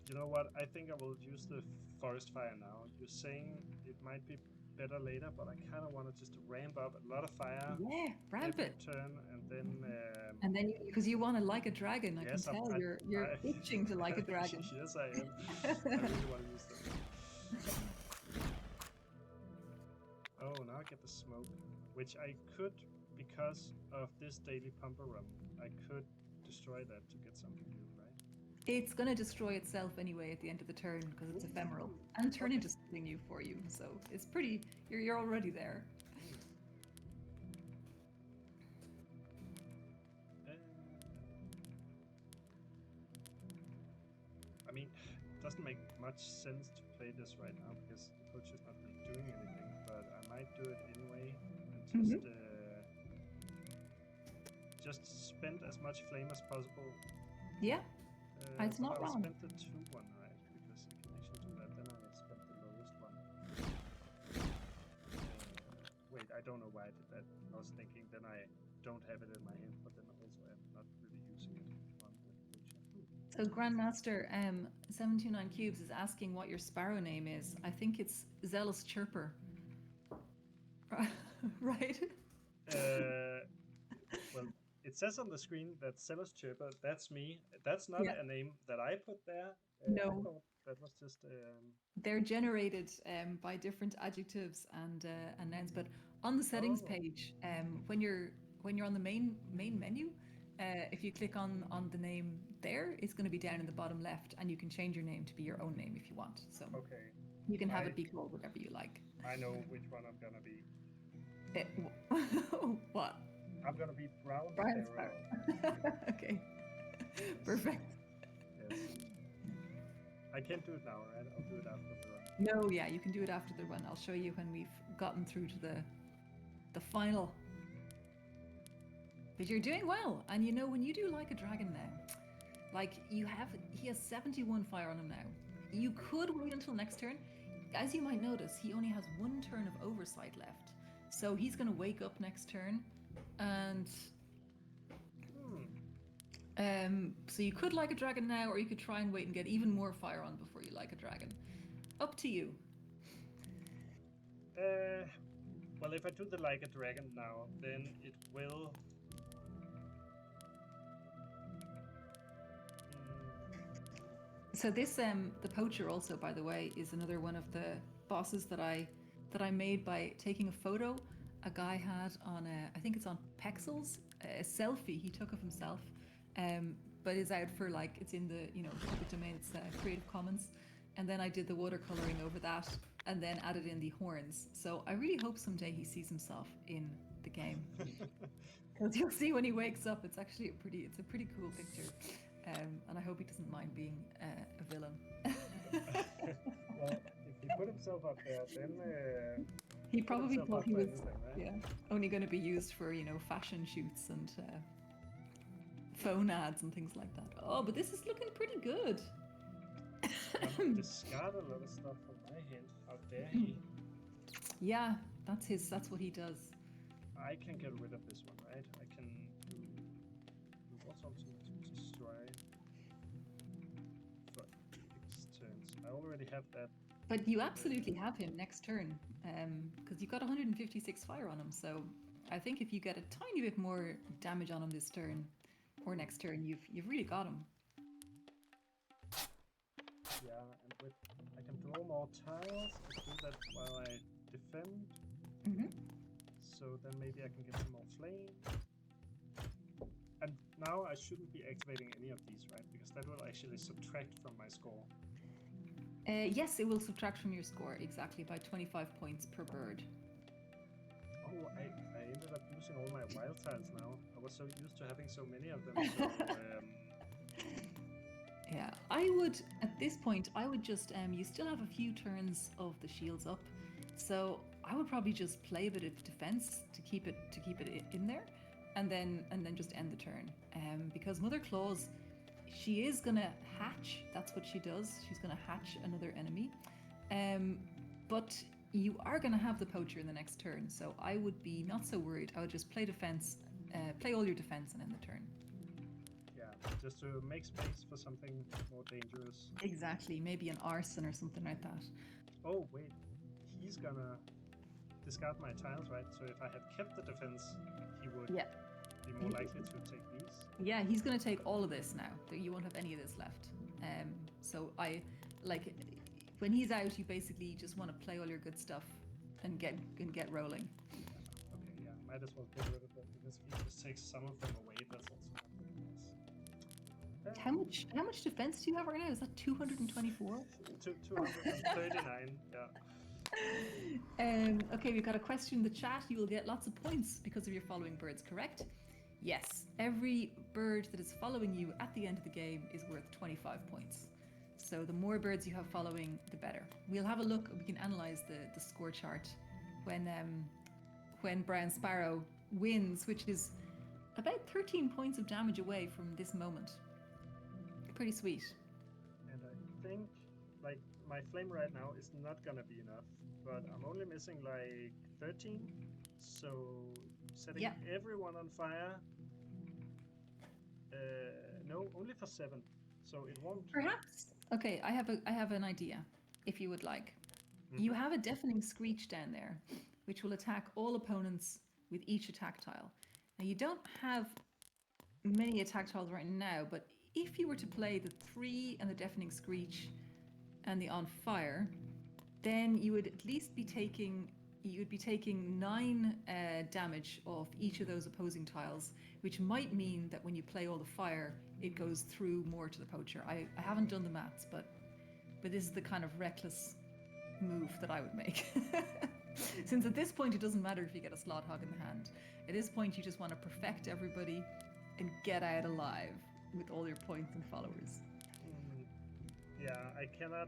You know what? I think I will use the forest fire now. You're saying it might be better later, but I kind of wanted just to ramp up a lot of fire. Yeah, ramp it. Turn and then. And then, because you want to like a dragon, yes, I can tell you're itching to like a dragon. Yes, I am. I really want to use that. Oh, now I get the smoke, which I could, because of this daily pumper run, I could destroy that to get something new, right? It's going to destroy itself anyway at the end of the turn because it's ephemeral and turn into something new for you. So it's pretty. You're already there. I mean, it doesn't make much sense to play this right now because the coach is not really doing anything. But I might do it anyway and just spend as much flame as possible. Yeah. It's not wrong. I'll spend the 2-1, right? Because I can actually do that. Then I will spend the lowest one. Wait, I don't know why I did that. I was thinking then I don't have it in my hand, but then also I'm not really using it on the picture. So Grandmaster 729 Cubes is asking what your Sparrow name is. I think it's Zealous Chirper. Right? Well, it says on the screen that Sellers Chirper, that's me. That's not Yeah. a name that I put there. I No. thought that was just. They're generated by different adjectives and nouns. But on the settings Oh. page, when you're on the main menu, if you click on the name there, it's going to be down in the bottom left, and you can change your name to be your own name if you want. So Okay. you can have it be called whatever you like. I know which one I'm gonna be. What? I'm gonna be Brown Brian Sparrow. Sparrow. Okay. Perfect. Yes. I can't do it now, right? I'll do it after the run. No, yeah, you can do it after the run. I'll show you when we've gotten through to the final. But you're doing well, and you know when you do like a dragon now, like he has 71 fire on him now. You could wait until next turn. As you might notice, he only has one turn of oversight left, so he's going to wake up next turn, and so you could like a dragon now, or you could try and wait and get even more fire on before you like a dragon. Up to you. Well, if I do the like a dragon now, then it will. So this the poacher also, by the way, is another one of the bosses that I made by taking a photo a guy had on I think it's on Pexels, a selfie he took of himself, but is out for like it's in the public domain, it's Creative Commons, and then I did the watercoloring over that and then added in the horns. So I really hope someday he sees himself in the game, because you'll see when he wakes up, it's actually a pretty cool picture. And I hope he doesn't mind being a villain. Well, if he put himself up there, then he probably thought he was right? only going to be used for fashion shoots and phone ads and things like that. Oh, but this is looking pretty good. Discard a lot of stuff from my hand. How dare he? Yeah, that's what he does. I can get rid of this one, right? I can do what's something to destroy for X turns. I already have that. But you absolutely have him next turn, because you've got 156 fire on him. So I think if you get a tiny bit more damage on him this turn or next turn, you've really got him. Yeah, and I can draw more tiles. I do that while I defend. So then maybe I can get some more flame. And now I shouldn't be activating any of these, right? Because that will actually subtract from my score. Yes, it will subtract from your score, exactly, by 25 points per bird. Oh, I ended up using all my wild tiles now. I was so used to having so many of them. So, yeah, I would, at this point, I would just, you still have a few turns of the shields up. So I would probably just play a bit of defense to keep it in there. And then just end the turn. Because Mother Claws, she is gonna hatch. That's what she does. She's gonna hatch another enemy. But you are gonna have the poacher in the next turn, so I would be not so worried. I would just play defense, play all your defense, and end the turn. Yeah, just to make space for something more dangerous. Exactly, maybe an arson or something like that. Oh wait, he's gonna discard my tiles, right? So if I had kept the defense, he would. Yeah. Be more likely to take these. Yeah, he's going to take all of this now. You won't have any of this left. So I like when he's out, you basically just want to play all your good stuff and get rolling. Okay, yeah, might as well get rid of them because if he just takes some of them away, that's also How much defense do you have right now? Is that 224? 239. Yeah. Okay, we've got a question in the chat. You will get lots of points because of your following birds, correct? Yes, every bird that is following you at the end of the game is worth 25 points. So the more birds you have following, the better. We'll have a look, we can analyze the score chart when Brown Sparrow wins, which is about 13 points of damage away from this moment. Pretty sweet. And I think, like, my flame right now is not gonna be enough, but I'm only missing like 13. So setting everyone on fire. No, only for 7. So it won't. Perhaps. Okay, I have an idea, if you would like. You have a deafening screech down there, which will attack all opponents with each attack tile. Now you don't have many attack tiles right now, but if you were to play the 3 and the Deafening Screech and the On Fire, then you would at least be taking 9 damage off each of those opposing tiles, which might mean that when you play all the fire, it goes through more to the poacher. I haven't done the maths, but this is the kind of reckless move that I would make. Since at this point it doesn't matter if you get a slot hog in the hand. At this point you just want to perfect everybody and get out alive with all your points and followers. Yeah, I cannot.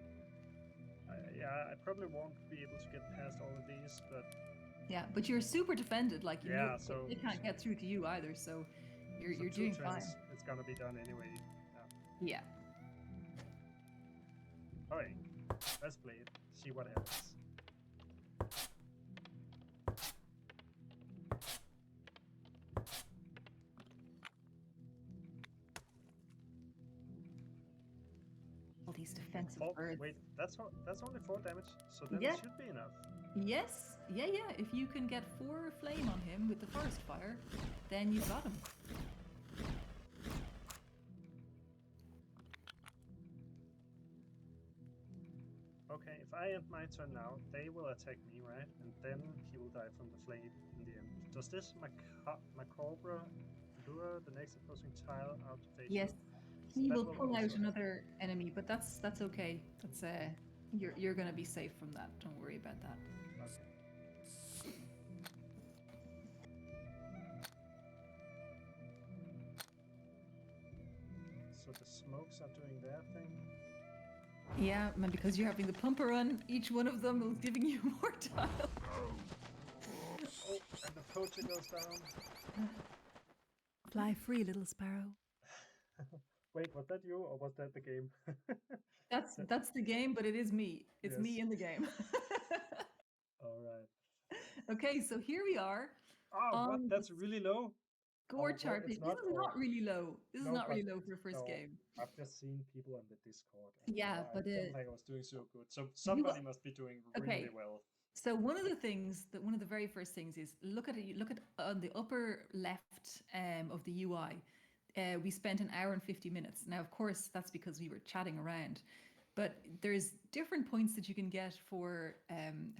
I probably won't be able to get past all of these, but yeah, but you're super defended, like you know, so they can't get through to you either, so you're doing fine. It's gonna be done anyway. Yeah. Alright, let's play it. See what happens. All these defensive birds. Wait, that's only 4 damage, so then Yeah. it should be enough. Yes, yeah. If you can get 4 flame on him with the forest fire, then you've got him. Okay, if I end my turn now, they will attack me, right? And then he will die from the flame in the end. Does this Macabra lure the next opposing tile out to face Yes, you? he That will will pull also out another enemy, but that's okay. That's you're gonna be safe from that. Don't worry about that. Okay. So the smokes are doing their thing. Yeah, and because you're having the pumper run, each one of them is giving you more tiles. Oh, and the poacher goes down. Fly free, little sparrow. Wait, was that you or was that the game? That's the game, but it is me. It's me in the game. All right. Okay, so here we are. Oh, what? That's really low. Score chart. This is not really low. This is not really low for a first game. I've just seen people on the Discord. Yeah, but I felt like I was doing so good. So somebody must be doing really well. So one of the very first things is look at on the upper left of the UI. We spent an hour and 50 minutes. Now, of course, that's because we were chatting around. But there's different points that you can get for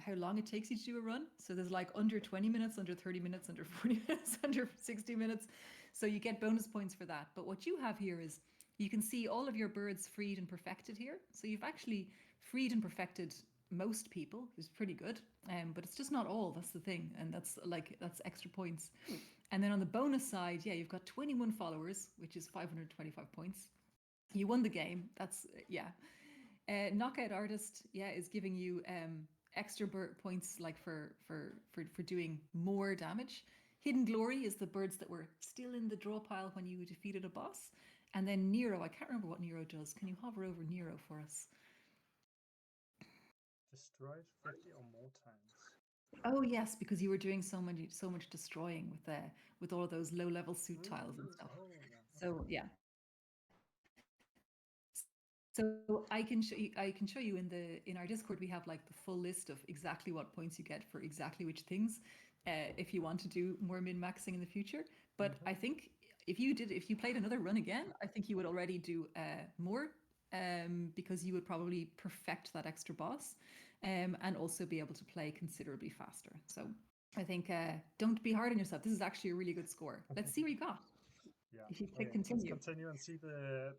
how long it takes you to do a run. So there's like under 20 minutes, under 30 minutes, under 40 minutes, under 60 minutes. So you get bonus points for that. But what you have here is you can see all of your birds freed and perfected here. So you've actually freed and perfected most people, which is pretty good. But it's just not all. That's the thing. And that's extra points. And then on the bonus side, yeah, you've got 21 followers, which is 525 points. You won the game. That's, yeah. Knockout Artist, yeah, is giving you extra points like for doing more damage. Hidden Glory is the birds that were still in the draw pile when you defeated a boss. And then Nero, I can't remember what Nero does. Can you hover over Nero for us? Destroyed 50 or more times. Oh yes, because you were doing so much destroying with all of those low-level suit tiles and stuff. Oh, yeah. So yeah. So I can show you in our Discord. We have like the full list of exactly what points you get for exactly which things, if you want to do more min-maxing in the future. But I think if you played another run again, I think you would already do more, because you would probably perfect that extra boss, and also be able to play considerably faster. So I think don't be hard on yourself. This is actually a really good score. Let's see what you got. Yeah. If you click continue. Let's continue and see do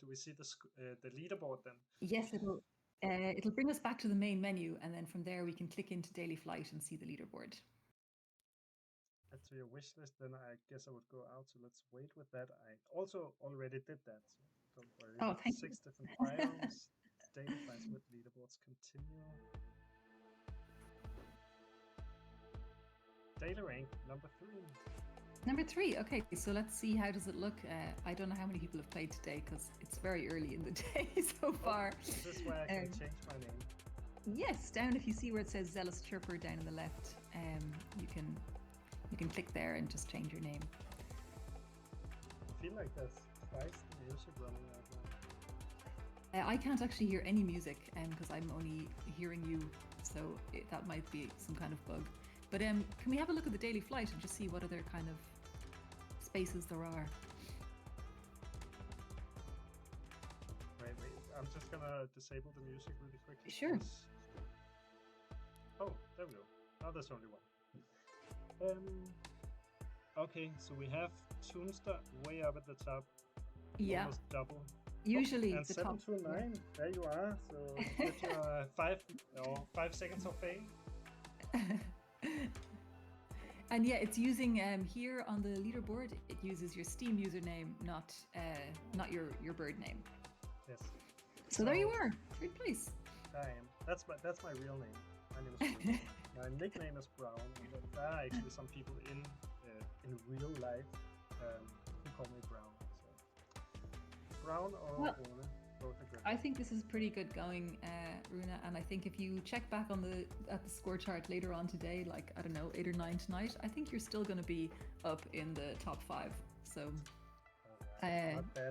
we see the leaderboard then? Yes, it'll bring us back to the main menu, and then from there we can click into Daily Flight and see the leaderboard. Add to your wish list, then I guess I would go out. So let's wait with that. I also already did that, so don't worry. Oh, thank 6 different biomes. Daily flights with leaderboards continue. Daily rank number 3. Number 3. Okay, so let's see, how does it look? I don't know how many people have played today because it's very early in the day so far. Is this where I can change my name? Yes, down if you see where it says Zealous Chirper down on the left, you can click there and just change your name. I feel like there's twice the music running right now. I can't actually hear any music because I'm only hearing you, so that might be some kind of bug. But can we have a look at the Daily Flight and just see what other kind of spaces there are? I'm just gonna disable the music really quickly. Sure. Oh, there we go. Now there's only one. Okay, so we have Toonster way up at the top. Yeah. Almost double. Usually And the top. 729, there you are. So get your 5 seconds of fame. And yeah, it's using here on the leaderboard. It uses your Steam username, not your bird name. Yes. So there you are, third place. I am. That's my real name. My name is Bruno. My nickname is Brown. And there are actually some people in real life who call me Brown. So Brown or Rune, both are good. I think this is pretty good going, Rune, and I think if you check back at the score chart later on today, like I don't know, 8 or 9 tonight, I think you're still going to be up in the top 5. So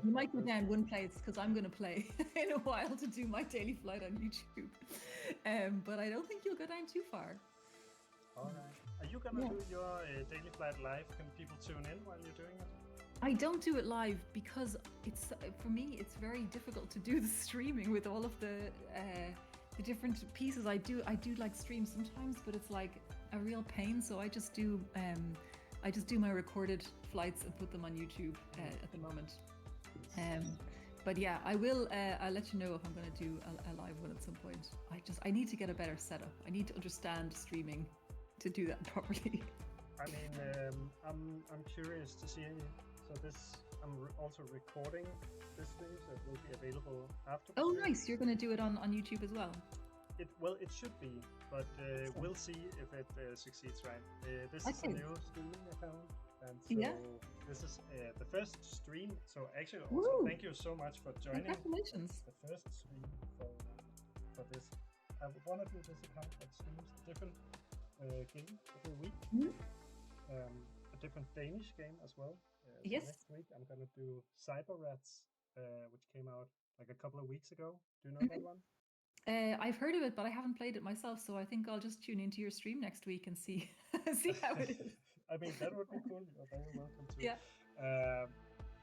you might go down one place because I'm going to play in a while to do my daily flight on YouTube, but I don't think you'll go down too far. All right. Are you going to do your daily flight live? Can people tune in while you're doing it? I don't do it live because for me it's very difficult to do the streaming with all of the different pieces. I do like stream sometimes, but it's like a real pain. So I just do my recorded flights and put them on YouTube at the moment. But yeah, I will. I'll let you know if I'm going to do a live one at some point. I need to get a better setup. I need to understand streaming to do that properly. I mean, I'm curious to see. So I'm also recording this thing, so it will be available after. Oh, nice! You're going to do it on YouTube as well. It should be, but we'll see if it succeeds, right? This is a new streaming account, and so this is the first stream. So actually, also thank you so much for joining. Congratulations! The first stream for this. I would want to do this account that streams a different game every week. A different Danish game as well. Yes. Next week I'm gonna do Cyber Rats, which came out like a couple of weeks ago. Do you know that one? I've heard of it, but I haven't played it myself, so I think I'll just tune into your stream next week and see how it is. I mean, that would be cool. You're very welcome to. Yeah.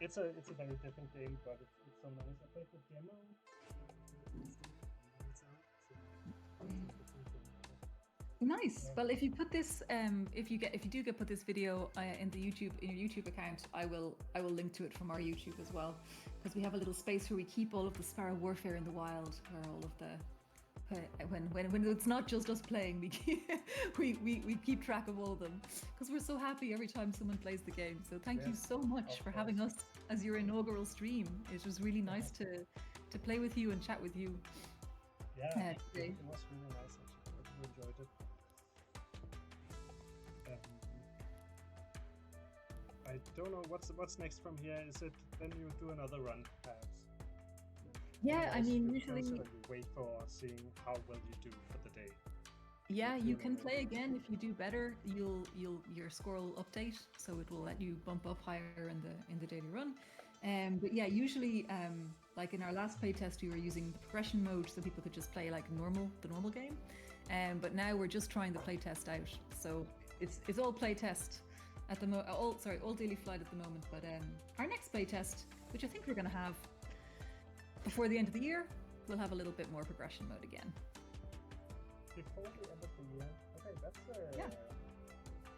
It's a very different game, but it's so nice. I played the demo. Nice. Well, if you put this, if you do get put this video in your YouTube account, I will link to it from our YouTube as well, because we have a little space where we keep all of the Sparrow Warfare in the wild, where all of the when it's not just us playing, we keep track of all of them, because we're so happy every time someone plays the game. So thank you so much for having us as your inaugural stream. It was really nice to play with you and chat with you. Yeah, it was really nice actually. I really enjoyed it. I don't know what's next from here. Is it then you do another run, perhaps? Yeah, I mean usually you wait for seeing how well you do for the day. Yeah, you can play again if you do better. Your score will update, so it will let you bump up higher in the daily run. But yeah, usually like in our last playtest, we were using the progression mode so people could just play like the normal game. But now we're just trying the playtest out, so it's all playtest at the all daily flight at the moment. But our next playtest, which I think we're going to have before the end of the year, we'll have a little bit more progression mode again. Before the end of the year, okay,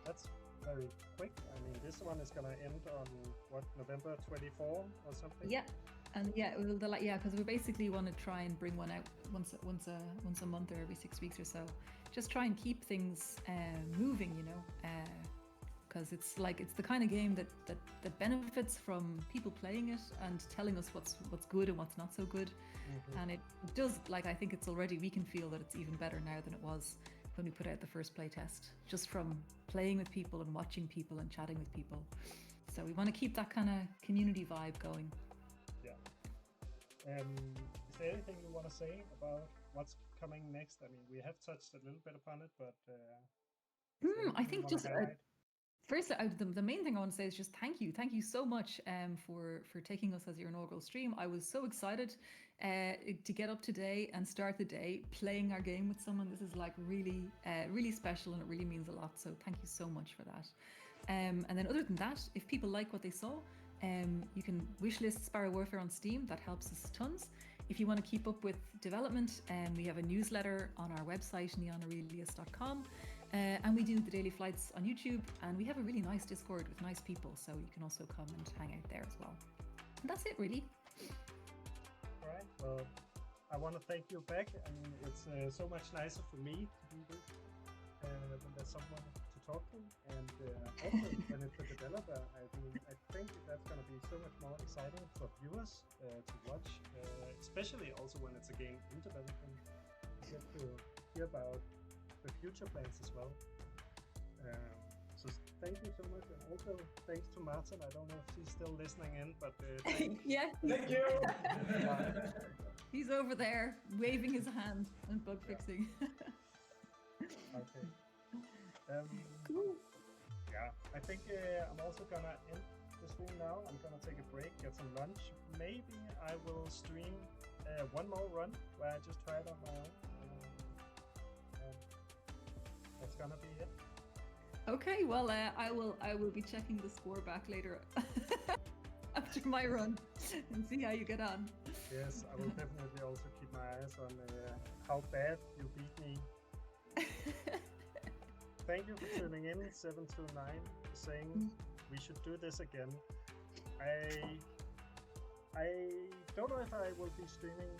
that's very quick. I mean, this one is gonna end on November 24 or something. Yeah, and because we basically want to try and bring one out once a month or every 6 weeks or so. Just try and keep things moving, because it's the kind of game that benefits from people playing it and telling us what's good and what's not so good. And it does, I think it's already, we can feel that it's even better now than it was when we put out the first playtest, just from playing with people and watching people and chatting with people. So we want to keep that kind of community vibe going. Yeah. Is there anything you want to say about what's coming next? I mean, we have touched a little bit upon it, but I think just first, the main thing I want to say is just thank you so much for taking us as your inaugural stream. I was so excited to get up today and start the day playing our game with someone. This is really really special, and it really means a lot. So thank you so much for that. And then other than that, if people like what they saw, You can wishlist Sparrow Warfare on Steam. That helps us tons. If you want to keep up with development, we have a newsletter on our website, neonaurelius.com. And we do the daily flights on YouTube. And we have a really nice Discord with nice people. So you can also come and hang out there as well. And that's it, really. All right. Well, I want to thank you back. I mean, it's so much nicer for me to do this when there's someone to talk to. And also, when it's a developer, I think that's going to be so much more exciting for viewers to watch, especially also when it's a game in development. You get to hear about the future plans as well. So thank you so much, and also thanks to Martin. I don't know if she's still listening in, but thanks. Yeah. Thank you. He's over there waving his hand and bug fixing. Okay. Cool. Yeah, I think I'm also gonna end the stream now. I'm gonna take a break, get some lunch. Maybe I will stream one more run where I just try it on my own. And that's gonna be it. Okay, well, I will be checking the score back later after my run and see how you get on. Yes, I will definitely also keep my eyes on how bad you beat me. Thank you for tuning in, 729, saying we should do this again. I don't know if I will be streaming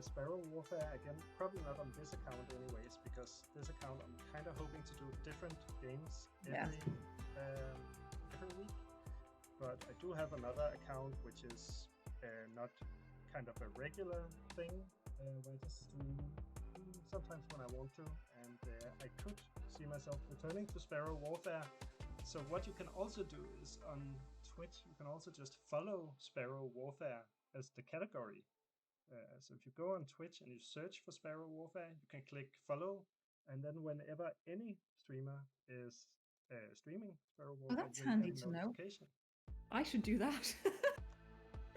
Sparrow Warfare again. Probably not on this account anyways, because this account I'm kind of hoping to do different games every week. But I do have another account which is not kind of a regular thing, where I just stream sometimes when I want to, and I could see myself returning to Sparrow Warfare. So what you can also do is on Twitch, you can also just follow Sparrow Warfare as the category. So if you go on Twitch and you search for Sparrow Warfare, you can click follow, and then whenever any streamer is streaming Sparrow Warfare, that's handy to know. I should do that.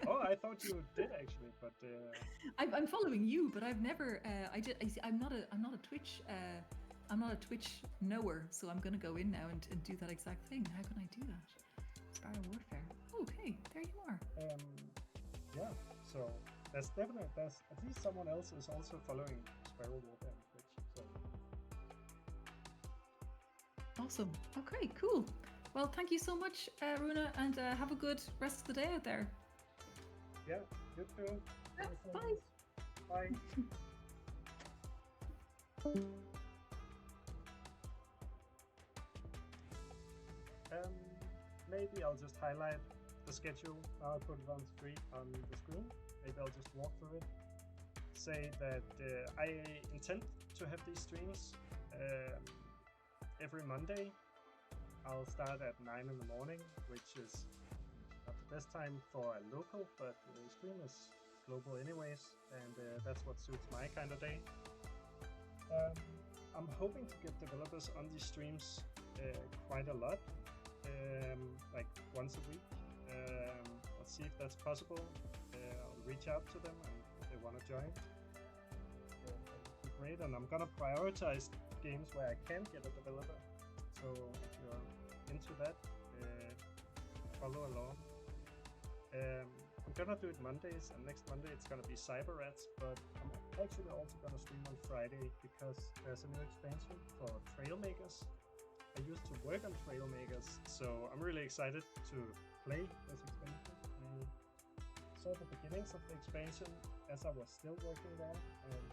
Oh, I thought you did actually, but I'm following you, but I've never. I'm not a Twitch. I'm not a Twitch knower, so I'm gonna go in now and do that exact thing. How can I do that? Sparrow Warfare. Okay, there you are. Yeah. So there's at least someone else is also following Sparrow Warfare on Twitch. So. Awesome. Okay, cool. Well, thank you so much, Runa, and have a good rest of the day out there. Yeah, you too. Yeah, bye. Bye. Maybe I'll just highlight the schedule. I'll put it on the screen. Maybe I'll just walk through it. Say that I intend to have these streams every Monday. I'll start at 9 in the morning, which is not the best time for a local, but the stream is global anyways, and that's what suits my kind of day. I'm hoping to get developers on these streams quite a lot, like once a week. I'll see if that's possible. I'll reach out to them, and if they want to join, that would be great. And I'm gonna prioritize games where I can get a developer. So if you're into that, follow along. I'm gonna do it Mondays, and next Monday it's gonna be Cyber Rats, but I'm actually also gonna stream on Friday because there's a new expansion for Trailmakers. I used to work on Trailmakers, so I'm really excited to play this expansion. I saw the beginnings of the expansion as I was still working there, and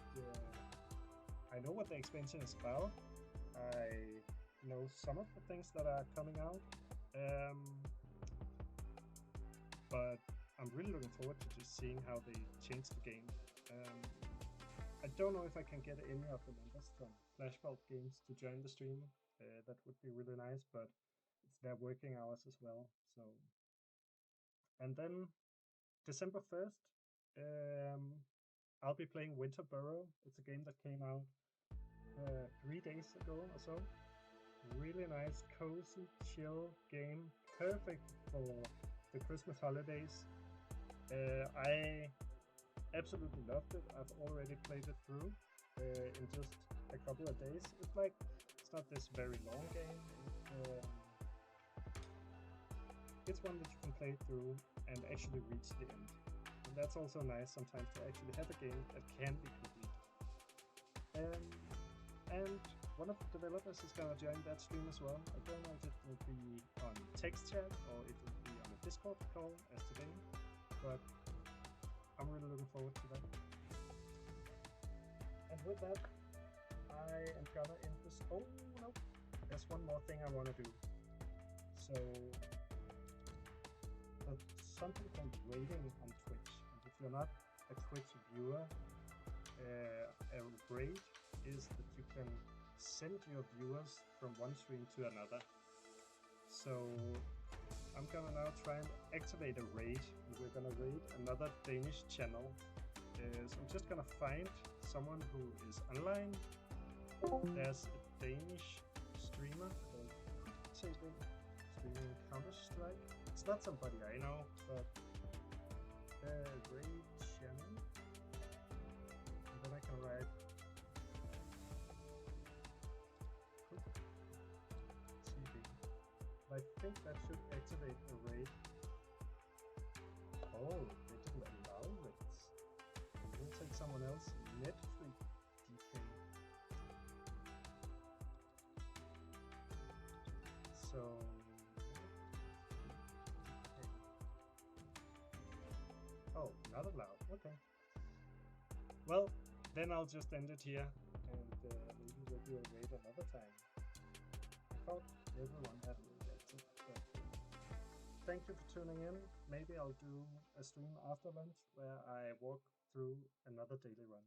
I know what the expansion is about. I know some of the things that are coming out, but I'm really looking forward to just seeing how they change the game. I don't know if I can get any of the members from Flashbulb Games to join the stream. That would be really nice, but it's their working hours as well. So, and then December 1st, I'll be playing Winter Burrow. It's a game that came out 3 days ago or so. Really nice, cozy, chill game, perfect for the Christmas holidays. I absolutely loved it. I've already played it through in just a couple of days. It's not this very long game. it's one that you can play through and actually reach the end. And that's also nice sometimes to actually have a game that can be complete. And one of the developers is gonna join that stream as well. I don't know if it will be on text chat or it will be on a Discord call as today, but I'm really looking forward to that. And with that, I am gonna end this. Oh no, there's one more thing I want to do. So something called raiding on Twitch. And if you're not a Twitch viewer, a raid is that you can send your viewers from one stream to another. So I'm gonna now try and activate a raid, and we're gonna raid another Danish channel. So I'm just gonna find someone who is online. There's a Danish streamer called streaming Counter-Strike. It's not somebody I know, but raid channel. And then I can write TV. I think that should activate the raid. Oh, they didn't allow raids. We'll take someone else. Netflix DK. So oh, not allowed. Okay. Well, then I'll just end it here, and maybe we'll do a raid another time. I thought everyone had raided, but thank you for tuning in. Maybe I'll do a stream after lunch where I walk through another daily run.